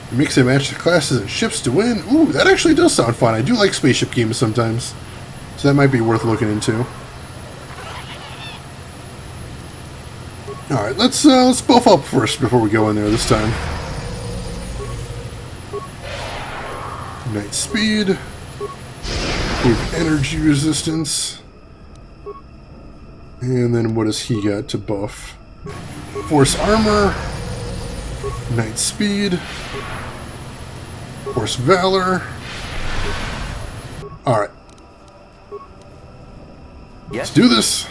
You mix and match the classes and ships to win. Ooh, that actually does sound fun. I do like spaceship games sometimes. So that might be worth looking into. Alright, let's buff up first before we go in there this time. Night speed. With energy resistance. And then what does he got to buff? Force armor. Night speed. Force valor. Alright. Let's do this.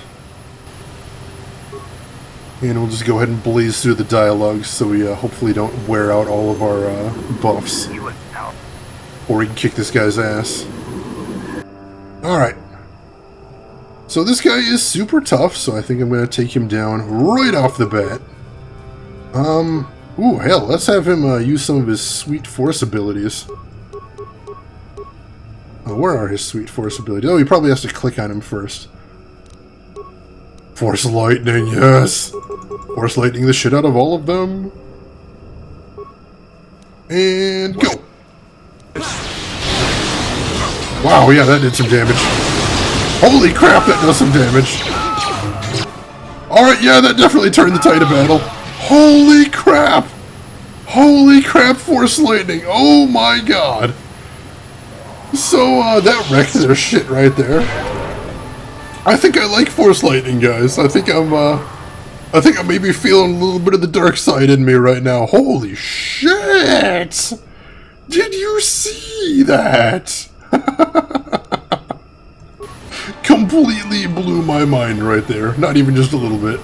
And we'll just go ahead and blaze through the dialogue so we hopefully don't wear out all of our buffs. Or we can kick this guy's ass. Alright. So this guy is super tough, so I think I'm going to take him down right off the bat. Ooh, hell, let's have him use some of his sweet force abilities. Oh, where are his sweet force abilities? Oh, he probably has to click on him first. Force lightning, yes! Force lightning the shit out of all of them. And go! Wow, yeah, that did some damage. Holy crap, that does some damage. Alright, yeah, that definitely turned the tide of battle. Holy crap! Holy crap, Force Lightning. Oh my god. So, that wrecked their shit right there. I think I like Force Lightning, guys. I think I'm maybe feeling a little bit of the dark side in me right now. Holy shit! Did you see that? Completely blew my mind right there. Not even just a little bit.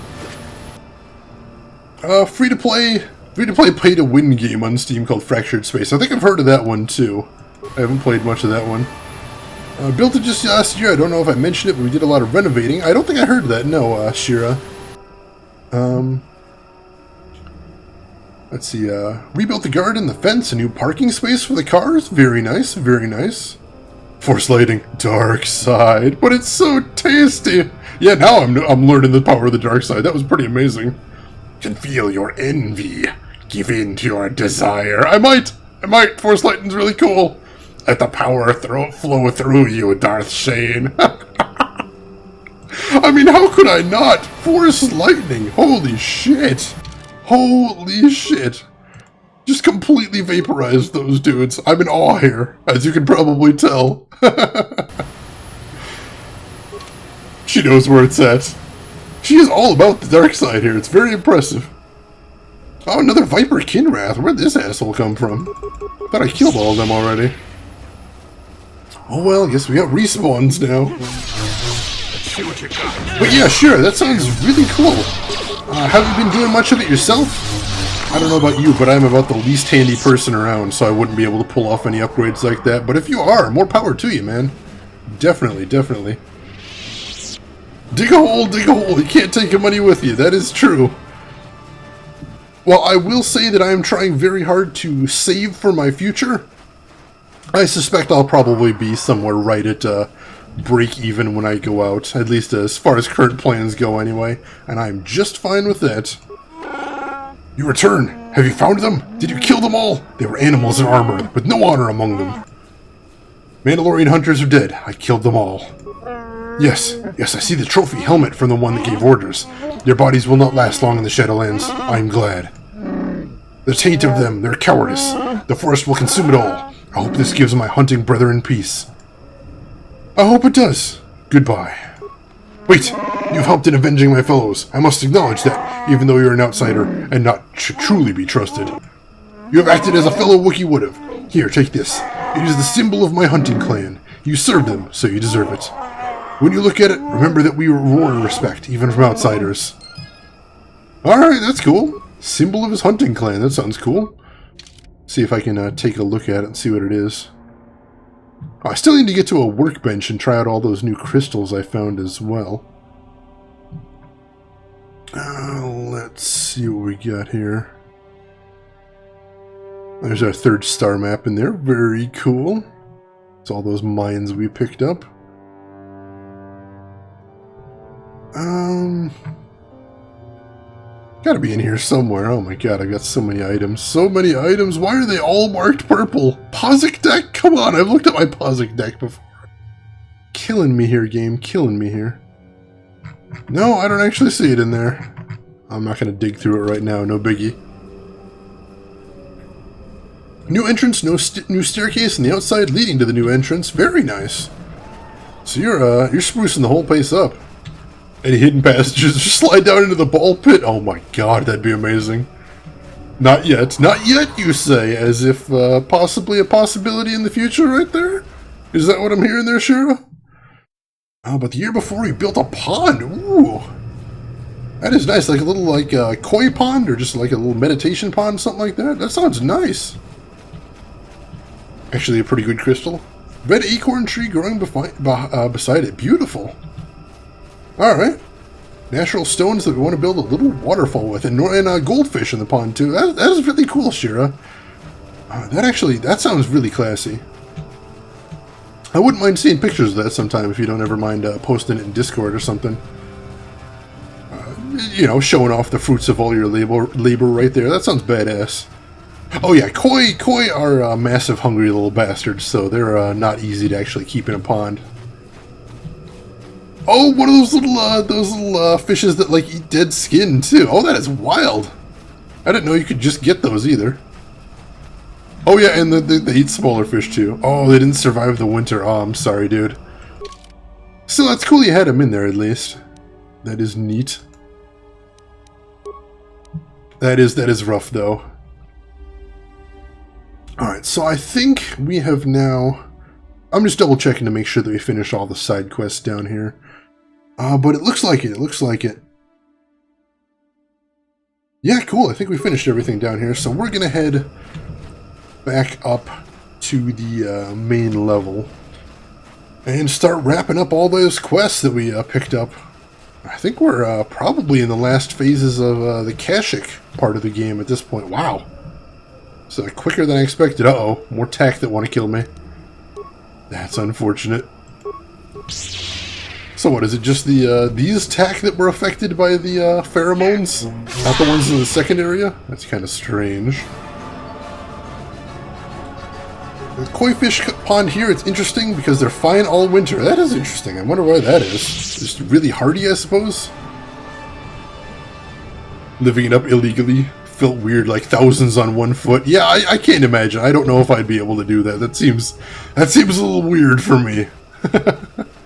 Free to play pay-to-win game on Steam called Fractured Space. I think I've heard of that one too. I haven't played much of that one. Built it just last year. I don't know if I mentioned it, but we did a lot of renovating. I don't think I heard of that. No, Shira. Let's see. Rebuilt the garden, the fence, a new parking space for the cars. Very nice. Very nice. Force lighting, dark side, but it's so tasty. Yeah, now I'm learning the power of the dark side. That was pretty amazing. Can feel your envy. Give in to your desire. I might. Force lightning's really cool. Let the power flow through you, Darth Shane. I mean, how could I not? Force lightning. Holy shit. Holy shit. Just completely vaporized those dudes. I'm in awe here, as you can probably tell. She knows where it's at. She is all about the dark side here. It's very impressive. Oh, another Viper Kinrath. Where'd this asshole come from? Thought I killed all of them already. Oh well, I guess we got respawns now. But yeah, sure, that sounds really cool. Have you been doing much of it yourself? I don't know about you, but I'm about the least handy person around, so I wouldn't be able to pull off any upgrades like that. But if you are, more power to you, man. Definitely, definitely. Dig a hole, you can't take your money with you, that is true. While I will say that I am trying very hard to save for my future, I suspect I'll probably be somewhere right at break even when I go out, at least as far as current plans go anyway, and I'm just fine with that. You return! Have you found them? Did you kill them all? They were animals in armor, with no honor among them. Mandalorian hunters are dead. I killed them all. Yes, I see the trophy helmet from the one that gave orders. Their bodies will not last long in the Shadowlands. I'm glad. The taint of them, their cowardice. The forest will consume it all. I hope this gives my hunting brethren peace. I hope it does. Goodbye. Wait, you've helped in avenging my fellows. I must acknowledge that, even though you're an outsider and not should truly be trusted. You have acted as a fellow Wookiee would have. Here, take this. It is the symbol of my hunting clan. You served them, so you deserve it. When you look at it, remember that we reward respect, even from outsiders. Alright, that's cool. Symbol of his hunting clan. That sounds cool. See if I can take a look at it and see what it is. Oh, I still need to get to a workbench and try out all those new crystals I found as well. Let's see what we got here. There's our 3rd star map in there. Very cool. It's all those mines we picked up. Gotta be in here somewhere. Oh my god, I got so many items. So many items. Why are they all marked purple? POSIX deck? Come on, I've looked at my POSIX deck before. Killing me here, game. Killing me here. No, I don't actually see it in there. I'm not gonna dig through it right now. No biggie. New entrance, new staircase on the outside leading to the new entrance. Very nice. So you're sprucing the whole place up. Any hidden passages? Just slide down into the ball pit? Oh my god, that'd be amazing. Not yet. Not yet, you say, as if possibly a possibility in the future right there? Is that what I'm hearing there, Shira? Oh, but the year before he built a pond. Ooh. That is nice. Like a little koi pond or just like a little meditation pond, something like that. That sounds nice. Actually a pretty good crystal. Red acorn tree growing beside it. Beautiful. Alright. Natural stones that we want to build a little waterfall with. And goldfish in the pond, too. That is really cool, Shira. That sounds really classy. I wouldn't mind seeing pictures of that sometime if you don't ever mind posting it in Discord or something. You know, showing off the fruits of all your labor right there. That sounds badass. Oh yeah, koi are massive hungry little bastards, so they're not easy to actually keep in a pond. Oh, one of those little fishes that like eat dead skin too. Oh, that is wild. I didn't know you could just get those either. Oh yeah, and they eat smaller fish too. Oh, they didn't survive the winter. Oh, I'm sorry, dude. Still, that's cool you had them in there at least. That is neat. That is rough though. Alright, so I think we have now... I'm just double checking to make sure that we finish all the side quests down here. But it looks like it. It looks like it. Yeah, cool. I think we finished everything down here. So we're going to head back up to the main level and start wrapping up all those quests that we picked up. I think we're probably in the last phases of the Kashyyyk part of the game at this point. Wow. So quicker than I expected. Uh-oh. More tack that want to kill me. That's unfortunate. So what, is it just these tack that were affected by the pheromones? Not the ones in the second area? That's kind of strange. The koi fish pond here, it's interesting because they're fine all winter. That is interesting. I wonder why that is. Just really hardy, I suppose? Living it up illegally. Felt weird, like thousands on one foot. Yeah, I can't imagine. I don't know if I'd be able to do that. That seems a little weird for me.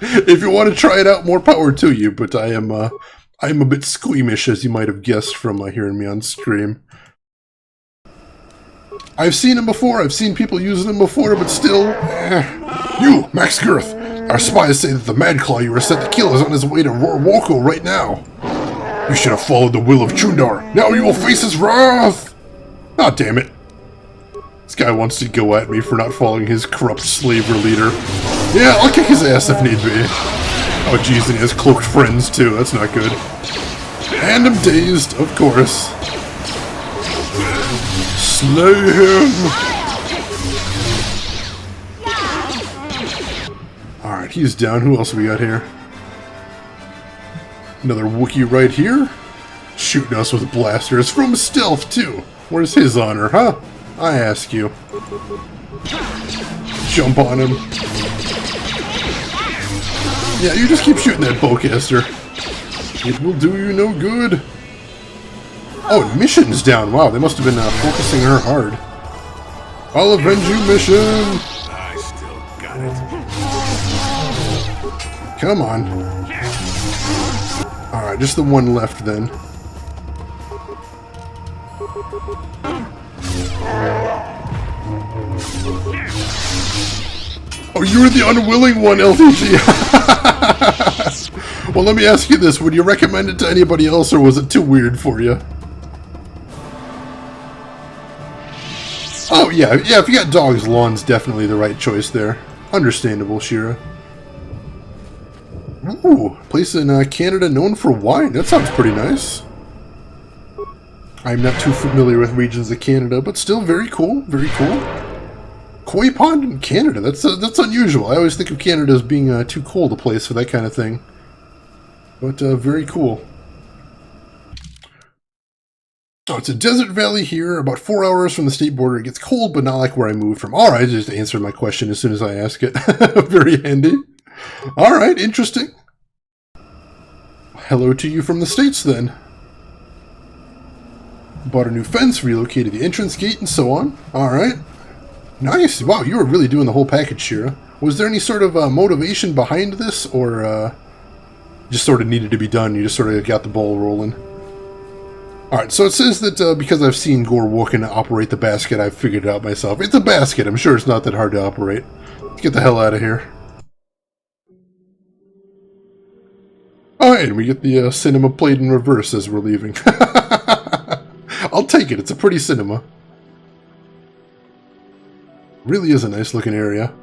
If you want to try it out, more power to you. But I'm a bit squeamish, as you might have guessed from hearing me on stream. I've seen them before. I've seen people using them before, but still, You, Max Girth. Our spies say that the Madclaw you were sent to kill is on his way to Rorwoko right now. You should have followed the will of Chundar. Now you will face his wrath! Ah, damn it. This guy wants to go at me for not following his corrupt slaver leader. Yeah, I'll kick his ass if need be. Oh jeez, and he has cloaked friends too. That's not good. And I'm dazed, of course. Slay him! Alright, he's down. Who else we got here? Another Wookiee right here. Shooting us with blasters from stealth, too. Where's his honor, huh? I ask you. Jump on him. Yeah, you just keep shooting that bowcaster. It will do you no good. Oh, mission's down. Wow, they must have been focusing her hard. I'll avenge you, mission. I still got it. Come on. Alright, just the one left then. Oh, you were the unwilling one, LTG! Well, let me ask you this. Would you recommend it to anybody else, or was it too weird for you? yeah, if you got dogs, lawn's definitely the right choice there. Understandable, Shira. Ooh, place in Canada known for wine. That sounds pretty nice. I'm not too familiar with regions of Canada, but still very cool, very cool. Koi Pond in Canada, that's unusual. I always think of Canada as being too cold a place for that kind of thing. But very cool. So it's a desert valley here, about 4 hours from the state border. It gets cold, but not like where I moved from. Alright, just answered my question as soon as I ask it. Very handy. Alright, interesting. Hello to you from the States, then. Bought a new fence, relocated the entrance gate, and so on. Alright. Nice. Wow, you were really doing the whole package, Shira. Was there any sort of motivation behind this, or just sort of needed to be done? You just sort of got the ball rolling? Alright, so it says that because I've seen Gore Woken operate the basket, I've figured it out myself. It's a basket. I'm sure it's not that hard to operate. Let's get the hell out of here. Oh, and we get the cinema played in reverse as we're leaving. I'll take it. It's a pretty cinema. Really is a nice looking area.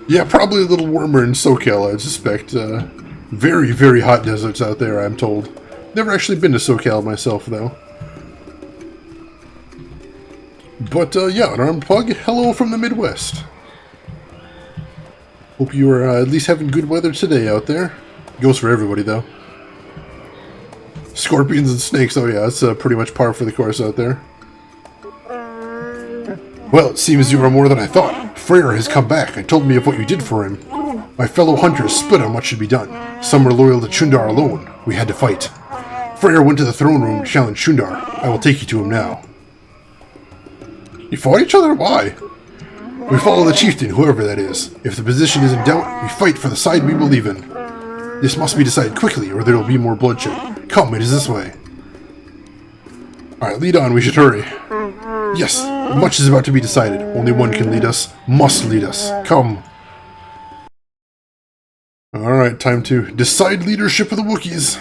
Yeah, probably a little warmer in SoCal, I'd suspect. Very, very hot deserts out there, I'm told. Never actually been to SoCal myself, though. But, yeah, an armed pug, hello from the Midwest. Hope you are at least having good weather today out there. Goes for everybody, though. Scorpions and snakes, oh yeah, that's pretty much par for the course out there. Well, it seems you are more than I thought. Freyr has come back and told me of what you did for him. My fellow hunters split on what should be done. Some were loyal to Chundar alone. We had to fight. Freyr went to the throne room to challenge Chundar. I will take you to him now. You fought each other? Why? We follow the chieftain, whoever that is. If the position is in doubt, we fight for the side we believe in. This must be decided quickly, or there will be more bloodshed. Come, it is this way. Alright, lead on, we should hurry. Yes, much is about to be decided. Only one can lead us, must lead us. Come. Alright, time to decide leadership of the Wookiees.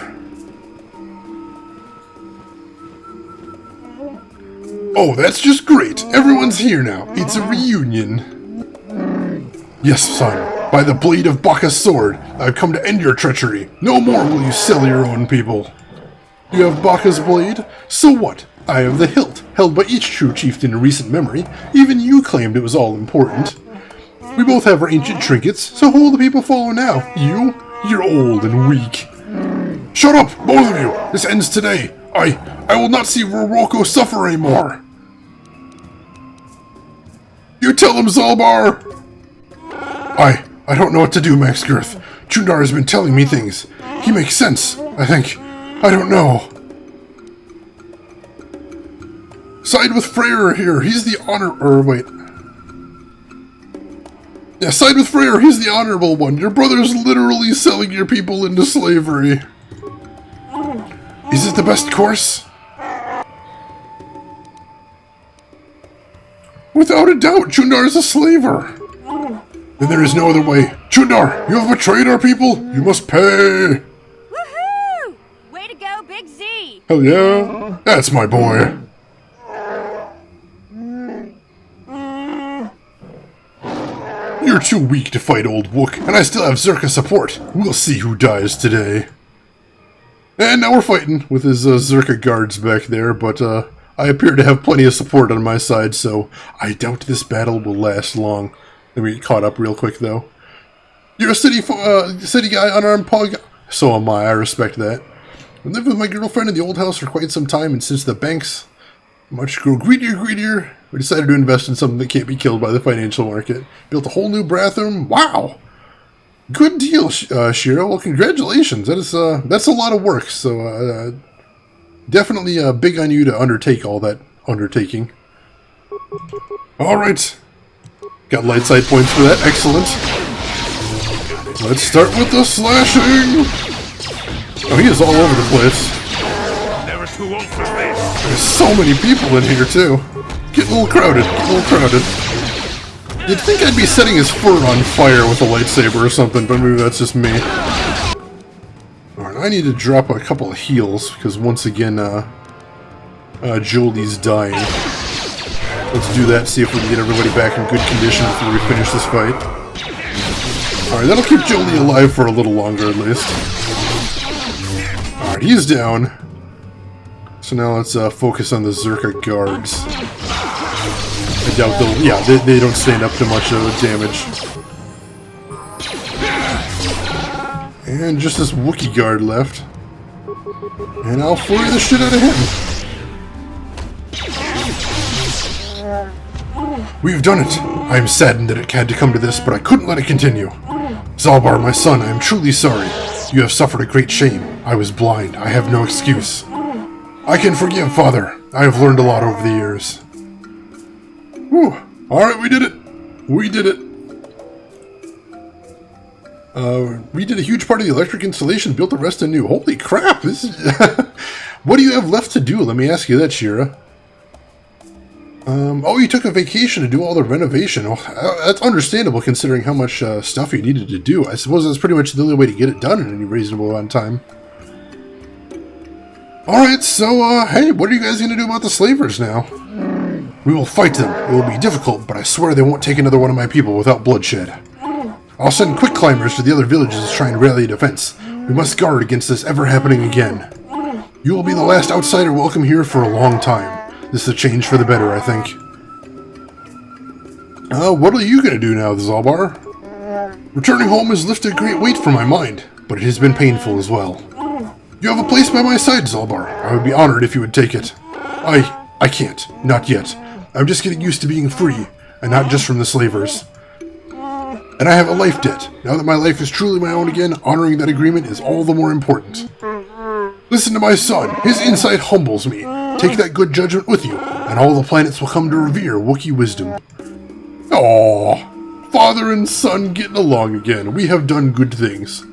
Oh, that's just great. Everyone's here now. It's a reunion. Yes, son. By the blade of Baka's sword, I've come to end your treachery. No more will you sell your own people. You have Baka's blade? So what? I have the hilt, held by each true chieftain in recent memory. Even you claimed it was all important. We both have our ancient trinkets, so who will the people follow now? You? You're old and weak. Shut up, both of you! This ends today. I will not see Roroko suffer anymore. You tell him, Zalbar! I don't know what to do, Max Girth. Chundar has been telling me things. He makes sense, I think. I don't know. Side with Freyr here. He's the wait. Yeah, side with Freyr. He's the honorable one. Your brother's literally selling your people into slavery. Is it the best course? Without a doubt, Chundar is a slaver. Then there is no other way. Chundar, you have betrayed our people. You must pay. Woohoo! Way to go, Big Z! Hell yeah. That's my boy. You're too weak to fight Old Wook, and I still have Zerka support. We'll see who dies today. And now we're fighting with his Zerka guards back there, but I appear to have plenty of support on my side, so I doubt this battle will last long. Let me get caught up real quick, though. You're a city guy, unarmed pug? So am I respect that. I lived with my girlfriend in the old house for quite some time, and since the banks much grew greedier, we decided to invest in something that can't be killed by the financial market. Built a whole new bathroom. Wow! Good deal, Shiro. Well, congratulations. That's a lot of work, so definitely big on you to undertake all that undertaking. Alright. Got light side points for that. Excellent. Let's start with the slashing! Oh, he is all over the place. Never too old for this. There's so many people in here, too. Getting a little crowded. You'd think I'd be setting his fur on fire with a lightsaber or something, but maybe that's just me. Alright, I need to drop a couple of heals, because once again, Jolie's dying. Let's do that, see if we can get everybody back in good condition before we finish this fight. Alright, that'll keep Jolie alive for a little longer at least. Alright, he's down. So now let's focus on the Zerka guards. I doubt they'll... yeah, they don't stand up to much damage. And just this Wookiee guard left. And I'll flurry the shit out of him. We've done it. I am saddened that it had to come to this, but I couldn't let it continue. Zalbar, my son, I am truly sorry. You have suffered a great shame. I was blind. I have no excuse. I can forgive, Father. I have learned a lot over the years. Whew. Alright, we did it. We did it. We did a huge part of the electric installation, built the rest anew. Holy crap! This is what do you have left to do? Let me ask you that, Shira. Oh, you took a vacation to do all the renovation. Oh, that's understandable considering how much stuff you needed to do. I suppose that's pretty much the only way to get it done in any reasonable amount of time. Alright, so, hey, what are you guys going to do about the slavers now? We will fight them. It will be difficult, but I swear they won't take another one of my people without bloodshed. I'll send quick climbers to the other villages to try and rally a defense. We must guard against this ever happening again. You will be the last outsider welcome here for a long time. This is a change for the better, I think. What are you going to do now, Zalbar? Returning home has lifted a great weight from my mind, but it has been painful as well. You have a place by my side, Zalbar. I would be honored if you would take it. I can't. Not yet. I'm just getting used to being free, and not just from the slavers. And I have a life debt. Now that my life is truly my own again, honoring that agreement is all the more important. Listen to my son. His insight humbles me. Take that good judgment with you, and all the planets will come to revere Wookiee wisdom. Aww. Father and son getting along again. We have done good things.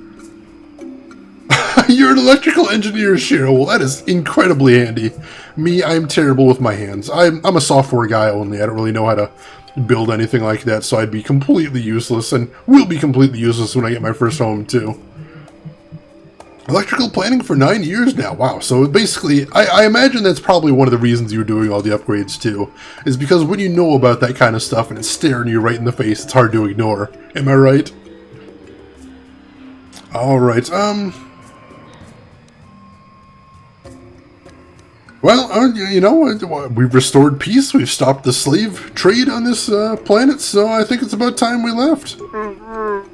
You're an electrical engineer, Shiro. Well, that is incredibly handy. Me, I'm terrible with my hands. I'm a software guy only. I don't really know how to build anything like that, so I'd be completely useless, and will be completely useless when I get my first home, too. Electrical planning for 9 years now. Wow, so basically, I imagine that's probably one of the reasons you're doing all the upgrades, too, is because when you know about that kind of stuff and it's staring you right in the face, it's hard to ignore. Am I right? Alright, well, you know, we've restored peace, we've stopped the slave trade on this planet, so I think it's about time we left.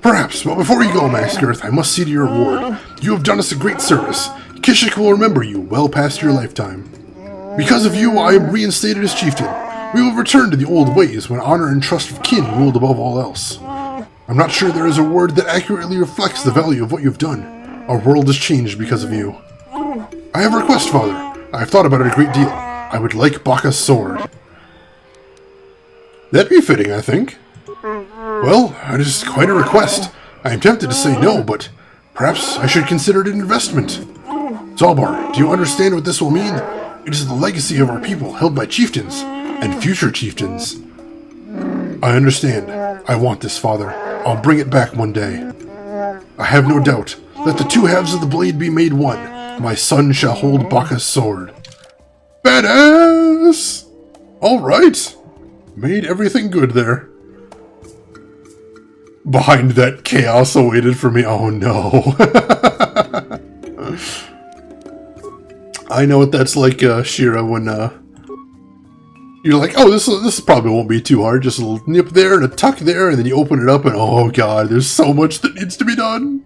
Perhaps, but before you go, Max Girth, I must see to your reward. You have done us a great service. Kashyyyk will remember you well past your lifetime. Because of you, I am reinstated as chieftain. We will return to the old ways when honor and trust of kin ruled above all else. I'm not sure there is a word that accurately reflects the value of what you've done. Our world has changed because of you. I have a request, Father. I have thought about it a great deal. I would like Baka's sword. That'd be fitting, I think. Well, it is quite a request. I am tempted to say no, but perhaps I should consider it an investment. Zalbar, do you understand what this will mean? It is the legacy of our people held by chieftains, and future chieftains. I understand. I want this, Father. I'll bring it back one day. I have no doubt. Let the two halves of the blade be made one. My son shall hold Baka's sword. Badass! Alright. Made everything good there. Behind that chaos awaited for me. Oh no. I know what that's like, Shira, when you're like, oh, this probably won't be too hard. Just a little nip there and a tuck there, and then you open it up and oh god, there's so much that needs to be done.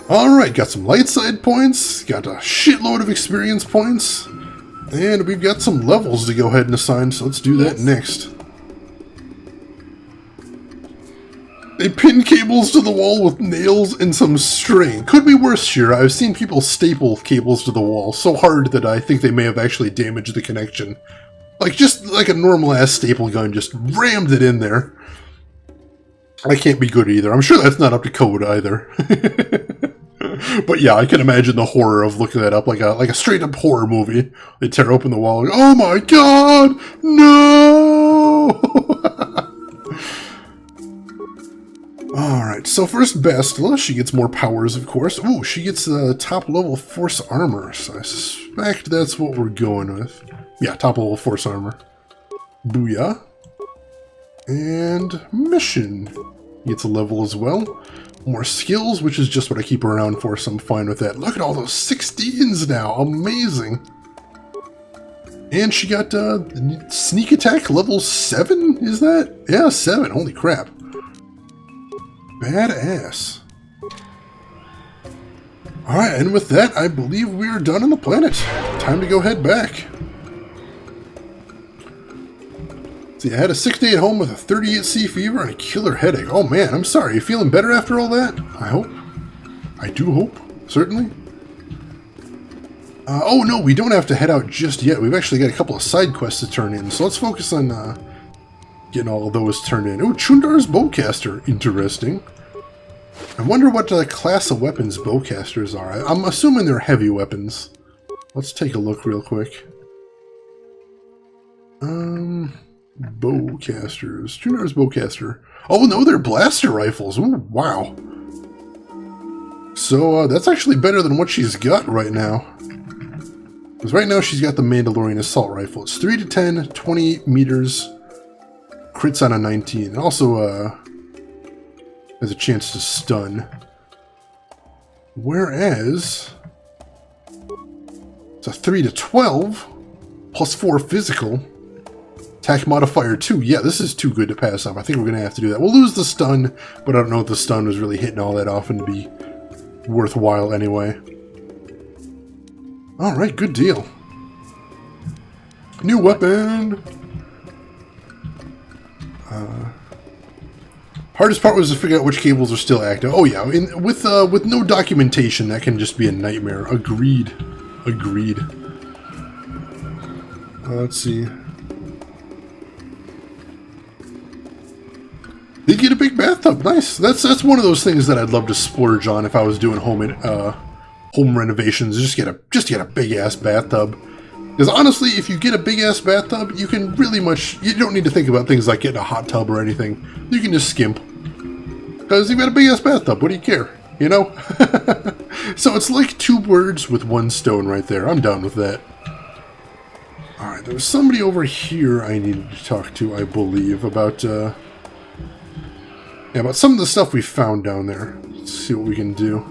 Alright, got some light side points, got a shitload of experience points, and we've got some levels to go ahead and assign, so let's do that next. They pin cables to the wall with nails and some string. Could be worse, Shira. I've seen people staple cables to the wall so hard that I think they may have actually damaged the connection. Like, just like a normal-ass staple gun, just rammed it in there. I can't be good either. I'm sure that's not up to code either. But yeah, I can imagine the horror of looking that up like a straight-up horror movie. They tear open the wall and, oh my god! No! Alright, so so first Bastila, she gets more powers, of course. Ooh, she gets top level force armor, so I suspect that's what we're going with. Yeah, top level force armor. Booyah. And mission gets a level as well. More skills, which is just what I keep her around for, so I'm fine with that. Look at all those 16s now, amazing. And she got sneak attack level 7, is that? Yeah, 7, holy crap. Badass. Alright, and with that, I believe we are done on the planet. Time to go head back. See, I had a 6 day at home with a 38C fever and a killer headache. Oh man, I'm sorry. You feeling better after all that? I hope. I do hope. Certainly. Oh no, we don't have to head out just yet. We've actually got a couple of side quests to turn in. So let's focus on getting all of those turned in. Oh, Chundar's bowcaster. Interesting. I wonder what class of weapons bowcasters are. I'm assuming they're heavy weapons. Let's take a look real quick. Bowcasters. Chundar's bowcaster. Oh no, they're blaster rifles. Ooh, wow. So that's actually better than what she's got right now. Because right now she's got the Mandalorian assault rifle. It's 3 to 10, 28 meters, crits on a 19. It also has a chance to stun. Whereas it's a 3 to 12, plus 4 physical. Attack modifier 2. Yeah, this is too good to pass up. I think we're going to have to do that. We'll lose the stun, but I don't know if the stun was really hitting all that often to be worthwhile anyway. Alright, good deal. New weapon! Hardest part was to figure out which cables are still active. Oh yeah, with no documentation, that can just be a nightmare. Agreed. Agreed. Let's see. They get a big bathtub. Nice. That's one of those things that I'd love to splurge on if I was doing home renovations. Just get a big ass bathtub. Because honestly, if you get a big ass bathtub, you can really you don't need to think about things like getting a hot tub or anything. You can just skimp. Because you've got a big ass bathtub. What do you care? You know? So it's like 2 birds with 1 stone right there. I'm done with that. Alright, there's somebody over here I needed to talk to, I believe, about about some of the stuff we found down there. Let's see what we can do.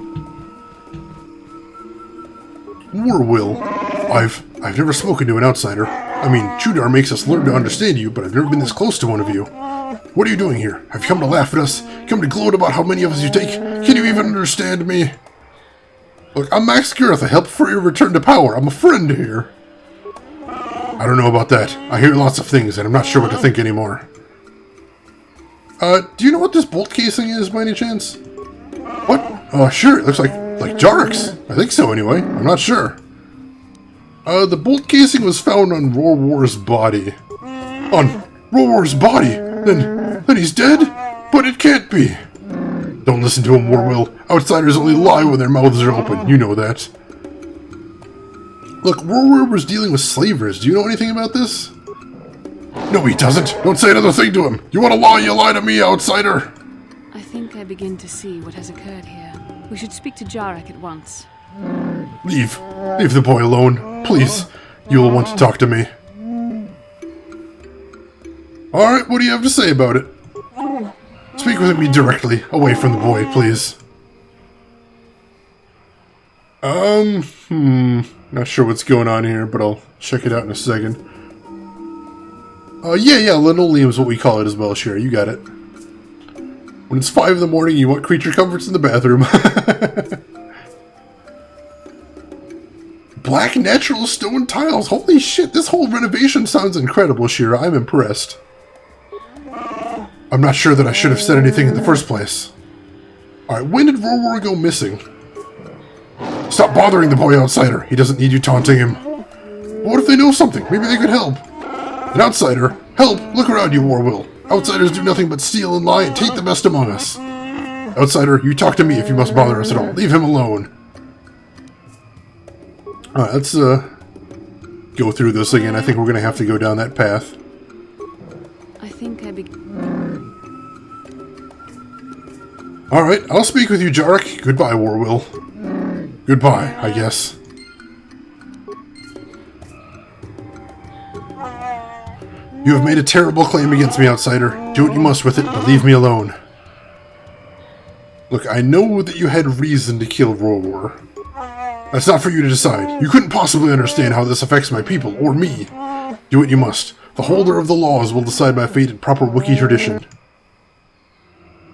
Warwill. I've never spoken to an outsider. I mean, Chudar makes us learn to understand you, but I've never been this close to one of you. What are you doing here? Have you come to laugh at us? Come to gloat about how many of us you take? Can you even understand me? Look, I'm Max Girth. I help for your return to power. I'm a friend here. I don't know about that. I hear lots of things, and I'm not sure what to think anymore. Do you know what this bolt casing is, by any chance? What? Oh, sure. It looks like Jarrix. I think so, anyway. I'm not sure. The bolt casing was found on Rorwar's body. On Rorwar's body? Then he's dead? But it can't be. Don't listen to him, Warwill. Outsiders only lie when their mouths are open. You know that. Look, Rorwar was dealing with slavers. Do you know anything about this? No, he doesn't. Don't say another thing to him. You want to lie, you lie to me, outsider. I think I begin to see what has occurred here. We should speak to Jarek at once. Leave the boy alone. Please. You'll want to talk to me. Alright, what do you have to say about it? Speak with me directly, away from the boy, please. Not sure what's going on here, but I'll check it out in a second. Yeah, linoleum's what we call it as well, sure, you got it. When it's 5 in the morning, you want creature comforts in the bathroom. Black natural stone tiles, holy shit, this whole renovation sounds incredible, Shira, I'm impressed. I'm not sure that I should have said anything in the first place. Alright, when did Rorwar go missing? Stop bothering the boy, outsider. He doesn't need you taunting him. What if they know something? Maybe they could help. An outsider? Help! Look around you, Warwill. Outsiders do nothing but steal and lie and take the best among us. Outsider, you talk to me if you must bother us at all. Leave him alone. Alright, let's go through this again. I think we're going to have to go down that path. I think Alright, I'll speak with you, Jarek. Goodbye, Warwill. Goodbye, I guess. You have made a terrible claim against me, outsider. Do what you must with it, but leave me alone. Look, I know that you had reason to kill Rorwar. That's not for you to decide. You couldn't possibly understand how this affects my people, or me. Do what you must. The holder of the laws will decide my fate in proper Wookiee tradition.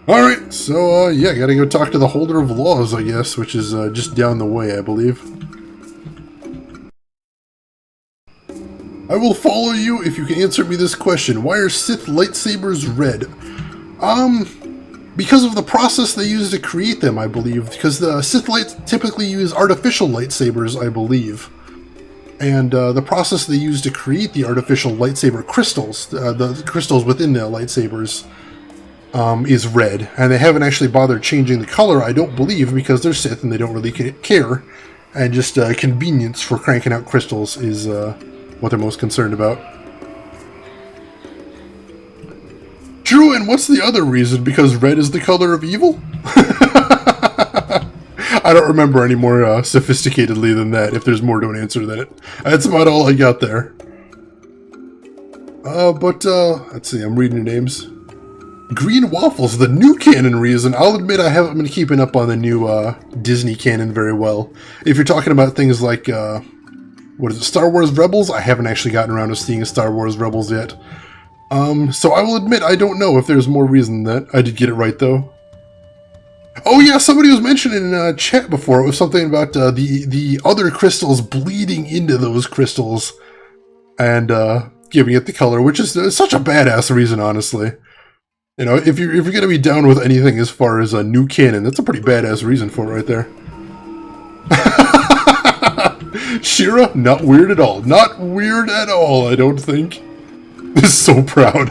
Alright, so, yeah, gotta go talk to the holder of laws, I guess, which is just down the way, I believe. I will follow you if you can answer me this question. Why are Sith lightsabers red? Because of the process they use to create them, I believe. Because the Sith lights typically use artificial lightsabers, I believe. And the process they use to create the artificial lightsaber crystals, the crystals within the lightsabers, is red. And they haven't actually bothered changing the color, I don't believe, because they're Sith and they don't really care. And just convenience for cranking out crystals is what they're most concerned about. True, and what's the other reason? Because red is the color of evil? I don't remember any more sophisticatedly than that. If there's more to an answer than it. That's about all I got there. Let's see, I'm reading your names. Green Waffles, the new canon reason. I'll admit I haven't been keeping up on the new Disney canon very well. If you're talking about things like, what is it, Star Wars Rebels? I haven't actually gotten around to seeing a Star Wars Rebels yet. So I will admit I don't know if there's more reason than that. I did get it right, though. Oh yeah, somebody was mentioning in chat before, it was something about the other crystals bleeding into those crystals and giving it the color, which is such a badass reason, honestly. You know, if you're gonna be down with anything as far as a new canon, that's a pretty badass reason for it right there. Shira, not weird at all. Not weird at all, I don't think. Is so proud.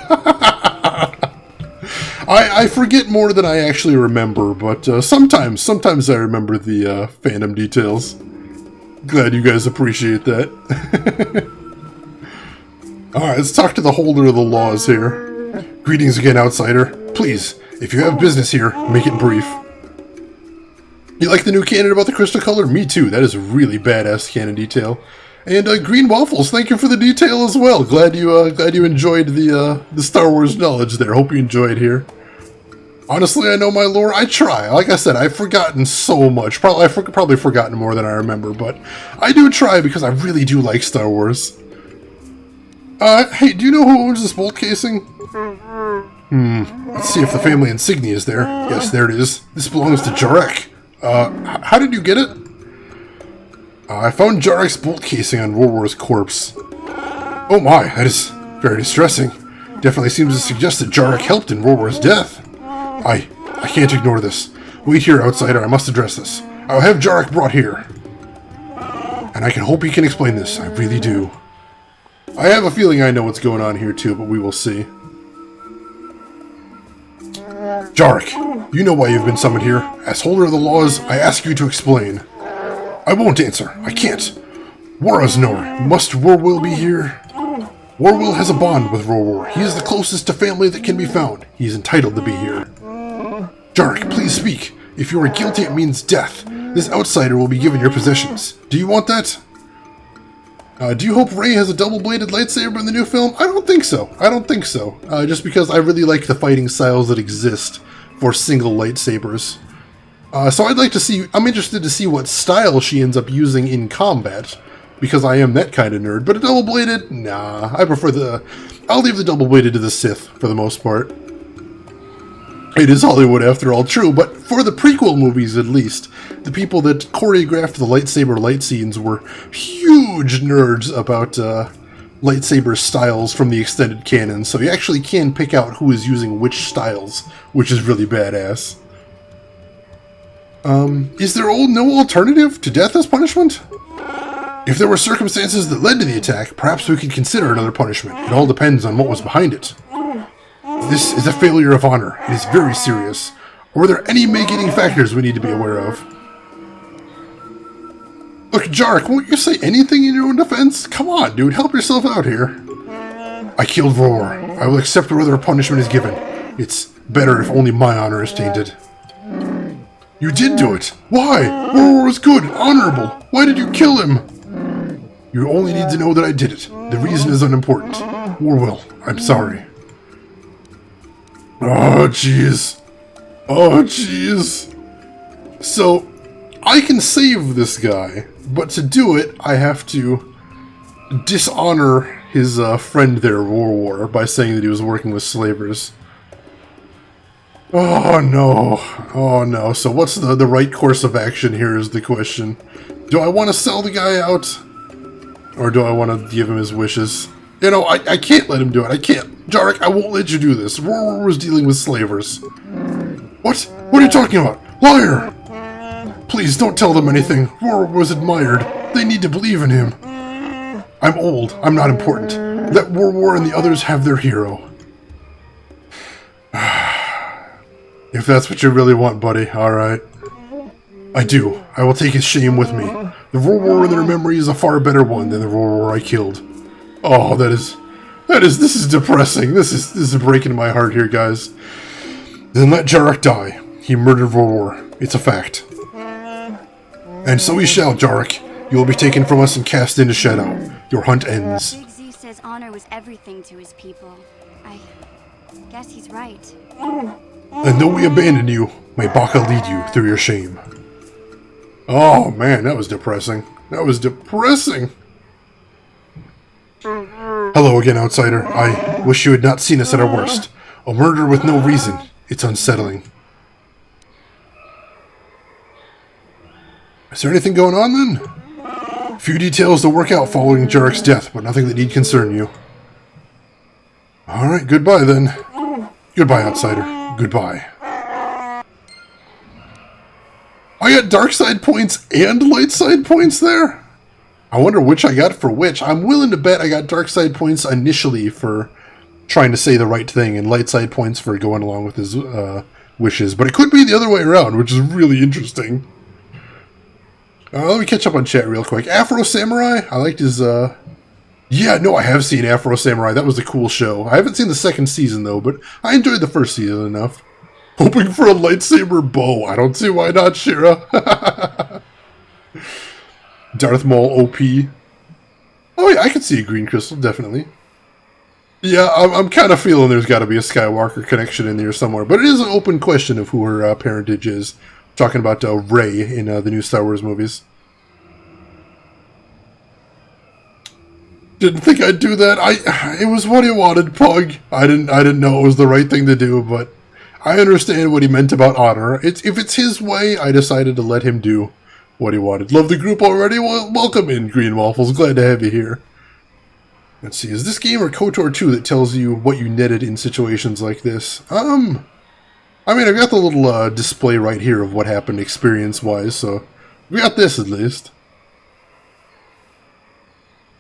I forget more than I actually remember, but sometimes I remember the fandom details. Glad you guys appreciate that. Alright, let's talk to the holder of the laws here. Greetings again, outsider. Please, if you have business here, make it brief. You like the new canon about the crystal color? Me too, that is a really badass canon detail. And Green Waffles, thank you for the detail as well. Glad you enjoyed the Star Wars knowledge there. Hope you enjoyed here. Honestly, I know my lore. I try. Like I said, I've forgotten so much. I've probably forgotten more than I remember, but I do try because I really do like Star Wars. Hey, do you know who owns this bolt casing? Let's see if the family insignia is there. Yes, there it is. This belongs to Jarek. How did you get it? I found Jarek's bolt casing on Rorwar's corpse. Oh my, that is very distressing. Definitely seems to suggest that Jarek helped in Rorwar's death. I can't ignore this. Wait here, outsider, I must address this. I'll have Jarek brought here. And I can hope he can explain this, I really do. I have a feeling I know what's going on here too, but we will see. Jarek, you know why you've been summoned here. As holder of the laws, I ask you to explain. I won't answer. I can't. Waraznor, must Rorwill be here? Warwill has a bond with Rorwar. He is the closest to family that can be found. He is entitled to be here. Jarek, please speak. If you are guilty, it means death. This outsider will be given your possessions. Do you want that? Do you hope Rey has a double-bladed lightsaber in the new film? I don't think so. I don't think so. Just because I really like the fighting styles that exist for single lightsabers. So I'd like to see, I'm interested to see what style she ends up using in combat, because I am that kind of nerd, but a double-bladed? Nah, I prefer I'll leave the double-bladed to the Sith, for the most part. It is Hollywood after all, true, but for the prequel movies at least, the people that choreographed the lightsaber light scenes were huge nerds about lightsaber styles from the extended canon, so you actually can pick out who is using which styles, which is really badass. Is there no alternative to death as punishment? If there were circumstances that led to the attack, perhaps we could consider another punishment. It all depends on what was behind it. This is a failure of honor. It is very serious. Or are there any mitigating factors we need to be aware of? Look, Jarek, won't you say anything in your own defense? Come on, dude, help yourself out here. I killed Roar. I will accept whether a punishment is given. It's better if only my honor is tainted. You did do it! Why? War was good, honorable! Why did you kill him? You only need to know that I did it. The reason is unimportant. Warwell, I'm sorry. Oh, jeez. Oh, jeez. So, I can save this guy, but to do it, I have to dishonor his friend there, War, by saying that he was working with slavers. Oh, no. Oh, no. So what's the right course of action here is the question. Do I want to sell the guy out? Or do I want to give him his wishes? You know, I can't let him do it. I can't. Jarek, I won't let you do this. War was dealing with slavers. What? What are you talking about? Liar! Please, don't tell them anything. War was admired. They need to believe in him. I'm old. I'm not important. Let War and the others have their hero. If that's what you really want, buddy, alright. I do. I will take his shame with me. The War in their memory is a far better one than the War I killed. Oh, this is depressing. This is breaking my heart here, guys. Then let Jarek die. He murdered War. It's a fact. And so he shall, Jarek. You will be taken from us and cast into shadow. Your hunt ends. Big Z says honor was everything to his people. I guess he's right. And though we abandon you, may Baka lead you through your shame. Oh man, that was depressing. That was depressing. Hello again, outsider. I wish you had not seen us at our worst. A murder with no reason. It's unsettling. Is there anything going on then? Few details to work out following Jarek's death, but nothing that need concern you. Alright, goodbye then. Goodbye, outsider. Goodbye. I got dark side points and light side points there? I wonder which I got for which. I'm willing to bet I got dark side points initially for trying to say the right thing and light side points for going along with his wishes. But it could be the other way around, which is really interesting. Let me catch up on chat real quick. Afro Samurai, I liked his... Yeah, no, I have seen Afro Samurai. That was a cool show. I haven't seen the second season, though, but I enjoyed the first season enough. Hoping for a lightsaber bow. I don't see why not, Shira. Darth Maul OP. Oh, yeah, I could see a green crystal, definitely. Yeah, I'm kind of feeling there's got to be a Skywalker connection in there somewhere, but it is an open question of who her parentage is. Talking about Rey in the new Star Wars movies. Didn't think I'd do that. It was what he wanted, Pug. I didn't know it was the right thing to do, but I understand what he meant about honor. If it's his way, I decided to let him do what he wanted. Love the group already? Well, welcome in, Green Waffles. Glad to have you here. Let's see, is this game or KOTOR 2 that tells you what you netted in situations like this? I mean, I've got the little display right here of what happened experience-wise, so we got this at least.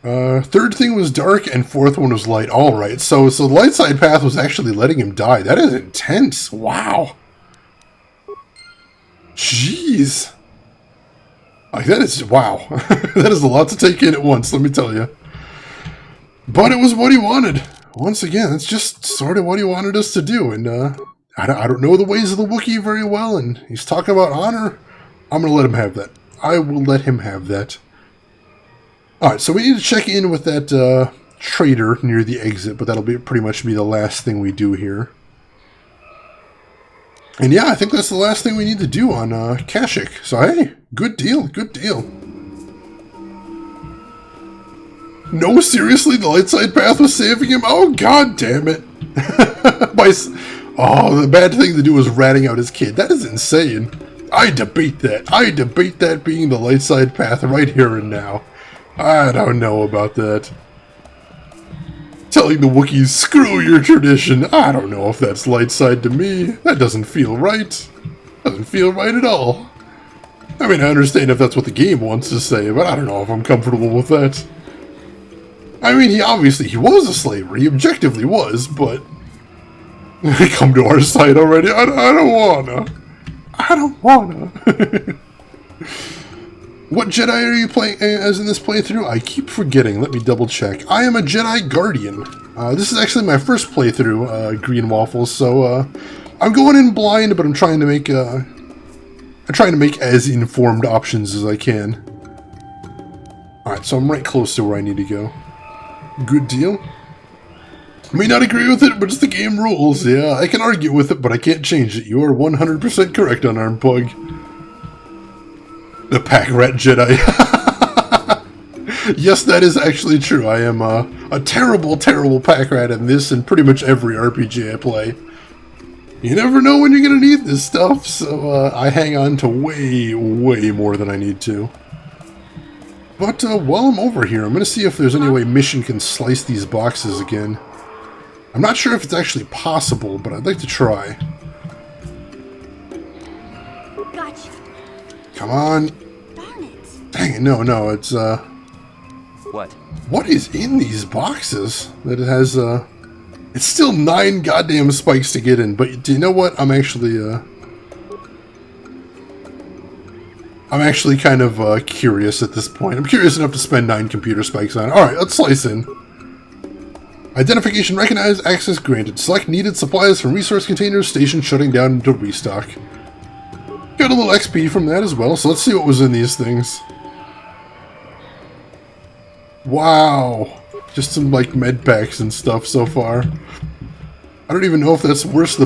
Third thing was dark, and fourth one was light. Alright, so the light side path was actually letting him die. That is intense. Wow. Jeez. Like, that is, wow. That is a lot to take in at once, let me tell you. But it was what he wanted. Once again, it's just sort of what he wanted us to do, and, I don't know the ways of the Wookiee very well, and he's talking about honor. I'm going to let him have that. I will let him have that. Alright, so we need to check in with that trader near the exit, but that'll be pretty much be the last thing we do here. And yeah, I think that's the last thing we need to do on Kashyyyk. So hey, good deal, good deal. No, seriously, the light side path was saving him? Oh, god damn it. Oh, the bad thing to do was ratting out his kid. That is insane. I debate that. I debate that being the light side path right here and now. I don't know about that. Telling the Wookiees, screw your tradition. I don't know if that's light side to me. That doesn't feel right. Doesn't feel right at all. I mean, I understand if that's what the game wants to say, but I don't know if I'm comfortable with that. I mean, he was a slave. He objectively was, but... Come to our side already. I don't wanna. I don't wanna. What Jedi are you playing as in this playthrough? I keep forgetting. Let me double check. I am a Jedi Guardian. This is actually my first playthrough, Green Waffles, so I'm going in blind, but I'm trying to make I'm trying to make as informed options as I can. Alright, so I'm right close to where I need to go. Good deal. May not agree with it, but it's the game rules. Yeah, I can argue with it, but I can't change it. You are 100% correct, Unarmed Pug. The Pack Rat Jedi. Yes, that is actually true. I am a terrible, terrible pack rat in this and pretty much every RPG I play. You never know when you're going to need this stuff, so I hang on to way, way more than I need to. But while I'm over here, I'm going to see if there's any way Mission can slice these boxes again. I'm not sure if it's actually possible, but I'd like to try. Gotcha. Come on. Darn it. Dang it, no, it's, What? What is in these boxes? That it has, it's still 9 goddamn spikes to get in, but do you know what? I'm actually kind of, curious at this point. I'm curious enough to spend 9 computer spikes on it. Alright, let's slice in. Identification recognized, access granted. Select needed supplies from resource containers, station shutting down to restock. Got a little XP from that as well, so let's see what was in these things. Wow. Just some, like, med packs and stuff so far. I don't even know if that's worth the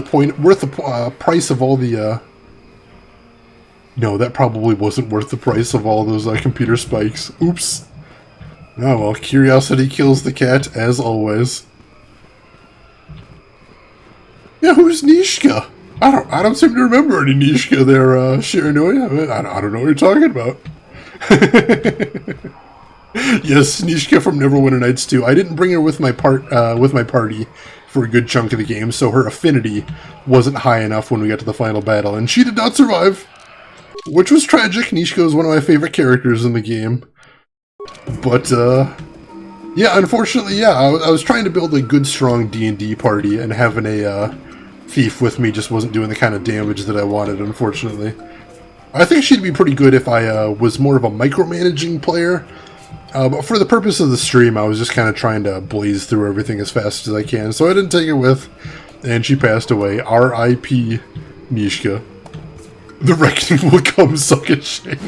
price of all the, No, that probably wasn't worth the price of all those computer spikes. Oops. Oh well, curiosity kills the cat, as always. Yeah, who's Nishka? I don't seem to remember any Nishka there, Shiranui. I don't know what you're talking about. Yes, Nishka from Neverwinter Nights 2. I didn't bring her with my party for a good chunk of the game, so her affinity wasn't high enough when we got to the final battle, and she did not survive. Which was tragic. Nishka is one of my favorite characters in the game. But, yeah, unfortunately, yeah, I was trying to build a good, strong D&D party, and having a, thief with me just wasn't doing the kind of damage that I wanted, unfortunately. I think she'd be pretty good if I, was more of a micromanaging player. But for the purpose of the stream, I was just kind of trying to blaze through everything as fast as I can, so I didn't take her with, and she passed away. R.I.P. Nishka. The reckoning will come, suck it, Shane.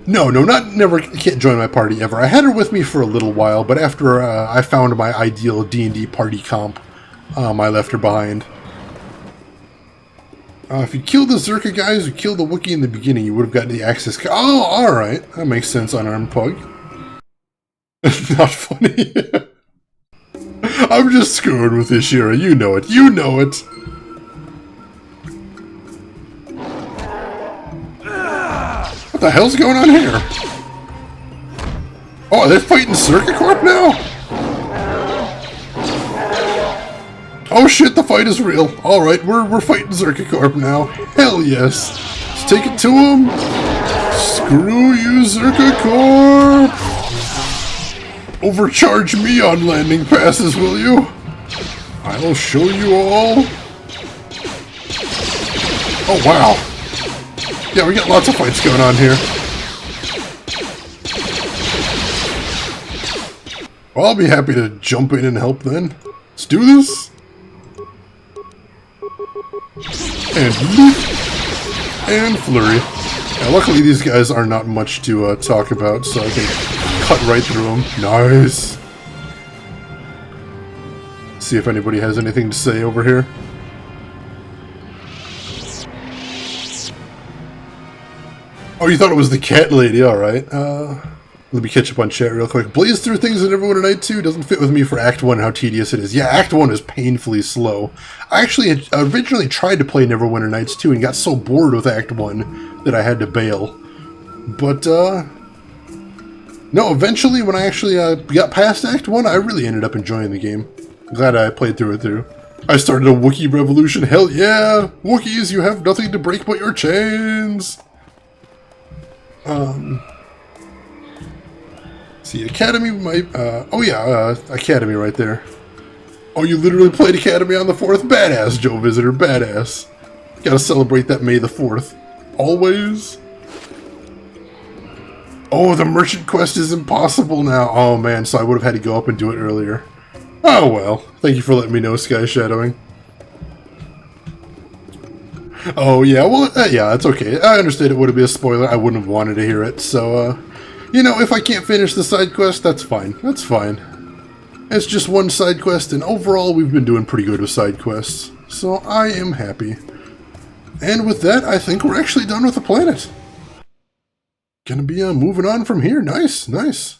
No, never, can't join my party ever. I had her with me for a little while, but after I found my ideal D&D party comp, I left her behind. If you kill the Zerka guys who killed the Wookiee in the beginning, you would have gotten the access. Oh, alright. That makes sense, Unarmed Pug. Not funny. I'm just screwing with this, Shira. You know it. You know it. What the hell's going on here? Oh, are they fighting Circuit Corp now? Oh shit, the fight is real. Alright, we're fighting Zerka Corp now. Hell yes. Let's take it to him. Screw you, Zerka Corp. Overcharge me on landing passes, will you? I'll show you all. Oh wow. Yeah, we got lots of fights going on here. Well, I'll be happy to jump in and help then. Let's do this. And loop. And flurry. Now, luckily these guys are not much to talk about, so I can cut right through them. Nice. See if anybody has anything to say over here. Oh, you thought it was the cat lady, alright. Let me catch up on chat real quick. Blaze through things in Neverwinter Night 2 doesn't fit with me for Act 1, how tedious it is. Yeah, Act 1 is painfully slow. I actually originally tried to play Neverwinter Nights 2 and got so bored with Act 1 that I had to bail. But, no, eventually when I actually got past Act 1, I really ended up enjoying the game. I'm glad I played through it through. I started a Wookiee revolution, hell yeah! Wookiees, you have nothing to break but your chains! See, Academy might, oh yeah, Academy right there. Oh, you literally played Academy on the 4th? Badass, Joe Visitor, badass. Gotta celebrate that May the 4th. Always. Oh, the merchant quest is impossible now. Oh man, so I would have had to go up and do it earlier. Oh well, thank you for letting me know, Sky Shadowing. Oh yeah, well, yeah, it's okay. I understand it would be a spoiler. I wouldn't have wanted to hear it, so, you know, if I can't finish the side quest, that's fine. That's fine. It's just one side quest, and overall, we've been doing pretty good with side quests. So, I am happy. And with that, I think we're actually done with the planet. Gonna be moving on from here. Nice, nice.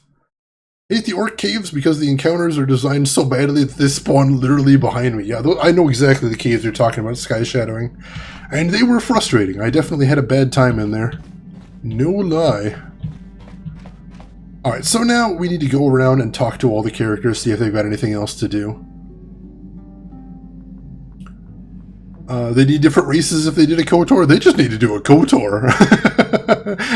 Hate the orc caves because the encounters are designed so badly that they spawn literally behind me. Yeah, I know exactly the caves you're talking about, Sky Shadowing. And they were frustrating. I definitely had a bad time in there. No lie. Alright, so now we need to go around and talk to all the characters, see if they've got anything else to do. They need different races if they did a KOTOR. They just need to do a KOTOR.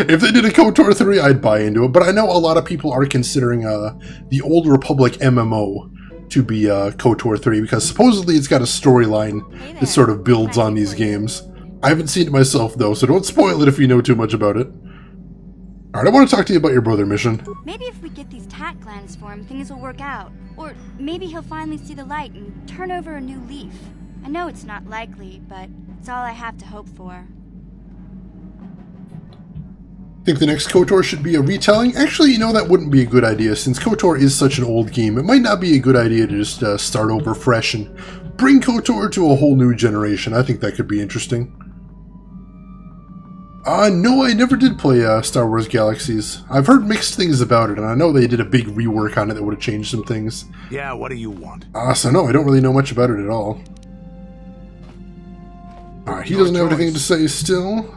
If they did a KOTOR 3, I'd buy into it. But I know a lot of people are considering the Old Republic MMO to be KOTOR 3 because supposedly it's got a storyline that sort of builds on these games. I haven't seen it myself though, so don't spoil it if you know too much about it. Alright, I want to talk to you about your brother mission. Maybe if we get these tack glands for him, things will work out. Or maybe he'll finally see the light and turn over a new leaf. I know it's not likely, but it's all I have to hope for. Think the next KOTOR should be a retelling? Actually, you know, that wouldn't be a good idea. Since KOTOR is such an old game, it might not be a good idea to just start over fresh and bring KOTOR to a whole new generation. I think that could be interesting. No, I never did play Star Wars Galaxies. I've heard mixed things about it, and I know they did a big rework on it that would have changed some things. Yeah, what do you want? So no, I don't really know much about it at all. Alright, he doesn't have anything to say still.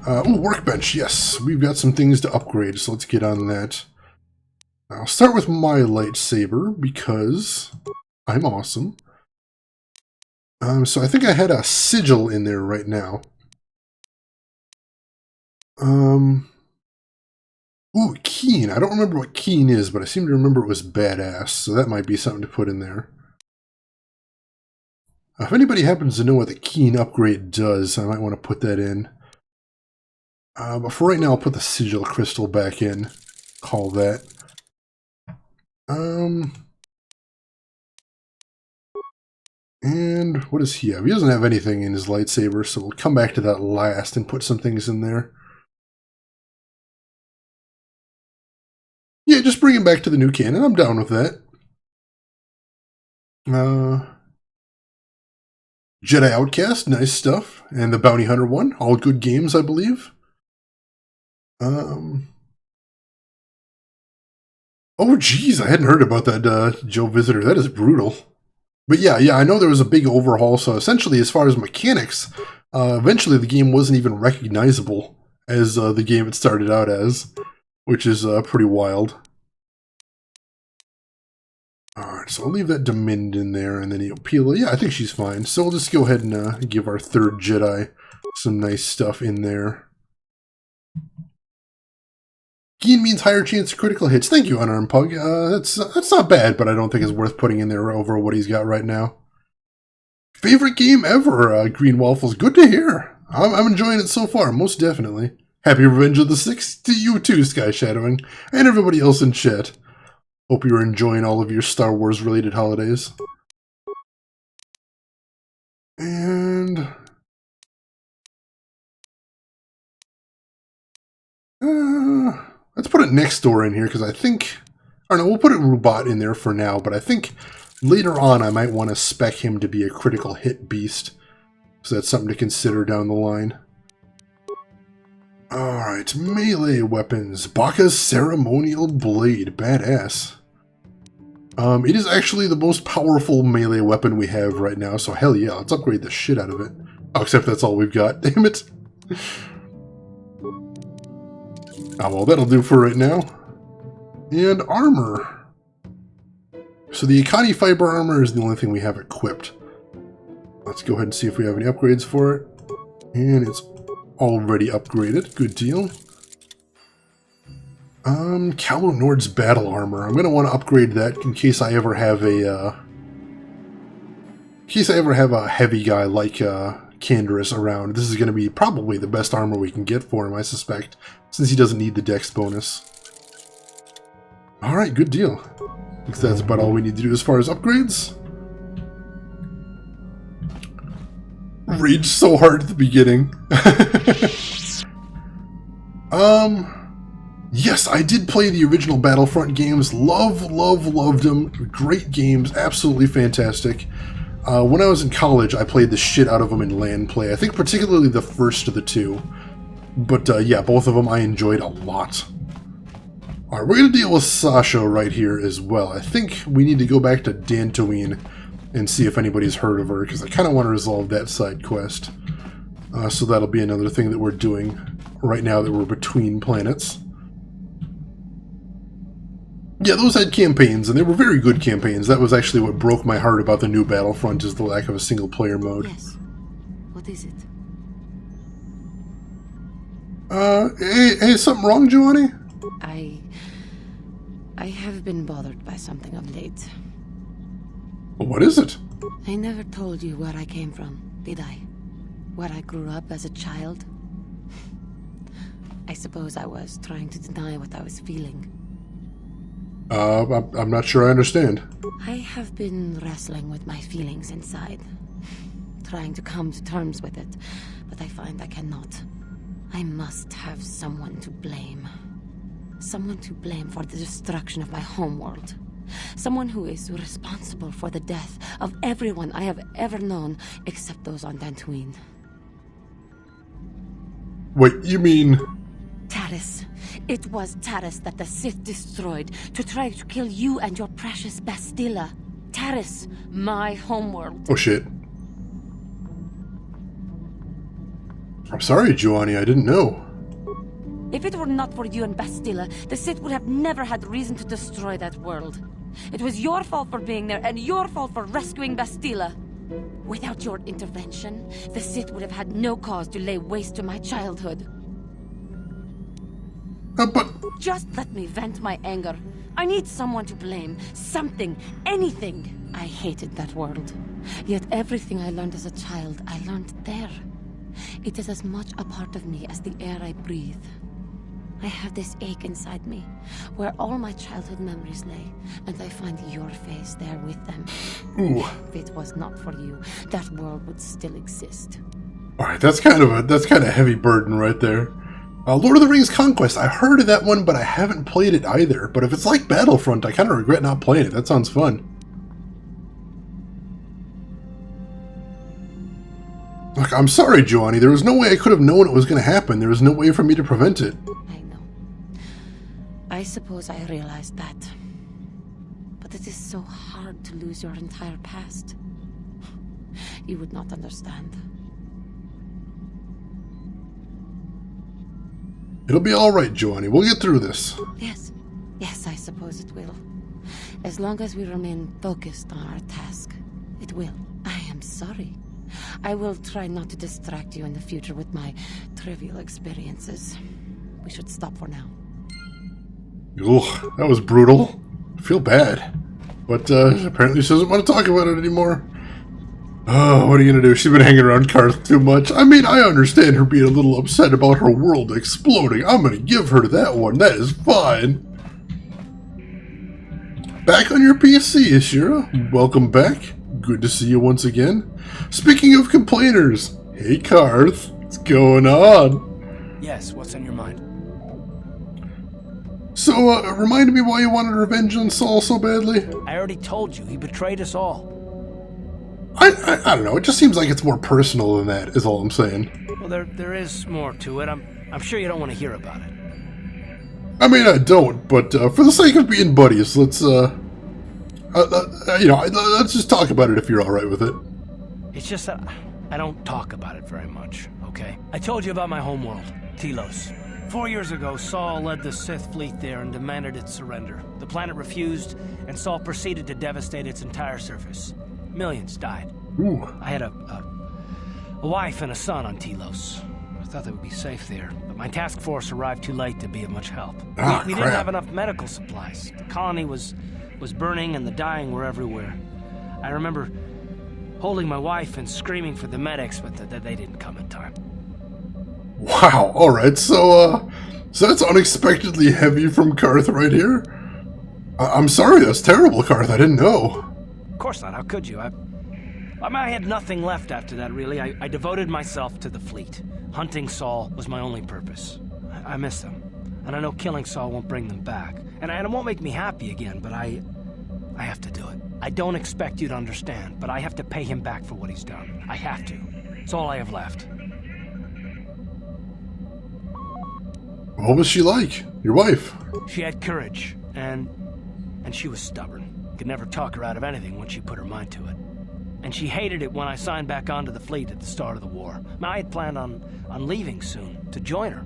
Ooh, workbench, yes. We've got some things to upgrade, so let's get on that. I'll start with my lightsaber, because I'm awesome. So I think I had a sigil in there right now. Ooh, keen. I don't remember what keen is, but I seem to remember it was badass, so that might be something to put in there. If anybody happens to know what the keen upgrade does, I might want to put that in. But for right now, I'll put the sigil crystal back in. Call that. And what does he have? He doesn't have anything in his lightsaber, so we'll come back to that last and put some things in there. Yeah, just bring him back to the new canon. I'm down with that. Jedi Outcast, nice stuff. And the Bounty Hunter one, all good games, I believe. Oh, geez, I hadn't heard about that Joe Visitor. That is brutal. But yeah, I know there was a big overhaul, so essentially, as far as mechanics, eventually the game wasn't even recognizable as the game it started out as, which is pretty wild. Alright, so I'll leave that Demind in there, and then Eopila. Yeah, I think she's fine. So we'll just go ahead and give our third Jedi some nice stuff in there. Keen means higher chance of critical hits. Thank you, Unarmed Pug. That's not bad, but I don't think it's worth putting in there over what he's got right now. Favorite game ever, Green Waffles. Good to hear. I'm enjoying it so far, most definitely. Happy Revenge of the Sixth to you too, Sky Shadowing, and everybody else in chat. Hope you're enjoying all of your Star Wars related holidays. And let's put it next door in here, because I think, I don't know, we'll put it Rubat in there for now, but I think later on I might want to spec him to be a critical hit beast. So that's something to consider down the line. Alright, melee weapons. Baka's Ceremonial Blade. Badass. It is actually the most powerful melee weapon we have right now, so hell yeah, let's upgrade the shit out of it. Oh, except that's all we've got. Damn it. Oh, well, that'll do for right now. And armor. So the Akani Fiber armor is the only thing we have equipped. Let's go ahead and see if we have any upgrades for it. And it's already upgraded. Good deal. Calo Nord's battle armor. I'm going to want to upgrade that in case I ever have a heavy guy like Canderous around. This is going to be probably the best armor we can get for him, I suspect, since he doesn't need the dex bonus. Alright, good deal. Because that's about all we need to do as far as upgrades. Rage so hard at the beginning. Yes, I did play the original Battlefront games. Loved them. Great games, absolutely fantastic. When I was in college, I played the shit out of them in LAN play. I think particularly the first of the two. But yeah, both of them I enjoyed a lot. Alright, we're going to deal with Sasha right here as well. I think we need to go back to Dantooine and see if anybody's heard of her, because I kind of want to resolve that side quest. So that'll be another thing that we're doing right now that we're between planets. Yeah, those had campaigns, and they were very good campaigns. That was actually what broke my heart about the new Battlefront, is the lack of a single-player mode. Yes. What is it? Hey, something wrong, Giovanni? I have been bothered by something of late. What is it? I never told you where I came from, did I? Where I grew up as a child? I suppose I was trying to deny what I was feeling. I'm not sure I understand. I have been wrestling with my feelings inside, trying to come to terms with it, but I find I cannot. I must have someone to blame. Someone to blame for the destruction of my homeworld. Someone who is responsible for the death of everyone I have ever known, except those on Dantooine. Wait, you mean... Taris. It was Taris that the Sith destroyed to try to kill you and your precious Bastilla. Taris, my homeworld. Oh shit. I'm sorry, Giovanni, I didn't know. If it were not for you and Bastilla, the Sith would have never had reason to destroy that world. It was your fault for being there, and your fault for rescuing Bastilla. Without your intervention, the Sith would have had no cause to lay waste to my childhood. But... Just let me vent my anger. I need someone to blame. Something. Anything. I hated that world. Yet everything I learned as a child, I learned there. It is as much a part of me as the air I breathe. I have this ache inside me, where all my childhood memories lay, and I find your face there with them. Ooh. If it was not for you, that world would still exist. Alright, that's kind of a heavy burden right there. Lord of the Rings Conquest, I heard of that one, but I haven't played it either. But if it's like Battlefront, I kind of regret not playing it. That sounds fun. Look, I'm sorry, Giovanni. There was no way I could have known it was going to happen. There was no way for me to prevent it. I know. I suppose I realized that. But it is so hard to lose your entire past. You would not understand. It'll be alright, Giovanni. We'll get through this. Yes. Yes, I suppose it will. As long as we remain focused on our task, it will. I am sorry. I will try not to distract you in the future with my trivial experiences. We should stop for now. Ugh, that was brutal. I feel bad. But apparently she doesn't want to talk about it anymore. Oh, what are you gonna do? She's been hanging around Karth too much. I mean, I understand her being a little upset about her world exploding. I'm gonna give her that one. That is fine. Back on your PC, Ashira. Welcome back. Good to see you once again. Speaking of complainers, hey Karth, what's going on? Yes, what's on your mind? So, remind me why you wanted revenge on Saul so badly? I already told you, he betrayed us all. I don't know, it just seems like it's more personal than that, is all I'm saying. Well, there is more to it. I'm sure you don't want to hear about it. I mean, I don't, but for the sake of being buddies, let's, let's just talk about it if you're alright with it. It's just that I don't talk about it very much, okay? I told you about my homeworld, Telos. 4 years ago, Saul led the Sith fleet there and demanded its surrender. The planet refused, and Saul proceeded to devastate its entire surface. Millions died. Ooh. I had a wife and a son on Telos. I thought they would be safe there, but my task force arrived too late to be of much help. We didn't have enough medical supplies. The colony was burning and the dying were everywhere. I remember holding my wife and screaming for the medics, but they didn't come in time. Wow, alright, so that's unexpectedly heavy from Karth right here. I'm sorry, that's terrible, Karth. I didn't know. Of course not. How could you? I had nothing left after that, really. I devoted myself to the fleet. Hunting Saul was my only purpose. I miss them. And I know killing Saul won't bring them back. And it won't make me happy again, but I have to do it. I don't expect you to understand, but I have to pay him back for what he's done. I have to. It's all I have left. What was she like? Your wife? She had courage, and she was stubborn. Could never talk her out of anything once she put her mind to it. And she hated it when I signed back onto the fleet at the start of the war. I had planned on leaving soon, to join her.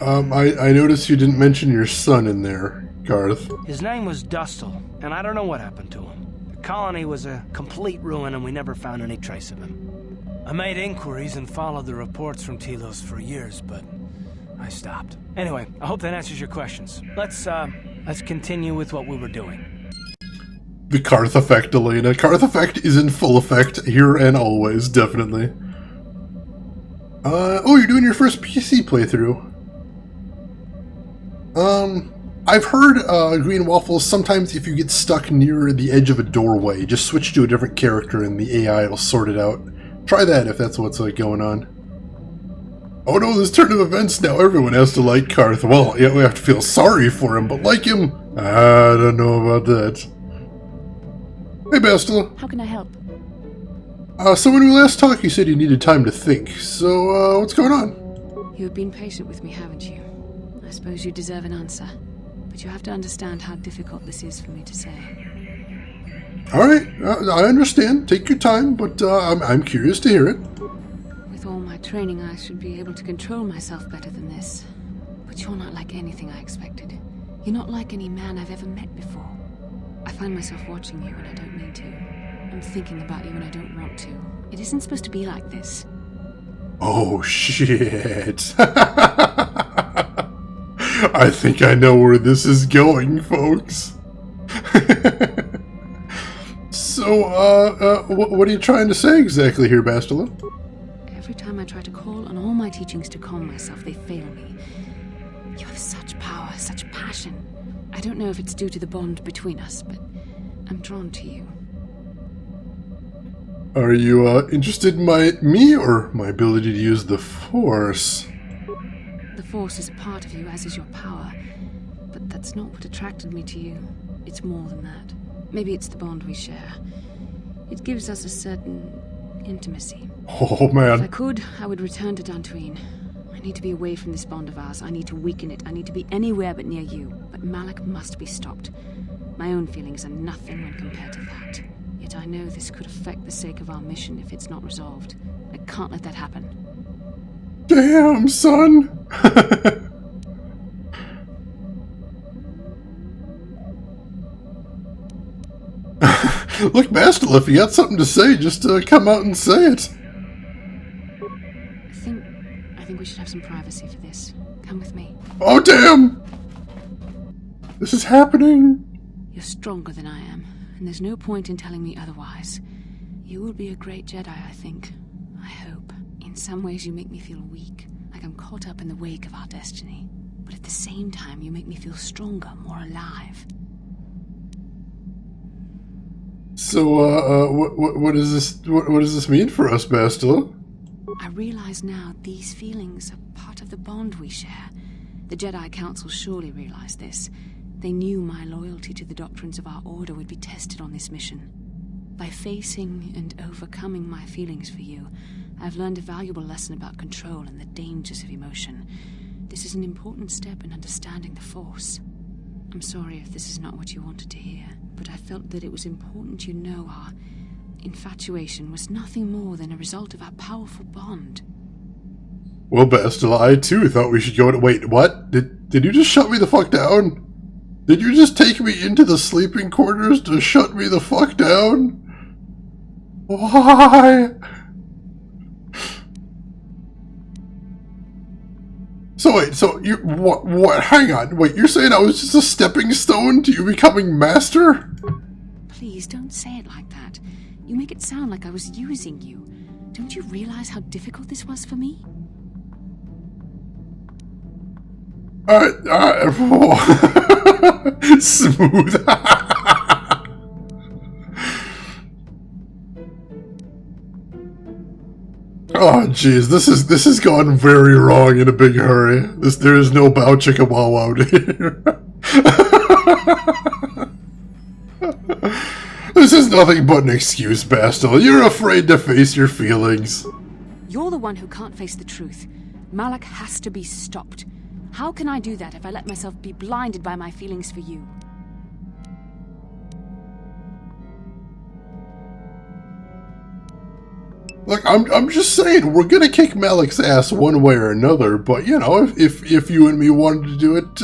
I noticed you didn't mention your son in there, Garth. His name was Dustle, and I don't know what happened to him. The colony was a complete ruin, and we never found any trace of him. I made inquiries and followed the reports from Telos for years, but I stopped. Anyway, I hope that answers your questions. Let's continue with what we were doing. The Karth effect, Elena. Karth effect is in full effect here and always, definitely. Oh, you're doing your first PC playthrough. I've heard, Green Waffles, sometimes if you get stuck near the edge of a doorway, just switch to a different character and the AI will sort it out. Try that if that's what's going on. Oh no, this turn of events now, everyone has to like Karth. Well, yeah, we have to feel sorry for him, but like him? I don't know about that. Hey, Bastila. How can I help? So when we last talked, you said you needed time to think. So, what's going on? You've been patient with me, haven't you? I suppose you deserve an answer. But you have to understand how difficult this is for me to say. Alright, I understand. Take your time, but I'm curious to hear it. With all my training, I should be able to control myself better than this. But you're not like anything I expected. You're not like any man I've ever met before. I find myself watching you when I don't mean to. I'm thinking about you when I don't want to. It isn't supposed to be like this. Oh, shit. I think I know where this is going, folks. So, what are you trying to say exactly here, Bastila? Every time I try to call on all my teachings to calm myself, they fail me. You have such power, such passion. I don't know if it's due to the bond between us, but I'm drawn to you. Are you, interested in me or my ability to use the Force? The Force is a part of you, as is your power. But that's not what attracted me to you. It's more than that. Maybe it's the bond we share. It gives us a certain intimacy. Oh, man. If I could, I would return to Dantooine. I need to be away from this bond of ours. I need to weaken it. I need to be anywhere but near you. But Malak must be stopped. My own feelings are nothing when compared to that. Yet I know this could affect the sake of our mission if it's not resolved. I can't let that happen. Damn, son! Look, Bastila, if you got something to say, just come out and say it. I think we should have some privacy for this. Come with me. Oh, damn! This is happening. You're stronger than I am, and there's no point in telling me otherwise. You will be a great Jedi, I think. I hope. In some ways you make me feel weak, like I'm caught up in the wake of our destiny. But at the same time, you make me feel stronger, more alive. So, what does this mean for us, Bastila? I realize now these feelings are part of the bond we share. The Jedi Council surely realized this. They knew my loyalty to the doctrines of our order would be tested on this mission. By facing and overcoming my feelings for you, I've learned a valuable lesson about control and the dangers of emotion. This is an important step in understanding the Force. I'm sorry if this is not what you wanted to hear, but I felt that it was important you know our infatuation was nothing more than a result of our powerful bond. Well, Bastila, I too thought we should go to— Wait, what? Did you just shut me the fuck down? Did you just take me into the sleeping quarters to shut me the fuck down? Why? So wait, so you— what? Hang on, wait, you're saying I was just a stepping stone to you becoming master? Please, don't say it like that. You make it sound like I was using you. Don't you realize how difficult this was for me? Smooth. Oh jeez, this has gone very wrong in a big hurry. There is no bow chicka wow out here. This is nothing but an excuse, Bastil. You're afraid to face your feelings. You're the one who can't face the truth. Malak has to be stopped. How can I do that if I let myself be blinded by my feelings for you? Look, I'm just saying, we're gonna kick Malak's ass one way or another, but, you know, if you and me wanted to do it,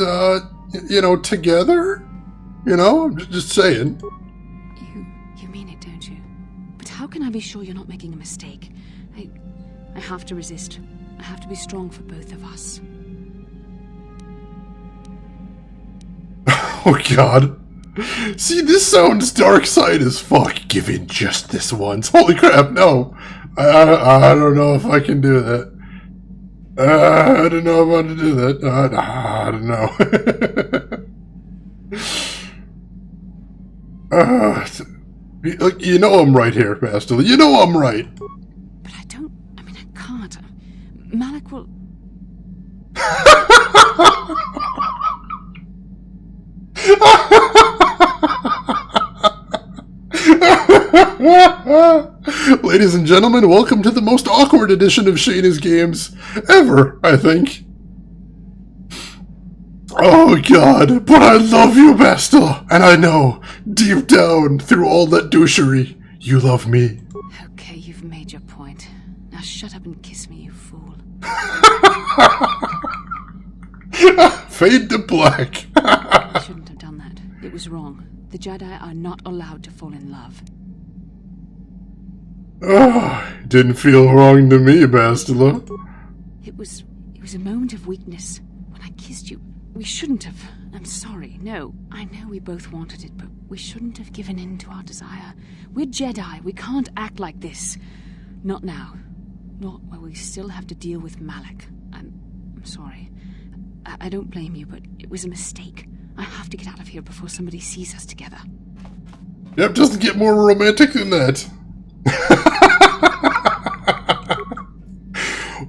you know, together, you know, I'm just saying. You mean it, don't you? But how can I be sure you're not making a mistake? I have to resist. I have to be strong for both of us. Oh, God. See, this sounds dark side as fuck. Give in just this once. Holy crap, no. I don't know if I can do that. I don't know if I want to do that. I don't know. Look, you know I'm right here, Bastil. You know I'm right. But I can't. Malak will... Ladies and gentlemen, welcome to the most awkward edition of Shayna's Games ever, I think. Oh God, but I love you, Bastil, and I know, deep down, through all that douchery, you love me. Okay, you've made your point. Now shut up and kiss me, you fool. Fade to black. I shouldn't have done that. It was wrong. The Jedi are not allowed to fall in love. Oh, didn't feel wrong to me, Bastila. It was a moment of weakness. When I kissed you, we shouldn't have. I'm sorry. No, I know we both wanted it, but we shouldn't have given in to our desire. We're Jedi. We can't act like this. Not now. Not while we still have to deal with Malak. I'm sorry. I don't blame you, but it was a mistake. I have to get out of here before somebody sees us together. Yep, doesn't get more romantic than that.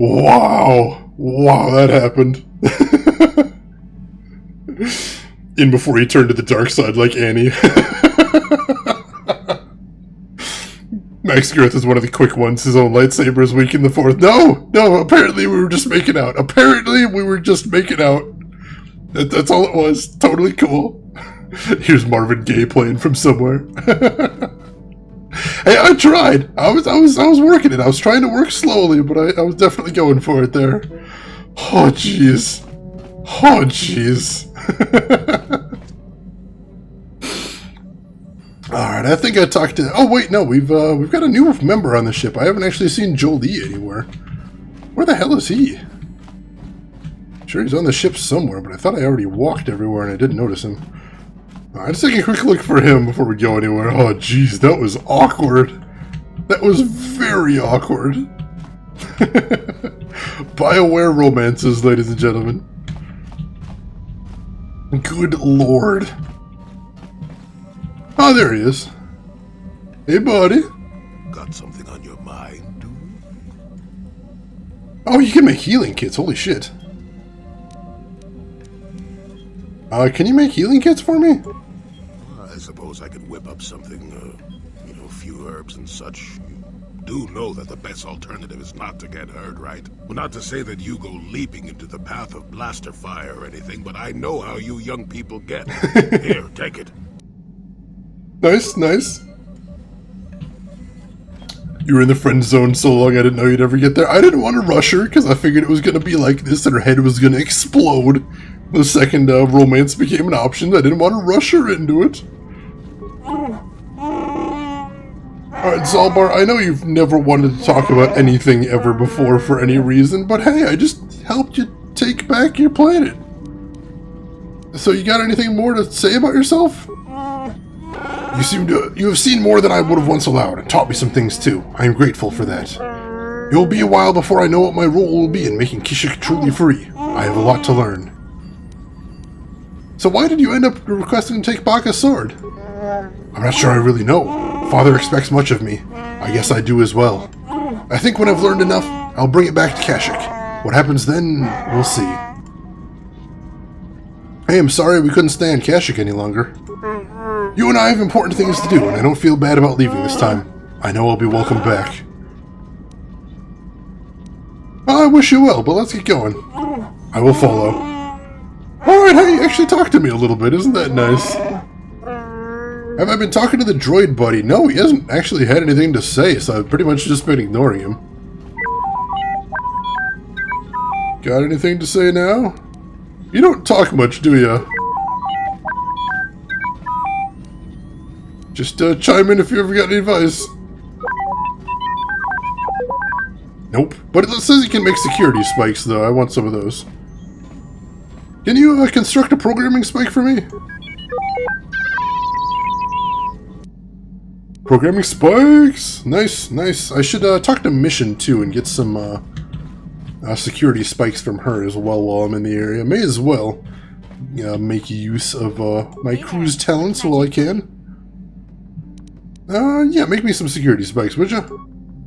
Wow. Wow, that happened. In before he turned to the dark side like Annie. Max Girth is one of the quick ones. His own lightsaber is weak in the fourth. No, apparently we were just making out. That's all it was. Totally cool. Here's Marvin Gaye playing from somewhere. Hey, I tried. I was working it. I was trying to work slowly, but I was definitely going for it there. Oh jeez. Alright, I think I talked to... Oh wait, no, we've got a new member on the ship. I haven't actually seen Jolie anywhere. Where the hell is he? Sure, he's on the ship somewhere, but I thought I already walked everywhere and I didn't notice him. Alright, let's take a quick look for him before we go anywhere. Oh jeez, that was awkward. That was very awkward. BioWare romances, ladies and gentlemen. Good lord. Oh, there he is. Hey, buddy. Got something on your mind, dude? Oh, you can make healing kits. Holy shit. Can you make healing kits for me? I suppose I could whip up something, you know, a few herbs and such. You do know that the best alternative is not to get hurt, right? Well, not to say that you go leaping into the path of blaster fire or anything, but I know how you young people get. Here, take it. Nice. You were in the friend zone so long I didn't know you'd ever get there. I didn't want to rush her because I figured it was going to be like this and her head was going to explode the second romance became an option. I didn't want to rush her into it. Alright, Zalbar, I know you've never wanted to talk about anything ever before for any reason, but hey, I just helped you take back your planet. So you got anything more to say about yourself? You have seen more than I would have once allowed, and taught me some things too. I am grateful for that. It will be a while before I know what my role will be in making Kashyyyk truly free. I have a lot to learn. So why did you end up requesting to take Baka's sword? I'm not sure I really know. Father expects much of me. I guess I do as well. I think when I've learned enough, I'll bring it back to Kashyyyk. What happens then, we'll see. Hey, I'm sorry we couldn't stay on Kashyyyk any longer. You and I have important things to do, and I don't feel bad about leaving this time. I know I'll be welcome back. Well, I wish you well, but let's get going. I will follow. Alright, hey, actually talk to me a little bit, isn't that nice? Have I been talking to the droid buddy? No, he hasn't actually had anything to say, so I've pretty much just been ignoring him. Got anything to say now? You don't talk much, do ya? Just chime in if you ever got any advice. Nope. But it says you can make security spikes, though. I want some of those. Can you construct a programming spike for me? Programming spikes! Nice, nice. I should talk to Mission, too, and get some security spikes from her as well while I'm in the area. May as well make use of my crew's talents while I can. Yeah, make me some security spikes, would ya?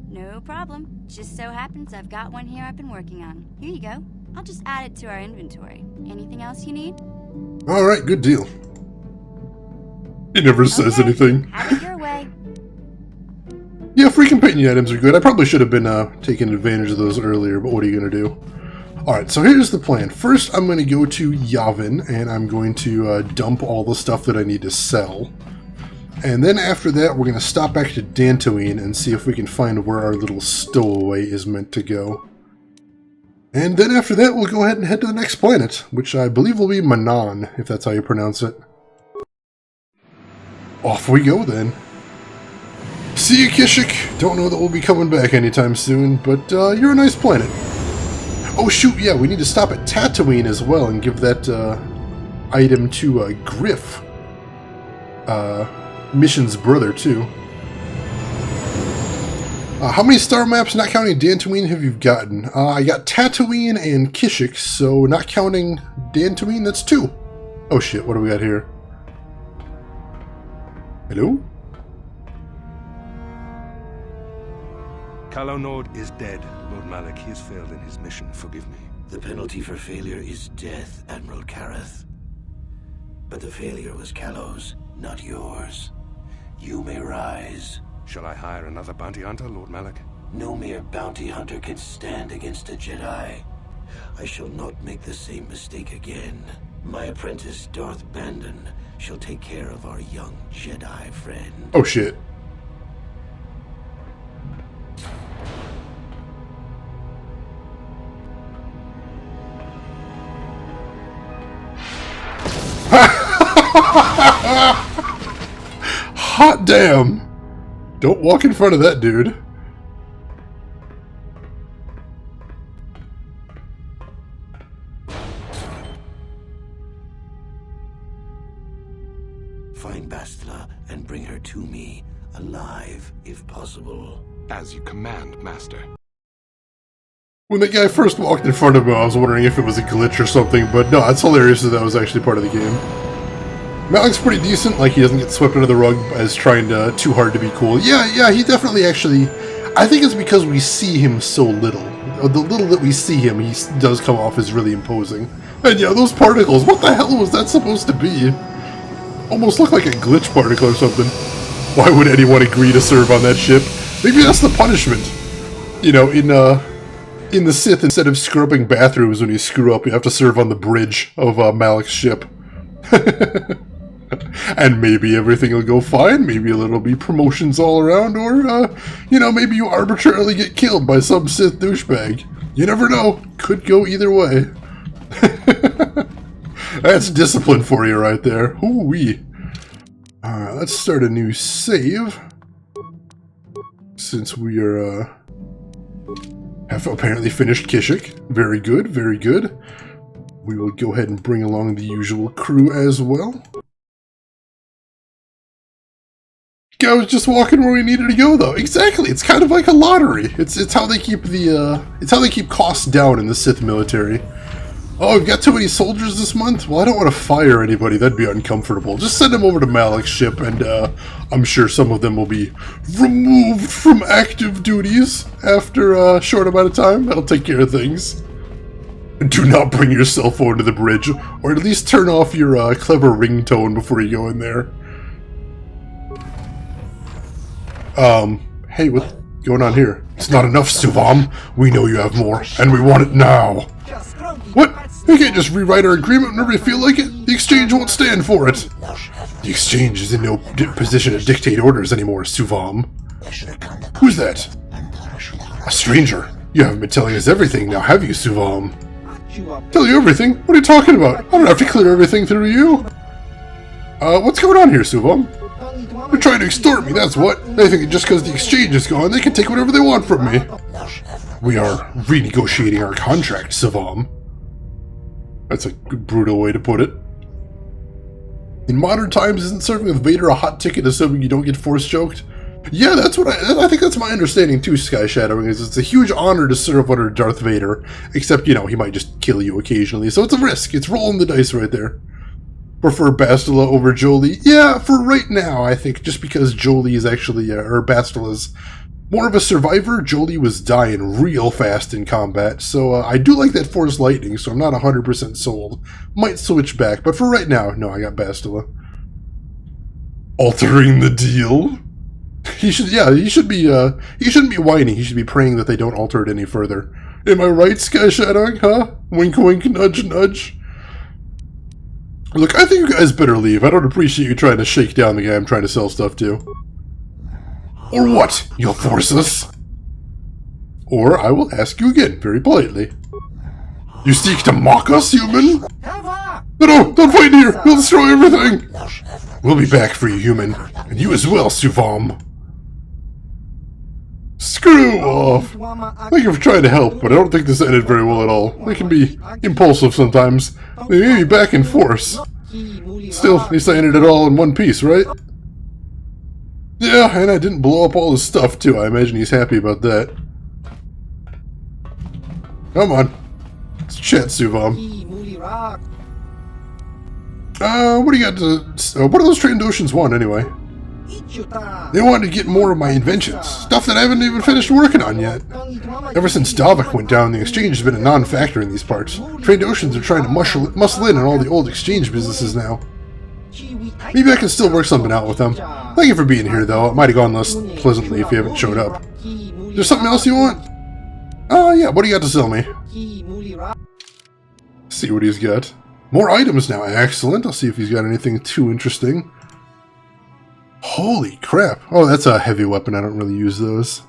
No problem. Just so happens I've got one here I've been working on. Here you go. I'll just add it to our inventory. Anything else you need? Alright, good deal. He never says anything. Have it your way. Yeah, free companion items are good. I probably should have been taking advantage of those earlier, but what are you going to do? Alright, so here's the plan. First, I'm going to go to Yavin, and I'm going to dump all the stuff that I need to sell. And then after that, we're going to stop back to Dantooine and see if we can find where our little stowaway is meant to go. And then after that, we'll go ahead and head to the next planet, which I believe will be Manan, if that's how you pronounce it. Off we go, then. See you, Kashyyyk. Don't know that we'll be coming back anytime soon, but you're a nice planet. Oh shoot, yeah, we need to stop at Tatooine as well and give that item to Griff. Mission's brother, too. How many star maps, not counting Dantooine, have you gotten? I got Tatooine and Kashyyyk, so not counting Dantooine, that's 2. Oh shit, what do we got here? Hello? Calo Nord is dead, Lord Malak. He has failed in his mission. Forgive me. The penalty for failure is death, Admiral Kareth. But the failure was Calo's, not yours. You may rise. Shall I hire another bounty hunter, Lord Malak? No mere bounty hunter can stand against a Jedi. I shall not make the same mistake again. My apprentice, Darth Bandon, shall take care of our young Jedi friend. Oh shit. Hot damn! Don't walk in front of that dude. Find Bastila and bring her to me, alive, if possible. As you command, Master. When that guy first walked in front of him, I was wondering if it was a glitch or something, but no, it's hilarious that that was actually part of the game. Malak's pretty decent, like he doesn't get swept under the rug as trying too hard to be cool. Yeah, he definitely actually... I think it's because we see him so little. The little that we see him, he does come off as really imposing. And yeah, those particles, what the hell was that supposed to be? Almost looked like a glitch particle or something. Why would anyone agree to serve on that ship? Maybe that's the punishment. You know, in the Sith, instead of scrubbing bathrooms when you screw up, you have to serve on the bridge of Malak's ship. And maybe everything will go fine, maybe it'll be promotions all around, or, you know, maybe you arbitrarily get killed by some Sith douchebag. You never know. Could go either way. That's discipline for you right there. Hoo-wee. Alright, let's start a new save. Since we are, have apparently finished Kashyyyk. Very good, very good. We will go ahead and bring along the usual crew as well. I was just walking where we needed to go, though. Exactly, it's kind of like a lottery. It's how they keep the it's how they keep costs down in the Sith military. Oh, I've got too many soldiers this month? Well, I don't want to fire anybody. That'd be uncomfortable. Just send them over to Malik's ship, and I'm sure some of them will be removed from active duties after a short amount of time. That'll take care of things. Do not bring your cell phone to the bridge, or at least turn off your clever ringtone before you go in there. Hey, what's going on here? It's not enough, Suvam. We know you have more, and we want it now. What? You can't just rewrite our agreement whenever you feel like it. The Exchange won't stand for it. The Exchange is in no position to dictate orders anymore, Suvam. Who's that? A stranger. You haven't been telling us everything now, have you, Suvam? Tell you everything? What are you talking about? I don't have to clear everything through you. What's going on here, Suvam? They're trying to extort me, that's what. They think just because the Exchange is gone, they can take whatever they want from me. We are renegotiating our contract, Suvam. That's a brutal way to put it. In modern times, isn't serving with Vader a hot ticket assuming you don't get force choked? Yeah, that's what I think that's my understanding too, Sky Shadowing, is it's a huge honor to serve under Darth Vader, except, you know, he might just kill you occasionally, so it's a risk. It's rolling the dice right there. Prefer Bastila over Jolee? Yeah, for right now, I think, just because Jolee is actually, or Bastila's more of a survivor. Jolee was dying real fast in combat, so I do like that Force Lightning, so I'm not 100% sold. Might switch back, but for right now, no, I got Bastila. Altering the deal? He shouldn't be whining. He should be praying that they don't alter it any further. Am I right, Sky Shadowing, huh? Wink wink, nudge nudge. Look, I think you guys better leave. I don't appreciate you trying to shake down the guy I'm trying to sell stuff to. Or what? You'll force us? Or I will ask you again, very politely. You seek to mock us, human? No, don't fight here! We'll destroy everything! We'll be back for you, human. And you as well, Suvam. Screw off! Thank you for trying to help, but I don't think this ended very well at all. They can be impulsive sometimes. They may be back in force. Still, at least I ended it all in one piece, right? Yeah, and I didn't blow up all his stuff, too. I imagine he's happy about that. Come on. Let's chat, Suvam. What do you got to... what do those Trandoshans want, anyway? They wanted to get more of my inventions. Stuff that I haven't even finished working on yet. Ever since Davik went down, the Exchange has been a non-factor in these parts. Trandoshans are trying to muscle in on all the old Exchange businesses now. Maybe I can still work something out with them. Thank you for being here, though. It might have gone less pleasantly if you haven't showed up. There's something else you want? Oh, yeah. What do you got to sell me? See what he's got. More items now. Excellent. I'll see if he's got anything too interesting. Holy crap. Oh, that's a heavy weapon. I don't really use those.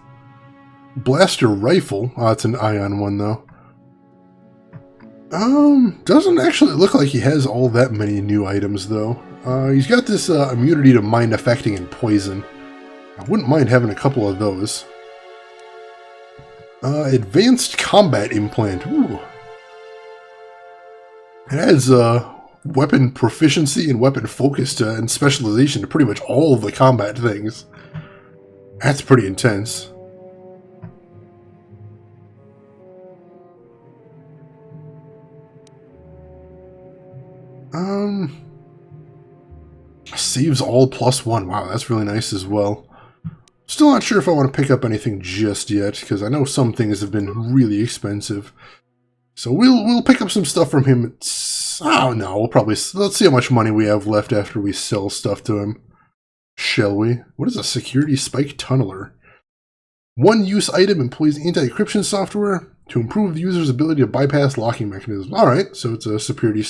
Blaster rifle. Oh, it's an ion one, though. Doesn't actually look like he has all that many new items, though. He's got this immunity to mind affecting and poison. I wouldn't mind having a couple of those. Advanced combat implant. Ooh. It adds weapon proficiency and weapon focus and specialization to pretty much all of the combat things. That's pretty intense. Saves all +1. Wow, that's really nice as well. Still not sure if I want to pick up anything just yet, because I know some things have been really expensive. So we'll pick up some stuff from him. Oh no, we'll probably... Let's see how much money we have left after we sell stuff to him. Shall we? What is a security spike tunneler? One-use item employs anti-encryption software to improve the user's ability to bypass locking mechanisms. Alright, so it's a security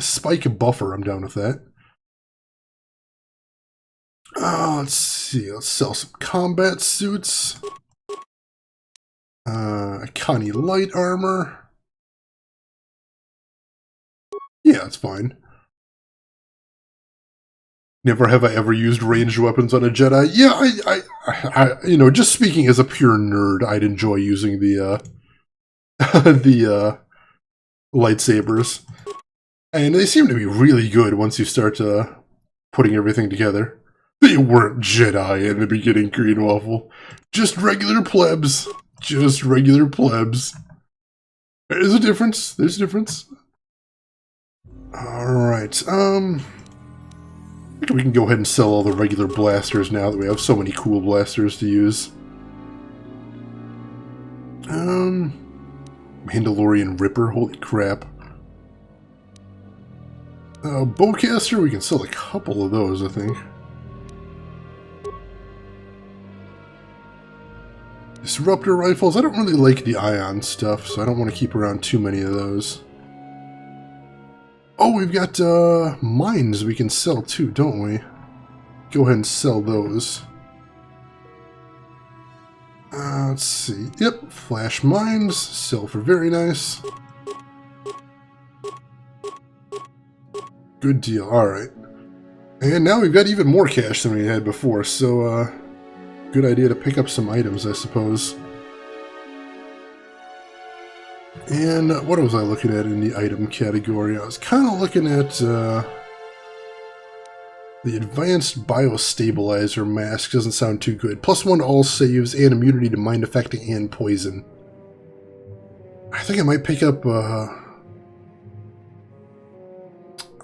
spike buffer. I'm down with that. Let's see. Let's sell some combat suits. Connie light armor. Yeah, that's fine. Never have I ever used ranged weapons on a Jedi. Yeah, I you know, just speaking as a pure nerd, I'd enjoy using the the lightsabers, and they seem to be really good once you start putting everything together. They weren't Jedi in the beginning, Green Waffle. Just regular plebs. Just regular plebs. There's a difference. There's a difference. Alright, I think we can go ahead and sell all the regular blasters now that we have so many cool blasters to use. Mandalorian Ripper, holy crap. Bowcaster, we can sell a couple of those, I think. Disruptor rifles, I don't really like the ion stuff, so I don't want to keep around too many of those. Oh, we've got mines we can sell too, don't we? Go ahead and sell those. Let's see. Yep, flash mines, sell for very nice. Good deal, alright. And now we've got even more cash than we had before, so good idea to pick up some items, I suppose. And what was I looking at in the item category? I was kind of looking at the Advanced Biostabilizer Mask. Doesn't sound too good. +1 to all saves and immunity to mind affecting and poison. I think I might pick up,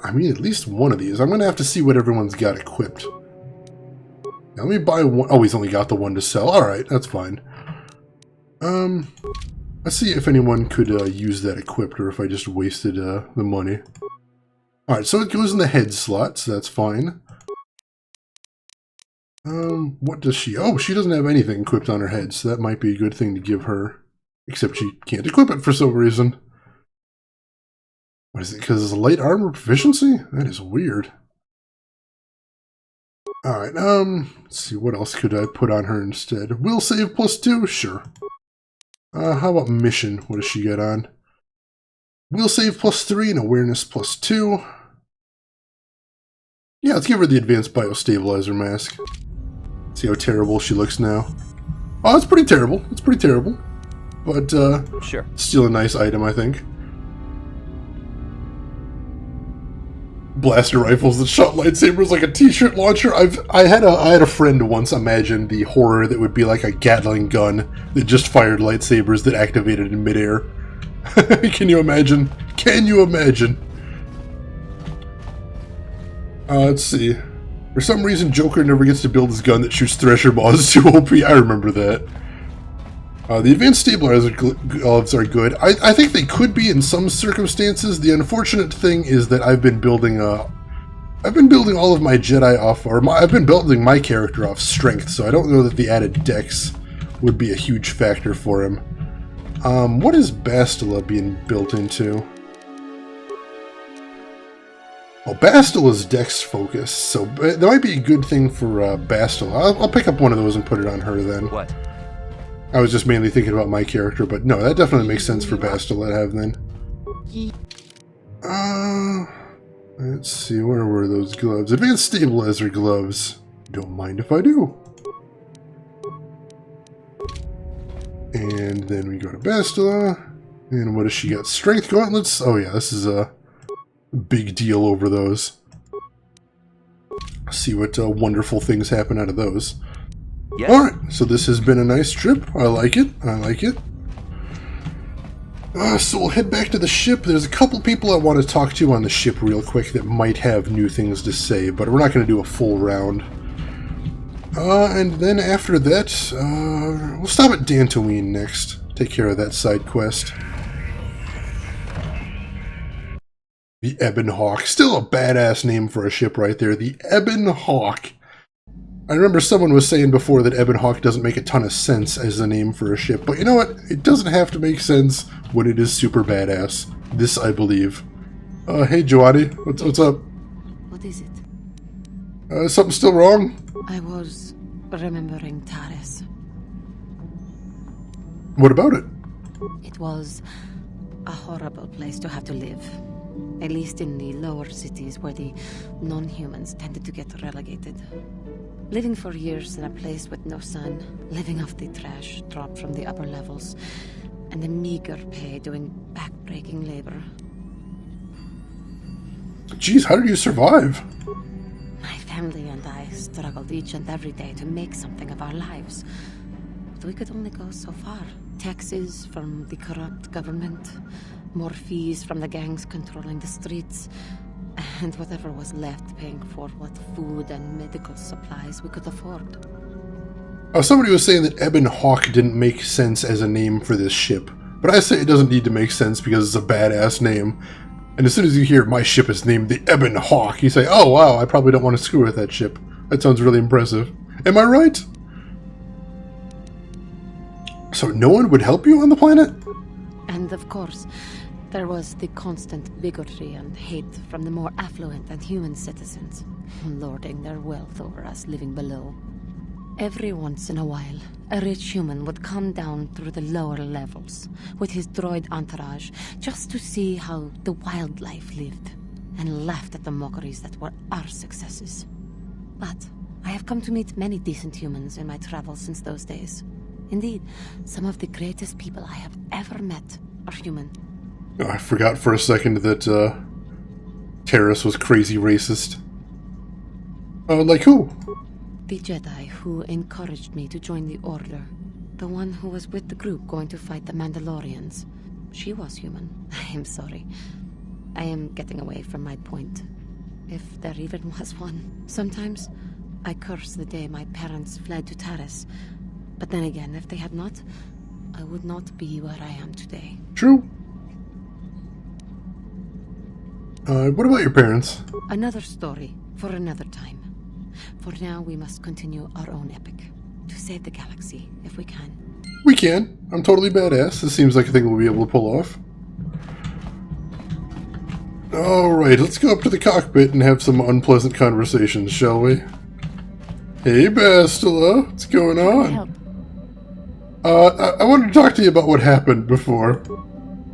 I mean, at least one of these. I'm going to have to see what everyone's got equipped. Now, let me buy one. Oh, he's only got the one to sell. Alright, that's fine. Let's see if anyone could use that equipped, or if I just wasted the money. Alright, so it goes in the head slot, so that's fine. What does she... Oh, she doesn't have anything equipped on her head, so that might be a good thing to give her. Except she can't equip it for some reason. What is it, because it's light armor proficiency? That is weird. Alright, let's see, what else could I put on her instead? Will save +2? Sure. How about mission? What does she get on? Will save +3 and awareness +2. Yeah, let's give her the advanced biostabilizer mask. See how terrible she looks now. Oh, it's pretty terrible. It's pretty terrible. But, sure. Still a nice item, I think. Blaster rifles that shot lightsabers like a t-shirt launcher. I had a friend once imagine the horror that would be like a Gatling gun that just fired lightsabers that activated in midair. Can you imagine? Can you imagine? Let's see. For some reason, Joker never gets to build his gun that shoots Thresher Maws too OP. I remember that. The advanced stabilizer gloves are good. I think they could be in some circumstances. The unfortunate thing is that I've been building all of my Jedi off, or I've been building my character off strength, so I don't know that the added dex would be a huge factor for him. What is Bastila being built into? Well, Bastila's dex focus, so that might be a good thing for Bastila. I'll pick up one of those and put it on her then. What? I was just mainly thinking about my character, but no, that definitely makes sense for Bastila to have then. Let's see, where were those gloves? Advanced Stabilizer gloves. Don't mind if I do. And then we go to Bastila. And what does she got? Strength gauntlets? Oh yeah, this is a big deal over those. See what wonderful things happen out of those. Yes. Alright, so this has been a nice trip. I like it. I like it. So we'll head back to the ship. There's a couple people I want to talk to on the ship real quick that might have new things to say, but we're not going to do a full round. And then after that, we'll stop at Dantooine next. Take care of that side quest. The Ebon Hawk. Still a badass name for a ship right there. The Ebon Hawk. I remember someone was saying before that Ebon Hawk doesn't make a ton of sense as a name for a ship, but you know what? It doesn't have to make sense when it is super badass. This I believe. Hey Joadi, what's up? What is it? Is something still wrong? I was remembering Taris. What about it? It was a horrible place to have to live. At least in the lower cities where the non-humans tended to get relegated. Living for years in a place with no sun, living off the trash dropped from the upper levels, and the meager pay doing back-breaking labor. Jeez, how did you survive? My family and I struggled each and every day to make something of our lives. But we could only go so far. Taxes from the corrupt government, more fees from the gangs controlling the streets, and whatever was left paying for what food and medical supplies we could afford. Somebody was saying that Ebon Hawk didn't make sense as a name for this ship, but I say it doesn't need to make sense because it's a badass name. And as soon as you hear my ship is named the Ebon Hawk, you say, oh wow, I probably don't want to screw with that ship. That sounds really impressive. Am I right? So no one would help you on the planet? And of course, there was the constant bigotry and hate from the more affluent and human citizens, lording their wealth over us living below. Every once in a while, a rich human would come down through the lower levels with his droid entourage just to see how the wildlife lived, and laughed at the mockeries that were our successes. But I have come to meet many decent humans in my travels since those days. Indeed, some of the greatest people I have ever met are human. Oh, I forgot for a second that Terrace was crazy racist. Like who? The Jedi who encouraged me to join the Order. The one who was with the group going to fight the Mandalorians. She was human. I am sorry. I am getting away from my point. If there even was one. Sometimes I curse the day my parents fled to Taris. But then again, if they had not, I would not be where I am today. True. What about your parents? Another story for another time. For now, we must continue our own epic. To save the galaxy, if we can. We can. I'm totally badass. This seems like a thing we'll be able to pull off. Alright, let's go up to the cockpit and have some unpleasant conversations, shall we? Hey, Bastila. What's going on? I wanted to talk to you about what happened before.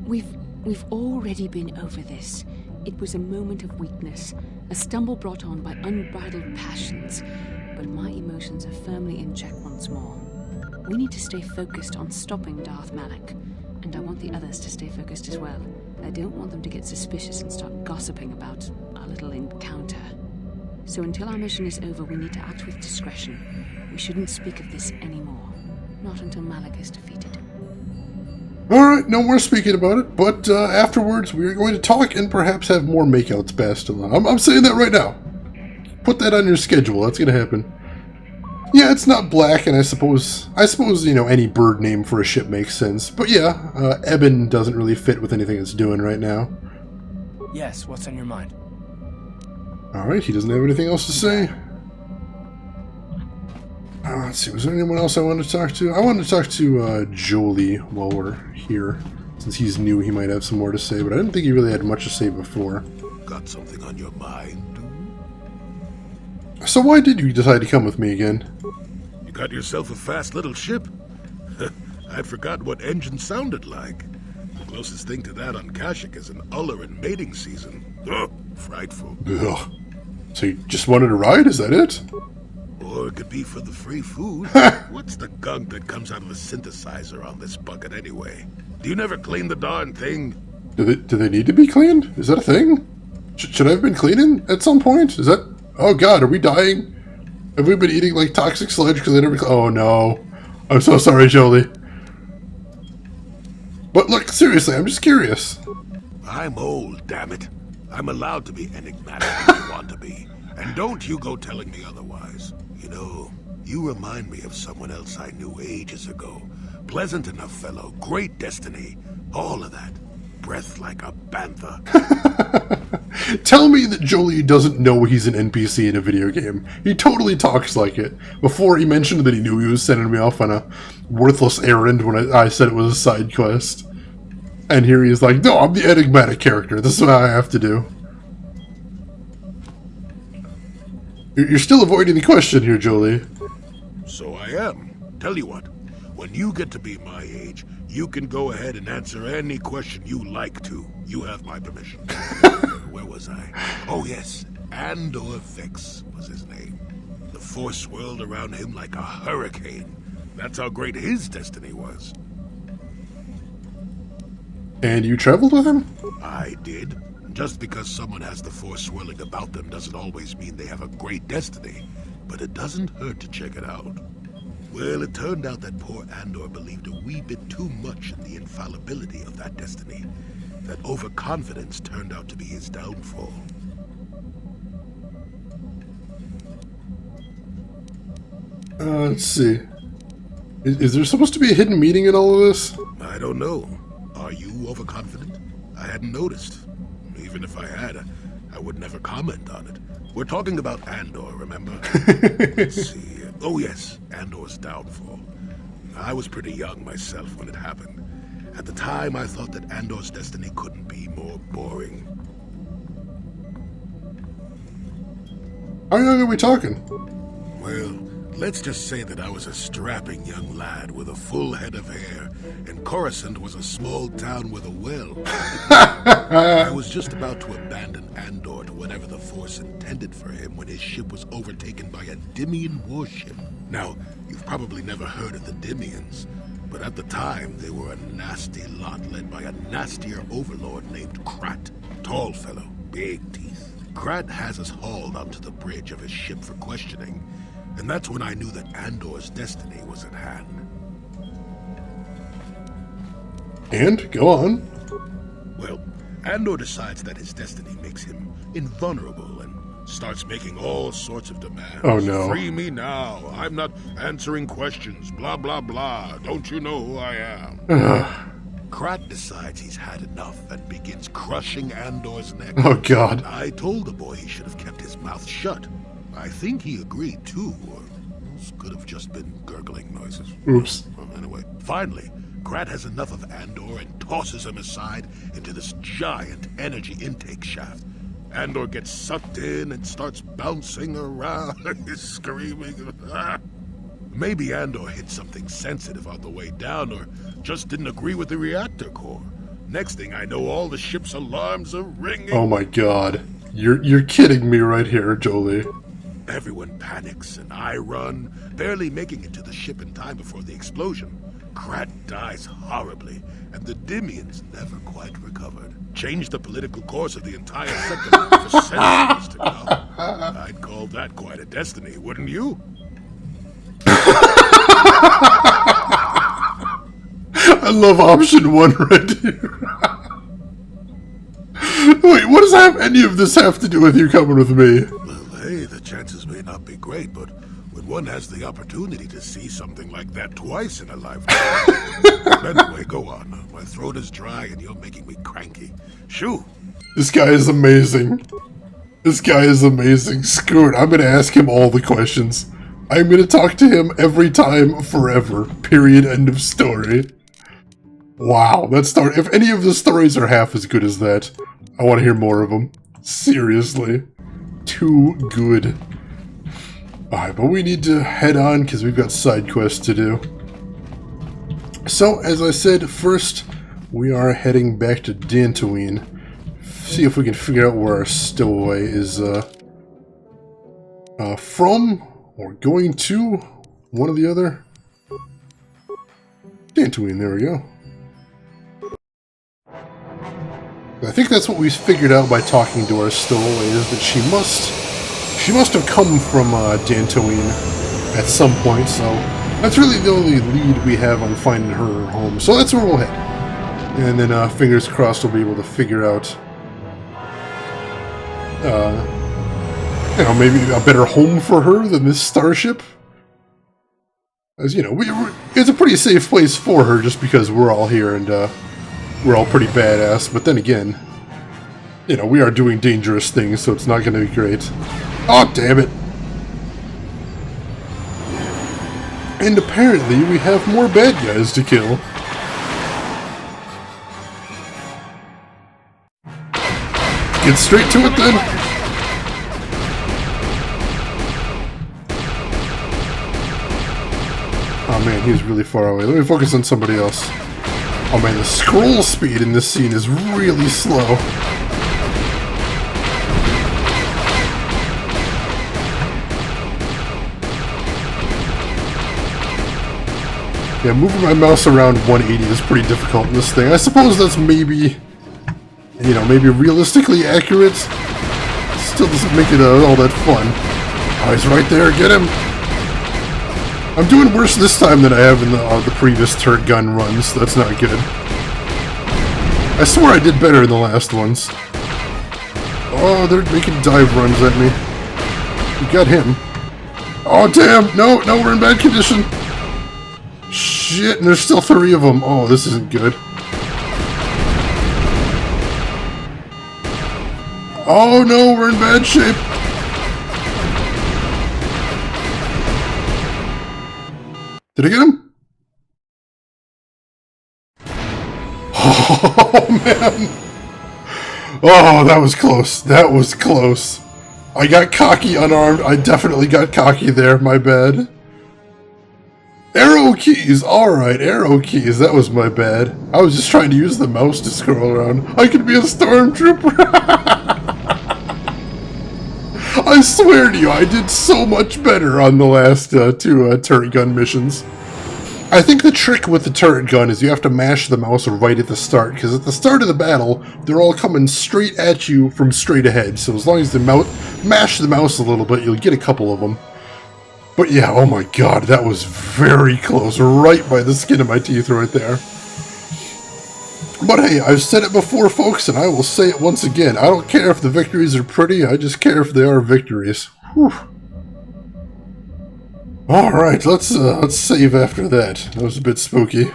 We've already been over this. It was a moment of weakness, a stumble brought on by unbridled passions, but my emotions are firmly in check once more. We need to stay focused on stopping Darth Malak, and I want the others to stay focused as well. I don't want them to get suspicious and start gossiping about our little encounter. So until our mission is over, we need to act with discretion. We shouldn't speak of this anymore. Not until Malak is defeated. Alright, no more speaking about it, but afterwards we are going to talk and perhaps have more makeouts, Bastila. I'm saying that right now. Put that on your schedule, that's gonna happen. Yeah, it's not black, and I suppose, you know, any bird name for a ship makes sense. But yeah, Ebon doesn't really fit with anything it's doing right now. Yes, what's on your mind? Alright, he doesn't have anything else to say. Let's see, was there anyone else I wanted to talk to? I wanted to talk to Jolie while we're here. Since he's new, he might have some more to say, but I didn't think he really had much to say before. Got something on your mind? So why did you decide to come with me again? You got yourself a fast little ship. I'd forgotten what engine sounded like. The closest thing to that on Kashyyyk is an Uller in mating season. Ugh, frightful. Ugh. So you just wanted to ride, is that it? Or it could be for the free food. What's the gunk that comes out of the synthesizer on this bucket anyway? Do you never clean the darn thing? Do they need to be cleaned? Is that a thing? Should I have been cleaning at some point? Is that... Oh god, are we dying? Have we been eating like toxic sludge because I never... Oh no. I'm so sorry, Jolie. But look, seriously, I'm just curious. I'm old, damn it. I'm allowed to be enigmatic if I want to be. And don't you go telling me otherwise. You know, you remind me of someone else I knew ages ago. Pleasant enough fellow, great destiny, all of that. Breath like a bantha. Tell me that Jolie doesn't know he's an NPC in a video game. He totally talks like it. Before he mentioned that he knew he was sending me off on a worthless errand when I said it was a side quest. And here he is like, no, I'm the enigmatic character. This is what I have to do. You're still avoiding the question here, Jolie. So I am. Tell you what, when you get to be my age, you can go ahead and answer any question you like to. You have my permission. Where was I? Oh yes, Andor Vix was his name. The Force swirled around him like a hurricane. That's how great his destiny was. And you traveled with him? I did. Just because someone has the Force swirling about them doesn't always mean they have a great destiny. But it doesn't hurt to check it out. Well, it turned out that poor Andor believed a wee bit too much in the infallibility of that destiny. That overconfidence turned out to be his downfall. Let's see. Is there supposed to be a hidden meaning in all of this? I don't know. Are you overconfident? I hadn't noticed. Even if I had, I would never comment on it. We're talking about Andor, remember? Let's see. Oh yes, Andor's downfall. I was pretty young myself when it happened. At the time, I thought that Andor's destiny couldn't be more boring. How young are we talking? Well, let's just say that I was a strapping young lad with a full head of hair, and Coruscant was a small town with a well. I was just about to abandon Andor to whatever the Force intended for him when his ship was overtaken by a Dimian warship. Now, you've probably never heard of the Dimians, but at the time they were a nasty lot led by a nastier overlord named Krat. Tall fellow, big teeth. Krat has us hauled onto the bridge of his ship for questioning, and that's when I knew that Andor's destiny was at hand. And? Go on. Well, Andor decides that his destiny makes him invulnerable and starts making all sorts of demands. Oh no. Free me now. I'm not answering questions. Blah, blah, blah. Don't you know who I am? Krat decides he's had enough and begins crushing Andor's neck. Oh god. I told the boy he should have kept his mouth shut. I think he agreed too, or this could have just been gurgling noises. Oops. Well, anyway, finally, Krat has enough of Andor and tosses him aside into this giant energy intake shaft. Andor gets sucked in and starts bouncing around, screaming. Maybe Andor hit something sensitive on the way down, or just didn't agree with the reactor core. Next thing I know, all the ship's alarms are ringing. Oh my god. You're kidding me right here, Jolie. Everyone panics, and I run, barely making it to the ship in time before the explosion. Krat dies horribly, and the Dimians never quite recovered. Changed the political course of the entire sector for centuries to come. I'd call that quite a destiny, wouldn't you? I love option 1 right here. Wait, what does any of this have to do with you coming with me? Well, hey, the chances may not be great, but when one has the opportunity to see something like that twice in a lifetime... Anyway, go on. My throat is dry and you're making me cranky. Shoo! This guy is amazing. This guy is amazing. Screw it, I'm gonna ask him all the questions. I'm gonna talk to him every time, forever. Period, end of story. Wow, that story... If any of the stories are half as good as that, I want to hear more of them. Seriously. Too good. Alright, but we need to head on because we've got side quests to do. So, as I said, first we are heading back to Dantooine. See if we can figure out where our stowaway is from, or going to, one or the other. Dantooine, there we go. I think that's what we figured out by talking to our stowaway, is that she must have come from Dantooine at some point, so that's really the only lead we have on finding her home. So that's where we'll head. And then fingers crossed we'll be able to figure out you know, maybe a better home for her than this starship. As you know, it's a pretty safe place for her just because we're all here and we're all pretty badass, but then again, you know, we are doing dangerous things, so it's not going to be great. Oh, damn it. And apparently we have more bad guys to kill. Get straight to it then. Oh man, he's really far away. Let me focus on somebody else. Oh man, the scroll speed in this scene is really slow. Yeah, moving my mouse around 180 is pretty difficult in this thing. I suppose that's maybe, you know, maybe realistically accurate. Still doesn't make it all that fun. Oh, he's right there, get him! I'm doing worse this time than I have in the previous turret gun runs. That's not good. I swear I did better in the last ones. Oh, they're making dive runs at me. We got him. Oh, damn! No, we're in bad condition. Shit, and there's still 3 of them. Oh, this isn't good. Oh, no, we're in bad shape. Did I get him? Oh, man. Oh, that was close. That was close. I got cocky unarmed. I definitely got cocky there. My bad. Arrow keys! Alright, arrow keys. That was my bad. I was just trying to use the mouse to scroll around. I could be a stormtrooper! I swear to you, I did so much better on the last 2 turret gun missions. I think the trick with the turret gun is you have to mash the mouse right at the start, because at the start of the battle, they're all coming straight at you from straight ahead, so as long as you mash the mouse a little bit, you'll get a couple of them. But yeah, oh my god, that was very close, right by the skin of my teeth right there. But hey, I've said it before, folks, and I will say it once again. I don't care if the victories are pretty, I just care if they are victories. Whew. Alright, let's save after that. That was a bit spooky.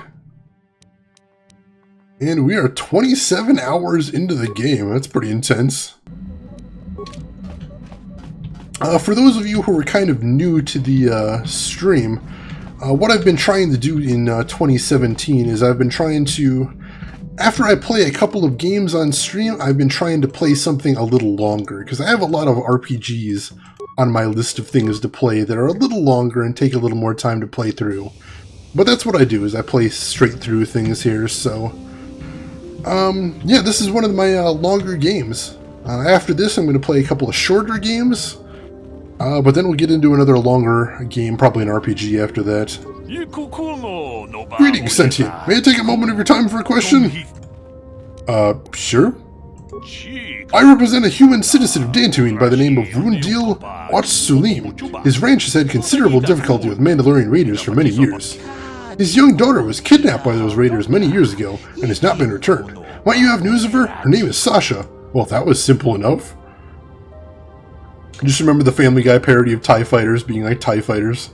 And we are 27 hours into the game. That's pretty intense. For those of you who are kind of new to the stream, what I've been trying to do in 2017 is I've been trying to... After I play a couple of games on stream, I've been trying to play something a little longer, because I have a lot of RPGs on my list of things to play that are a little longer and take a little more time to play through. But that's what I do, is I play straight through things here, so... yeah, this is one of my longer games. After this, I'm going to play a couple of shorter games, but then we'll get into another longer game, probably an RPG after that. Greetings, Sentient. May I take a moment of your time for a question? Sure. I represent a human citizen of Dantooine by the name of Rundil Watsulim. His ranch has had considerable difficulty with Mandalorian raiders for many years. His young daughter was kidnapped by those raiders many years ago and has not been returned. Might you have news of her? Her name is Sasha. Well, that was simple enough. Just remember the Family Guy parody of TIE fighters being like TIE fighters.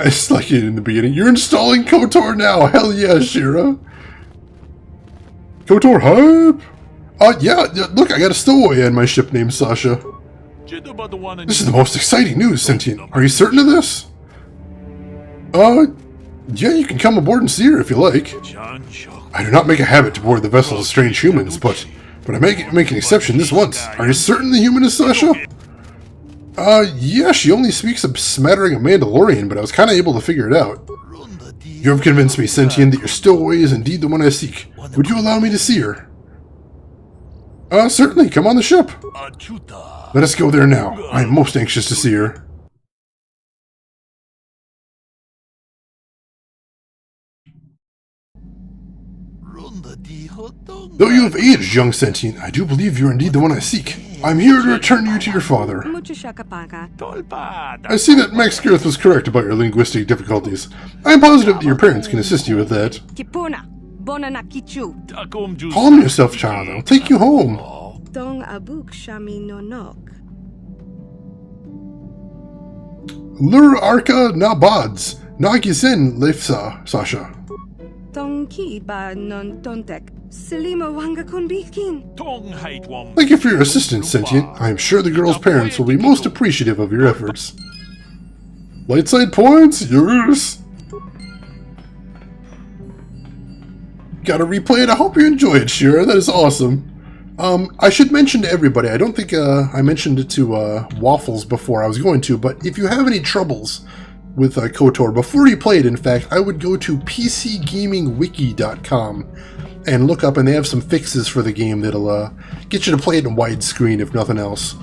I just like it in the beginning. You're installing KOTOR now! Hell yeah, Shira! KOTOR hype! Yeah, look, I got a stowaway on my ship named Sasha. This is the most exciting news, Sentient. Are you certain of this? Yeah, you can come aboard and see her if you like. I do not make a habit to board the vessels of strange humans, but I make an exception this once. Are you certain the human is Sasha? Yeah, she only speaks a smattering of Mandalorian, but I was kind of able to figure it out. You have convinced me, Sentient, that your stowaway is indeed the one I seek. Would you allow me to see her? Certainly, come on the ship. Let us go there now. I am most anxious to see her. Though you have aged, young Sentient, I do believe you are indeed the one I seek. I am here to return you to your father. I see that Max Girth was correct about your linguistic difficulties. I am positive that your parents can assist you with that. Calm yourself, child. I'll take you home. Lur Arca Nabads. Nagizen Lefsa, Sasha. Thank you for your assistance, Sentient. I am sure the girl's parents will be most appreciative of your efforts. Light side points, yours. Gotta replay it. I hope you enjoy it, Shira. That is awesome. I should mention to everybody, I don't think I mentioned it to Waffles before. I was going to, but if you have any troubles with KOTOR, before you play it, in fact, I would go to PCGamingWiki.com and look up, and they have some fixes for the game that'll get you to play it in widescreen, if nothing else,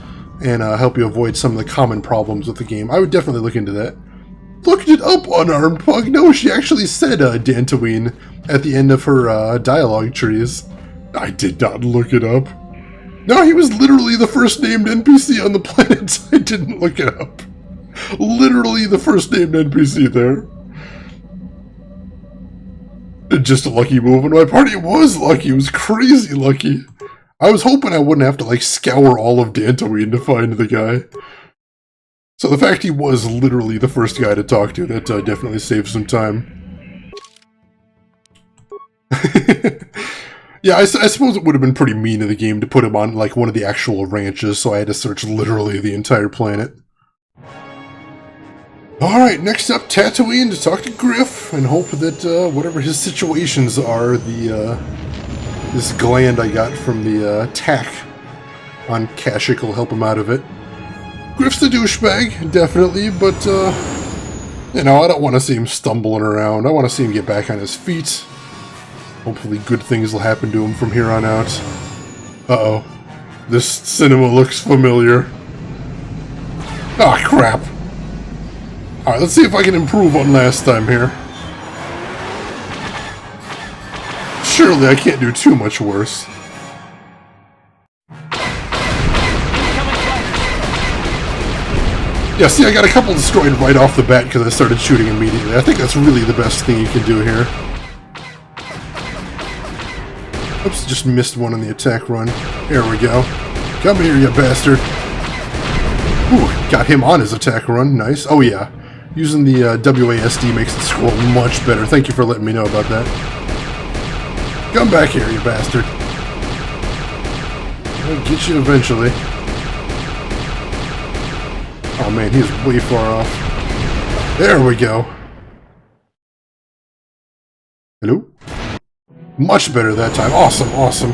and help you avoid some of the common problems with the game. I would definitely look into that. Looked it up, Unarmed Pug. No, she actually said Dantooine at the end of her dialogue trees. I did not look it up. No, he was literally the first named NPC on the planet. I didn't look it up. Literally the first named NPC there. Just a lucky move on my part. It was lucky. It was crazy lucky. I was hoping I wouldn't have to, like, scour all of Dantooine to find the guy. So the fact he was literally the first guy to talk to, that definitely saved some time. Yeah, I suppose it would have been pretty mean of the game to put him on, like, one of the actual ranches, so I had to search literally the entire planet. Alright, next up, Tatooine to talk to Griff, and hope that, whatever his situations are, this gland I got from the, attack on Kashyyyk will help him out of it. Griff's the douchebag, definitely, but, you know, I don't want to see him stumbling around. I want to see him get back on his feet. Hopefully good things will happen to him from here on out. Uh-oh. This cinema looks familiar. Ah, crap. Alright, let's see if I can improve on last time here. Surely I can't do too much worse. Yeah, see, I got a couple destroyed right off the bat because I started shooting immediately. I think that's really the best thing you can do here. Oops, just missed one on the attack run. There we go. Come here, you bastard. Ooh, got him on his attack run. Nice. Oh, yeah. Using the WASD makes it scroll much better. Thank you for letting me know about that. Come back here, you bastard. I'll get you eventually. Oh, man, he's way far off. There we go. Hello? Much better that time. Awesome, awesome.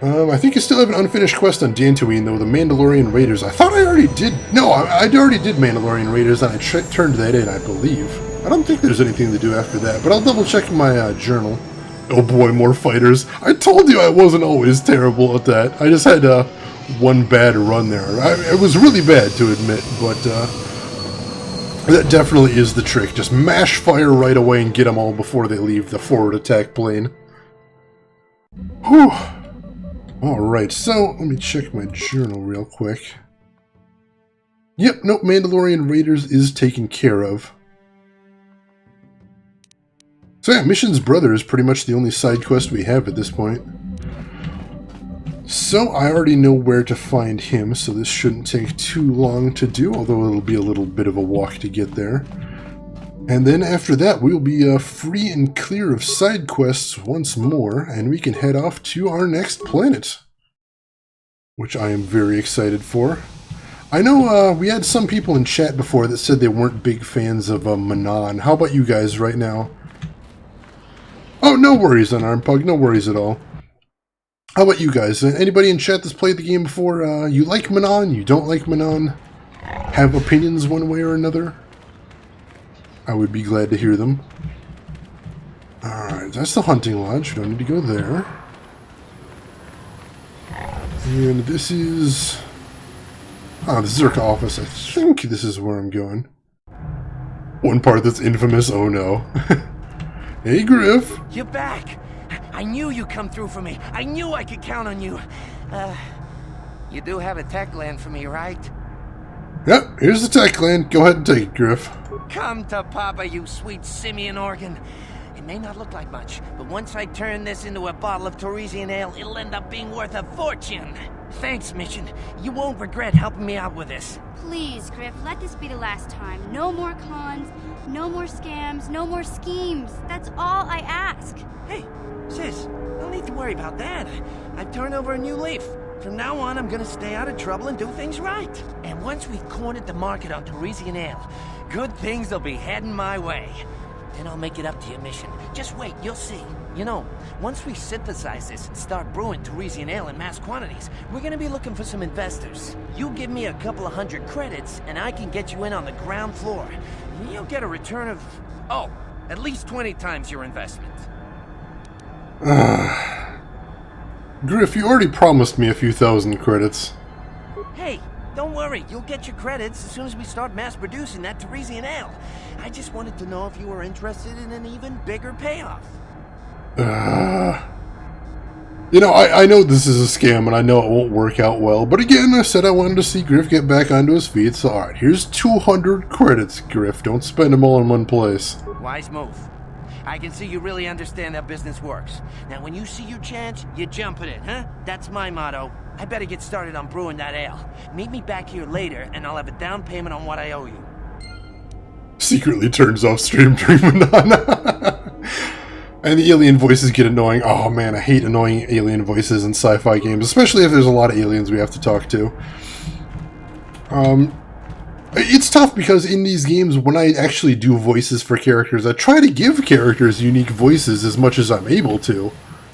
I think you still have an unfinished quest on Dantooine, though, the Mandalorian Raiders. I thought I already did... No, I already did Mandalorian Raiders, and I turned that in, I believe. I don't think there's anything to do after that, but I'll double-check my journal. Oh boy, more fighters. I told you I wasn't always terrible at that. I just had one bad run there. It was really bad, to admit, but... that definitely is the trick. Just mash fire right away and get them all before they leave the forward attack plane. Whew. Alright, so let me check my journal real quick. Yep, nope, Mandalorian Raiders is taken care of. So yeah, Mission's brother is pretty much the only side quest we have at this point. So I already know where to find him, so this shouldn't take too long to do, although it'll be a little bit of a walk to get there. And then after that, we'll be free and clear of side quests once more, and we can head off to our next planet, which I am very excited for. I know we had some people in chat before that said they weren't big fans of Manon. How about you guys right now? Oh, no worries on Armpug, no worries at all. How about you guys? Anybody in chat that's played the game before? You like Manon? You don't like Manon? Have opinions one way or another? I would be glad to hear them. Alright, that's the hunting lodge. We don't need to go there. And this is... Ah, the Zerka office. I think this is where I'm going. One part that's infamous, oh no. Hey, Griff. You're back! I knew you'd come through for me. I knew I could count on you. You do have a tech land for me, right? Yep, here's the tech land. Go ahead and take it, Griff. Come to Papa, you sweet simian organ. It may not look like much, but once I turn this into a bottle of Torresian ale, it'll end up being worth a fortune. Thanks, Mission. You won't regret helping me out with this. Please, Griff, let this be the last time. No more cons, no more scams, no more schemes. That's all I ask. Hey, sis, no need to worry about that. I've turned over a new leaf. From now on, I'm gonna stay out of trouble and do things right. And once we've cornered the market on Torresian ale, good things will be heading my way. Then I'll make it up to you, Mission. Just wait, you'll see. You know, once we synthesize this and start brewing Torresian ale in mass quantities, we're gonna be looking for some investors. You give me a couple of 100 credits, and I can get you in on the ground floor. You'll get a return of, oh, at least 20 times your investment. Griff, you already promised me a few thousand credits. Hey, don't worry. You'll get your credits as soon as we start mass producing that Torresian ale. I just wanted to know if you were interested in an even bigger payoff. You know, I know this is a scam, and I know it won't work out well, but again, I said I wanted to see Griff get back onto his feet, so alright, here's 200 credits, Griff. Don't spend them all in one place. Wise move. I can see you really understand how business works. Now, when you see your chance, you jump at it, huh? That's my motto. I better get started on brewing that ale. Meet me back here later, and I'll have a down payment on what I owe you. Secretly turns off stream during Manana. And the alien voices get annoying. Oh man, I hate annoying alien voices in sci-fi games, especially if there's a lot of aliens we have to talk to. It's tough because in these games, when I actually do voices for characters, I try to give characters unique voices as much as I'm able to. You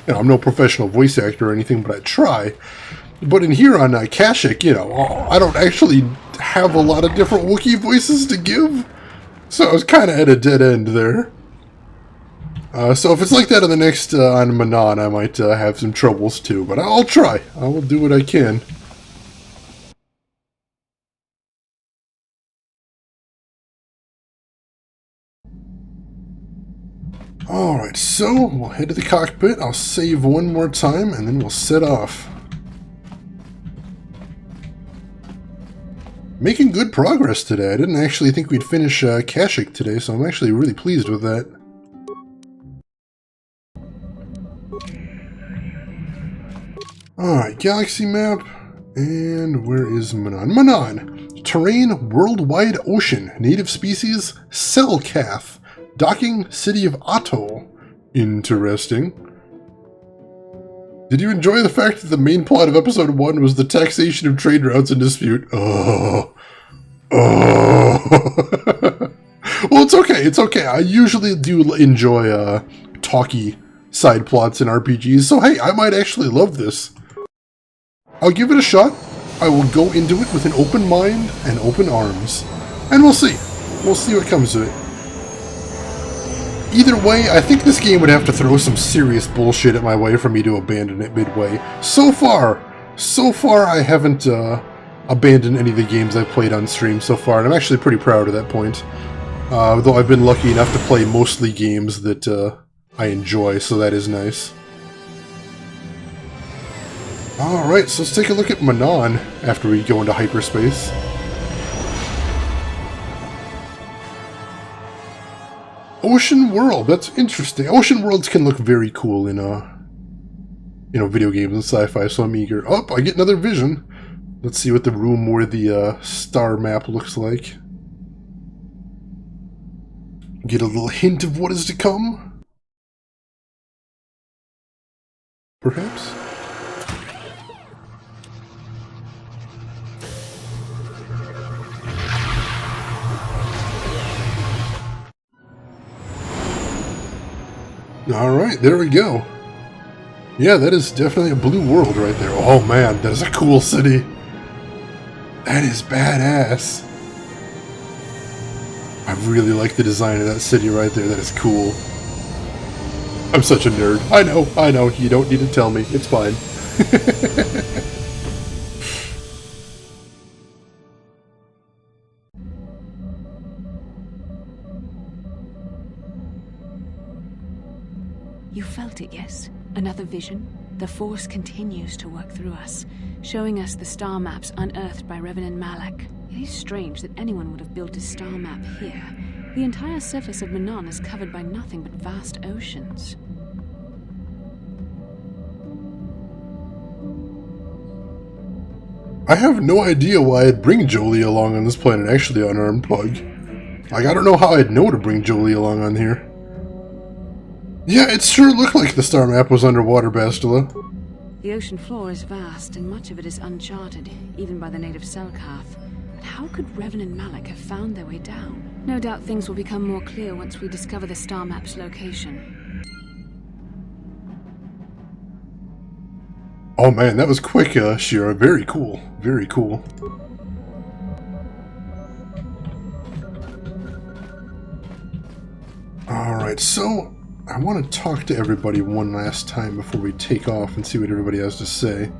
know, I'm no professional voice actor or anything, but I try. But in here on Kashyyyk, you know, I don't actually have a lot of different Wookiee voices to give. So I was kind of at a dead end there. So if it's like that on the next on Manon, I might have some troubles too, but I'll try. I will do what I can. Alright, so we'll head to the cockpit. I'll save one more time and then we'll set off. Making good progress today. I didn't actually think we'd finish Kashyyyk today, so I'm actually really pleased with that. Alright, galaxy map, and where is Manon? Manon! Terrain, worldwide ocean, native species, Selkath, docking, city of Atoll. Interesting. Did you enjoy the fact that the main plot of episode 1 was the taxation of trade routes in dispute? Oh. Well, it's okay, it's okay. I usually do enjoy talky side plots in RPGs, so hey, I might actually love this. I'll give it a shot. I will go into it with an open mind and open arms. And we'll see. We'll see what comes of it. Either way, I think this game would have to throw some serious bullshit at my way for me to abandon it midway. So far I haven't abandoned any of the games I've played on stream so far, and I'm actually pretty proud of that point. Though I've been lucky enough to play mostly games that I enjoy, so that is nice. Alright, so let's take a look at Manon after we go into hyperspace. Ocean World, that's interesting. Ocean worlds can look very cool in video games and sci-fi, so I'm eager. Oh, I get another vision. Let's see what the room where the star map looks like. Get a little hint of what is to come. Perhaps? Alright, there we go. Yeah, that is definitely a blue world right there. Oh man, that is a cool city. That is badass. I really like the design of that city right there. That is cool. I'm such a nerd. I know. You don't need to tell me. It's fine. You felt it, yes? Another vision? The Force continues to work through us, showing us the star maps unearthed by Reverend Malak. It is strange that anyone would have built a star map here. The entire surface of Manon is covered by nothing but vast oceans. I have no idea why I'd bring Jolie along on this planet, actually, Unarmed Pug. Like, I don't know how I'd know to bring Jolie along on here. Yeah, it sure looked like the star map was underwater, Bastila. The ocean floor is vast, and much of it is uncharted, even by the native Selkath. But how could Revan and Malak have found their way down? No doubt things will become more clear once we discover the star map's location. Oh man, that was quick, Shira. Very cool. Very cool. Alright, so I want to talk to everybody one last time before we take off and see what everybody has to say.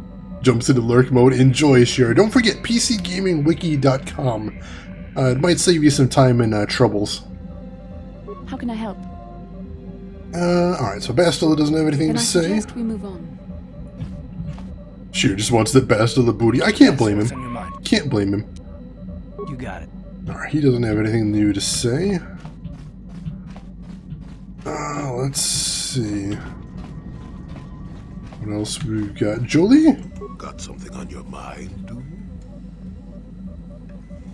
Jumps into lurk mode. Enjoy, Shira. Don't forget PCGamingWiki.com. It might save you some time and troubles. How can I help? Alright, so Bastila doesn't have anything Then to I say. suggest we move on. Sure, just wants the best of the booty. I can't blame What's on him. your mind? Can't blame him. You got it. Alright, he doesn't have anything new to say. Let's see. What else we've got? Jolie? Got something on your mind,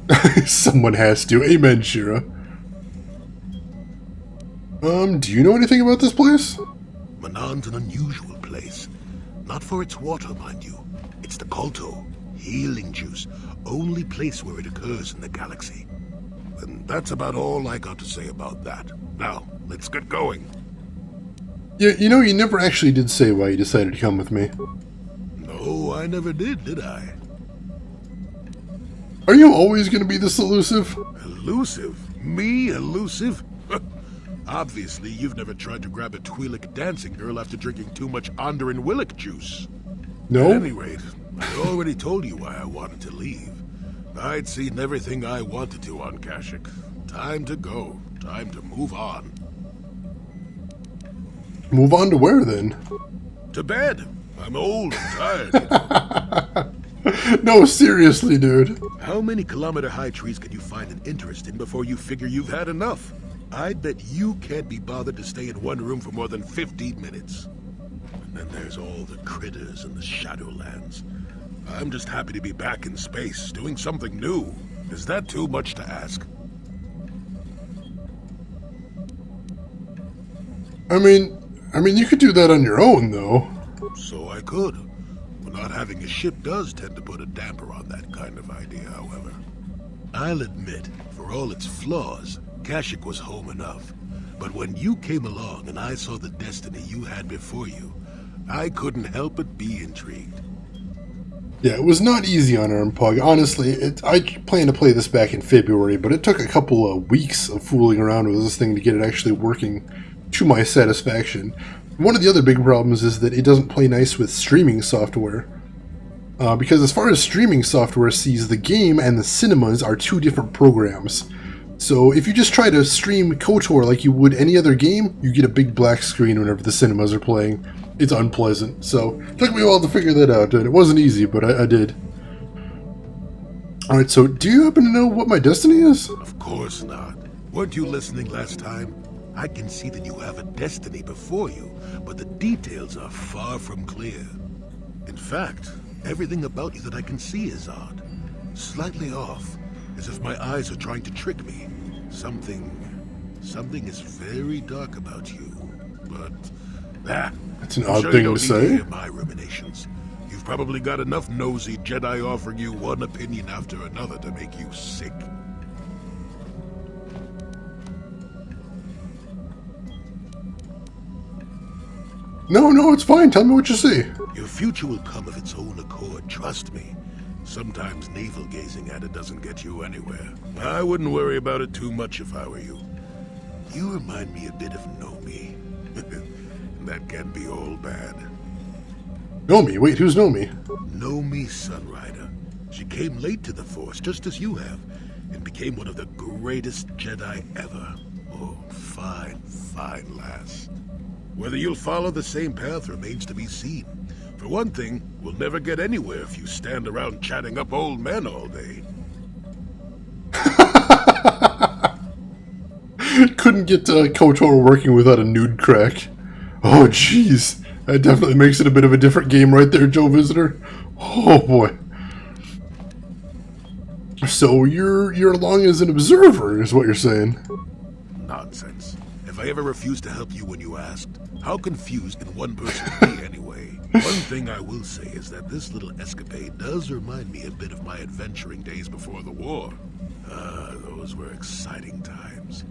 dude? Someone has to. Amen, Shira. Do you know anything about this place? Manon's an unusual place. Not for its water, mind you. It's the KOTOR, healing juice. Only place where it occurs in the galaxy. And that's about all I got to say about that. Now, let's get going. Yeah, you know, you never actually did say why you decided to come with me. No, I never did I? Are you always going to be this elusive? Elusive? Me elusive? Obviously, you've never tried to grab a Twi'lek dancing girl after drinking too much Onderan Willick juice. No? At any rate, I already told you why I wanted to leave. I'd seen everything I wanted to on Kashyyyk. Time to go. Time to move on. Move on to where, then? To bed. I'm old and tired. You know. No, seriously, dude. How many kilometer-high trees can you find an interest in before you figure you've had enough? I'd bet you can't be bothered to stay in one room for more than 15 minutes. And then there's all the critters in the Shadowlands. I'm just happy to be back in space, doing something new. Is that too much to ask? I mean, you could do that on your own, though. So I could. But not having a ship does tend to put a damper on that kind of idea, however. I'll admit, for all its flaws, Kashyyyk was home enough. But when you came along and I saw the destiny you had before you, I couldn't help but be intrigued. Yeah, it was not easy on Armpug. Honestly, I planned to play this back in February, but it took a couple of weeks of fooling around with this thing to get it actually working to my satisfaction. One of the other big problems is that it doesn't play nice with streaming software. Because as far as streaming software sees, the game and the cinemas are two different programs. So if you just try to stream KOTOR like you would any other game, you get a big black screen whenever the cinemas are playing. It's unpleasant. So it took me a while to figure that out, and it wasn't easy, but I did. Alright, so do you happen to know what my destiny is? Of course not. Weren't you listening last time? I can see that you have a destiny before you, but the details are far from clear. In fact, everything about you that I can see is odd. Slightly off, as if my eyes are trying to trick me. Something is very dark about you. But, that's an odd thing to say. Hear my ruminations. You've probably got enough nosy Jedi offering you one opinion after another to make you sick. No, it's fine. Tell me what you see. Your future will come of its own accord, trust me. Sometimes navel gazing at it doesn't get you anywhere. I wouldn't worry about it too much if I were you. You remind me a bit of Nomi. That can be all bad. Nomi? Wait, who's Nomi? Nomi Sunrider. She came late to the Force, just as you have, and became one of the greatest Jedi ever. Oh, fine lass. Whether you'll follow the same path remains to be seen. For one thing, we'll never get anywhere if you stand around chatting up old men all day. Couldn't get KOTOR working without a nude crack. Oh, jeez. That definitely makes it a bit of a different game right there, Joe Visitor. Oh, boy. So you're along as an observer, is what you're saying. Nonsense. If I ever refused to help you when you asked, how confused can one person be anyway? One thing I will say is that this little escapade does remind me a bit of my adventuring days before the war. Those were exciting times.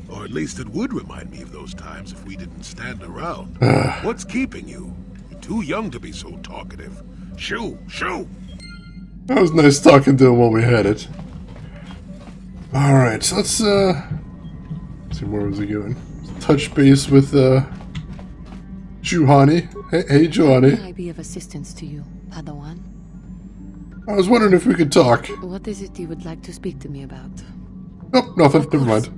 Or at least it would remind me of those times if we didn't stand around. What's keeping you? You're too young to be so talkative. Shoo! That was nice talking to him while we had it. Alright, so let's see, where was he going? Touch base with Juhani. Hey Juhani. Can I be of assistance to you, Padawan? I was wondering if we could talk. What is it you would like to speak to me about? Oh, nothing. Never mind.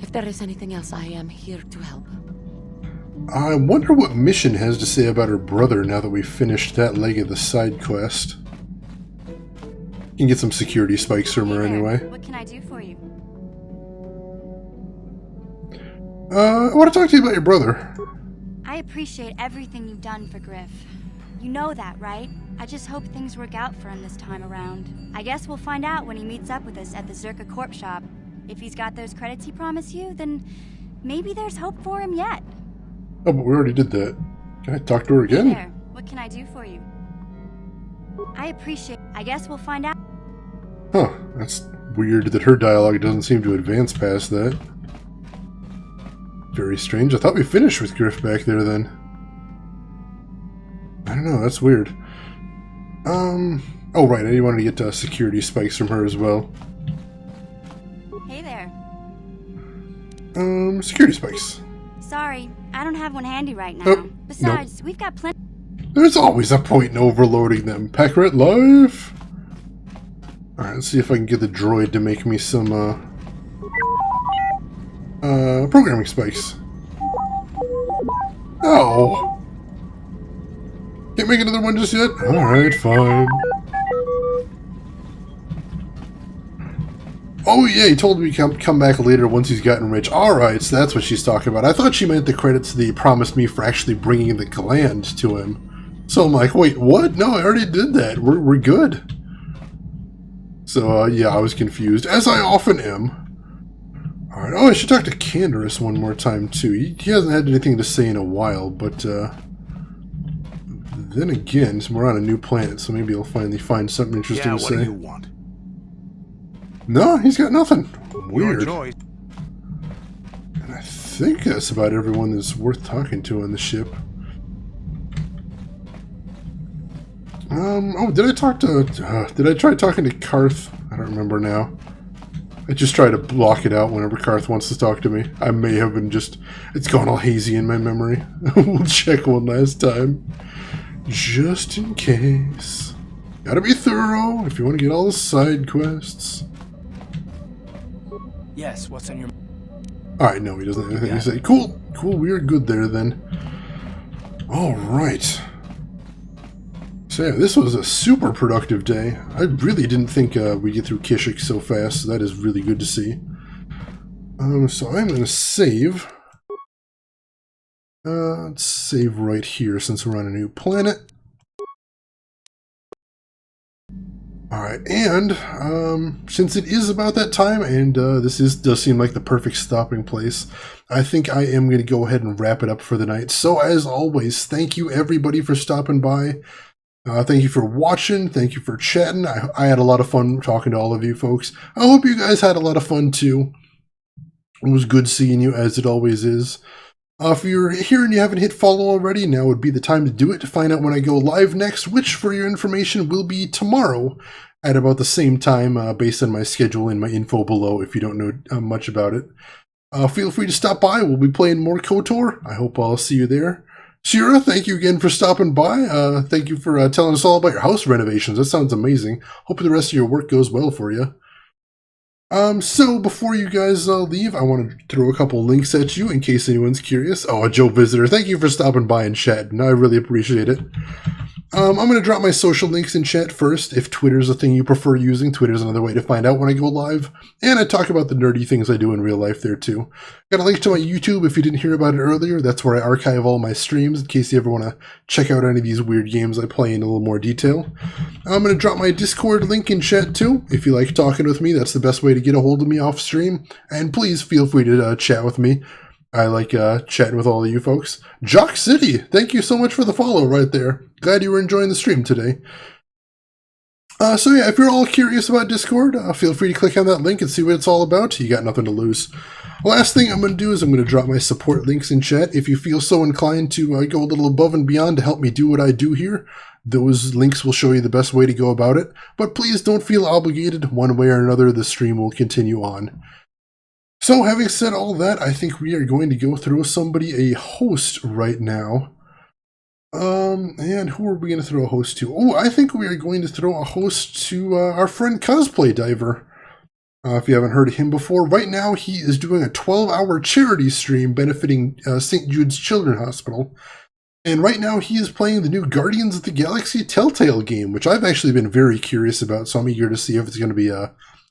If there is anything else, I am here to help. I wonder what Mission has to say about her brother now that we've finished that leg of the side quest. You can get some security spikes from her anyway. What can I do for you? I want to talk to you about your brother. I appreciate everything you've done for Griff. You know that, right? I just hope things work out for him this time around. I guess we'll find out when he meets up with us at the Zerka Corp shop. If he's got those credits he promised you, then maybe there's hope for him yet. Oh, but we already did that. Can I talk to her again? Hey there. What can I do for you? I appreciate... I guess we'll find out. Huh. That's weird that her dialogue doesn't seem to advance past that. Very strange. I thought we finished with Griff back there then. I don't know. That's weird. Oh, right. I wanted to get security spikes from her as well. Hey there. Security spikes. Sorry, I don't have one handy right now. Oh, Besides, we've got plenty... There's always a point in overloading them. Packrat live! Alright, let's see if I can get the droid to make me some, programming spikes. Oh! Can't make another one just yet? Alright, fine. Oh yeah, he told me to come back later once he's gotten rich. Alright, so that's what she's talking about. I thought she meant the credits that he promised me for actually bringing the gland to him. So I'm like, wait, what? No, I already did that. We're good. So, yeah, I was confused, as I often am. Alright, oh, I should talk to Canderous one more time, too. He hasn't had anything to say in a while, but, then again, we're on a new planet, so maybe he'll finally find something interesting to say. What do you want? No, he's got nothing. Weird. Your choice. And I think that's about everyone that's worth talking to on the ship. Oh, did I talk to... did I try talking to Karth? I don't remember now. I just try to block it out whenever Karth wants to talk to me. I may have been just... It's gone all hazy in my memory. We'll check one last time. Just in case. Gotta be thorough if you want to get all the side quests. Yes, what's on your... Alright, no, he doesn't have anything to say. Cool, cool, we are good there then. Alright. So yeah, this was a super productive day. I really didn't think we'd get through Kashyyyk so fast, so that is really good to see. So I'm going to save. Let's save right here since we're on a new planet. Alright, and since it is about that time, and does seem like the perfect stopping place, I think I am going to go ahead and wrap it up for the night. So as always, thank you everybody for stopping by. Thank you for watching. Thank you for chatting. I had a lot of fun talking to all of you folks. I hope you guys had a lot of fun too. It was good seeing you, as it always is. If you're here and you haven't hit follow already, now would be the time to do it to find out when I go live next, which for your information will be tomorrow at about the same time based on my schedule and my info below if you don't know much about it. Feel free to stop by. We'll be playing more KOTOR. I hope I'll see you there. Shira, thank you again for stopping by. Thank you for telling us all about your house renovations. That sounds amazing. Hope the rest of your work goes well for you. So before you guys leave, I want to throw a couple links at you in case anyone's curious. Oh, a Joe Visitor, thank you for stopping by and chatting. I really appreciate it. I'm going to drop my social links in chat first. If Twitter's a thing you prefer using, Twitter's another way to find out when I go live. And I talk about the nerdy things I do in real life there too. Got a link to my YouTube if you didn't hear about it earlier. That's where I archive all my streams in case you ever want to check out any of these weird games I play in a little more detail. I'm going to drop my Discord link in chat too. If you like talking with me, that's the best way to get a hold of me off stream. And please feel free to chat with me. I like chatting with all of you folks. Jock City, thank you so much for the follow right there. Glad you were enjoying the stream today. So yeah, if you're all curious about Discord, feel free to click on that link and see what it's all about. You got nothing to lose. Last thing I'm going to do is I'm going to drop my support links in chat. If you feel so inclined to go a little above and beyond to help me do what I do here, those links will show you the best way to go about it. But please don't feel obligated. One way or another, the stream will continue on. So having said all that, I think we are going to go throw somebody a host right now. And who are we going to throw a host to? Oh, I think we are going to throw a host to our friend Cosplay Diver. If you haven't heard of him before, right now he is doing a 12-hour charity stream benefiting St. Jude's Children's Hospital. And right now he is playing the new Guardians of the Galaxy Telltale game, which I've actually been very curious about, so I'm eager to see if it's going to be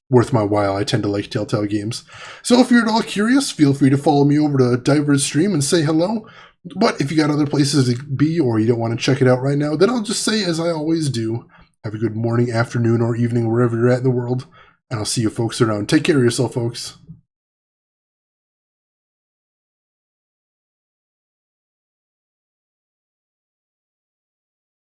worth my while. I tend to like Telltale games. So if you're at all curious, feel free to follow me over to Diver's stream and say hello. But if you got other places to be or you don't want to check it out right now, then I'll just say, as I always do, have a good morning, afternoon, or evening, wherever you're at in the world. And I'll see you folks around. Take care of yourself, folks.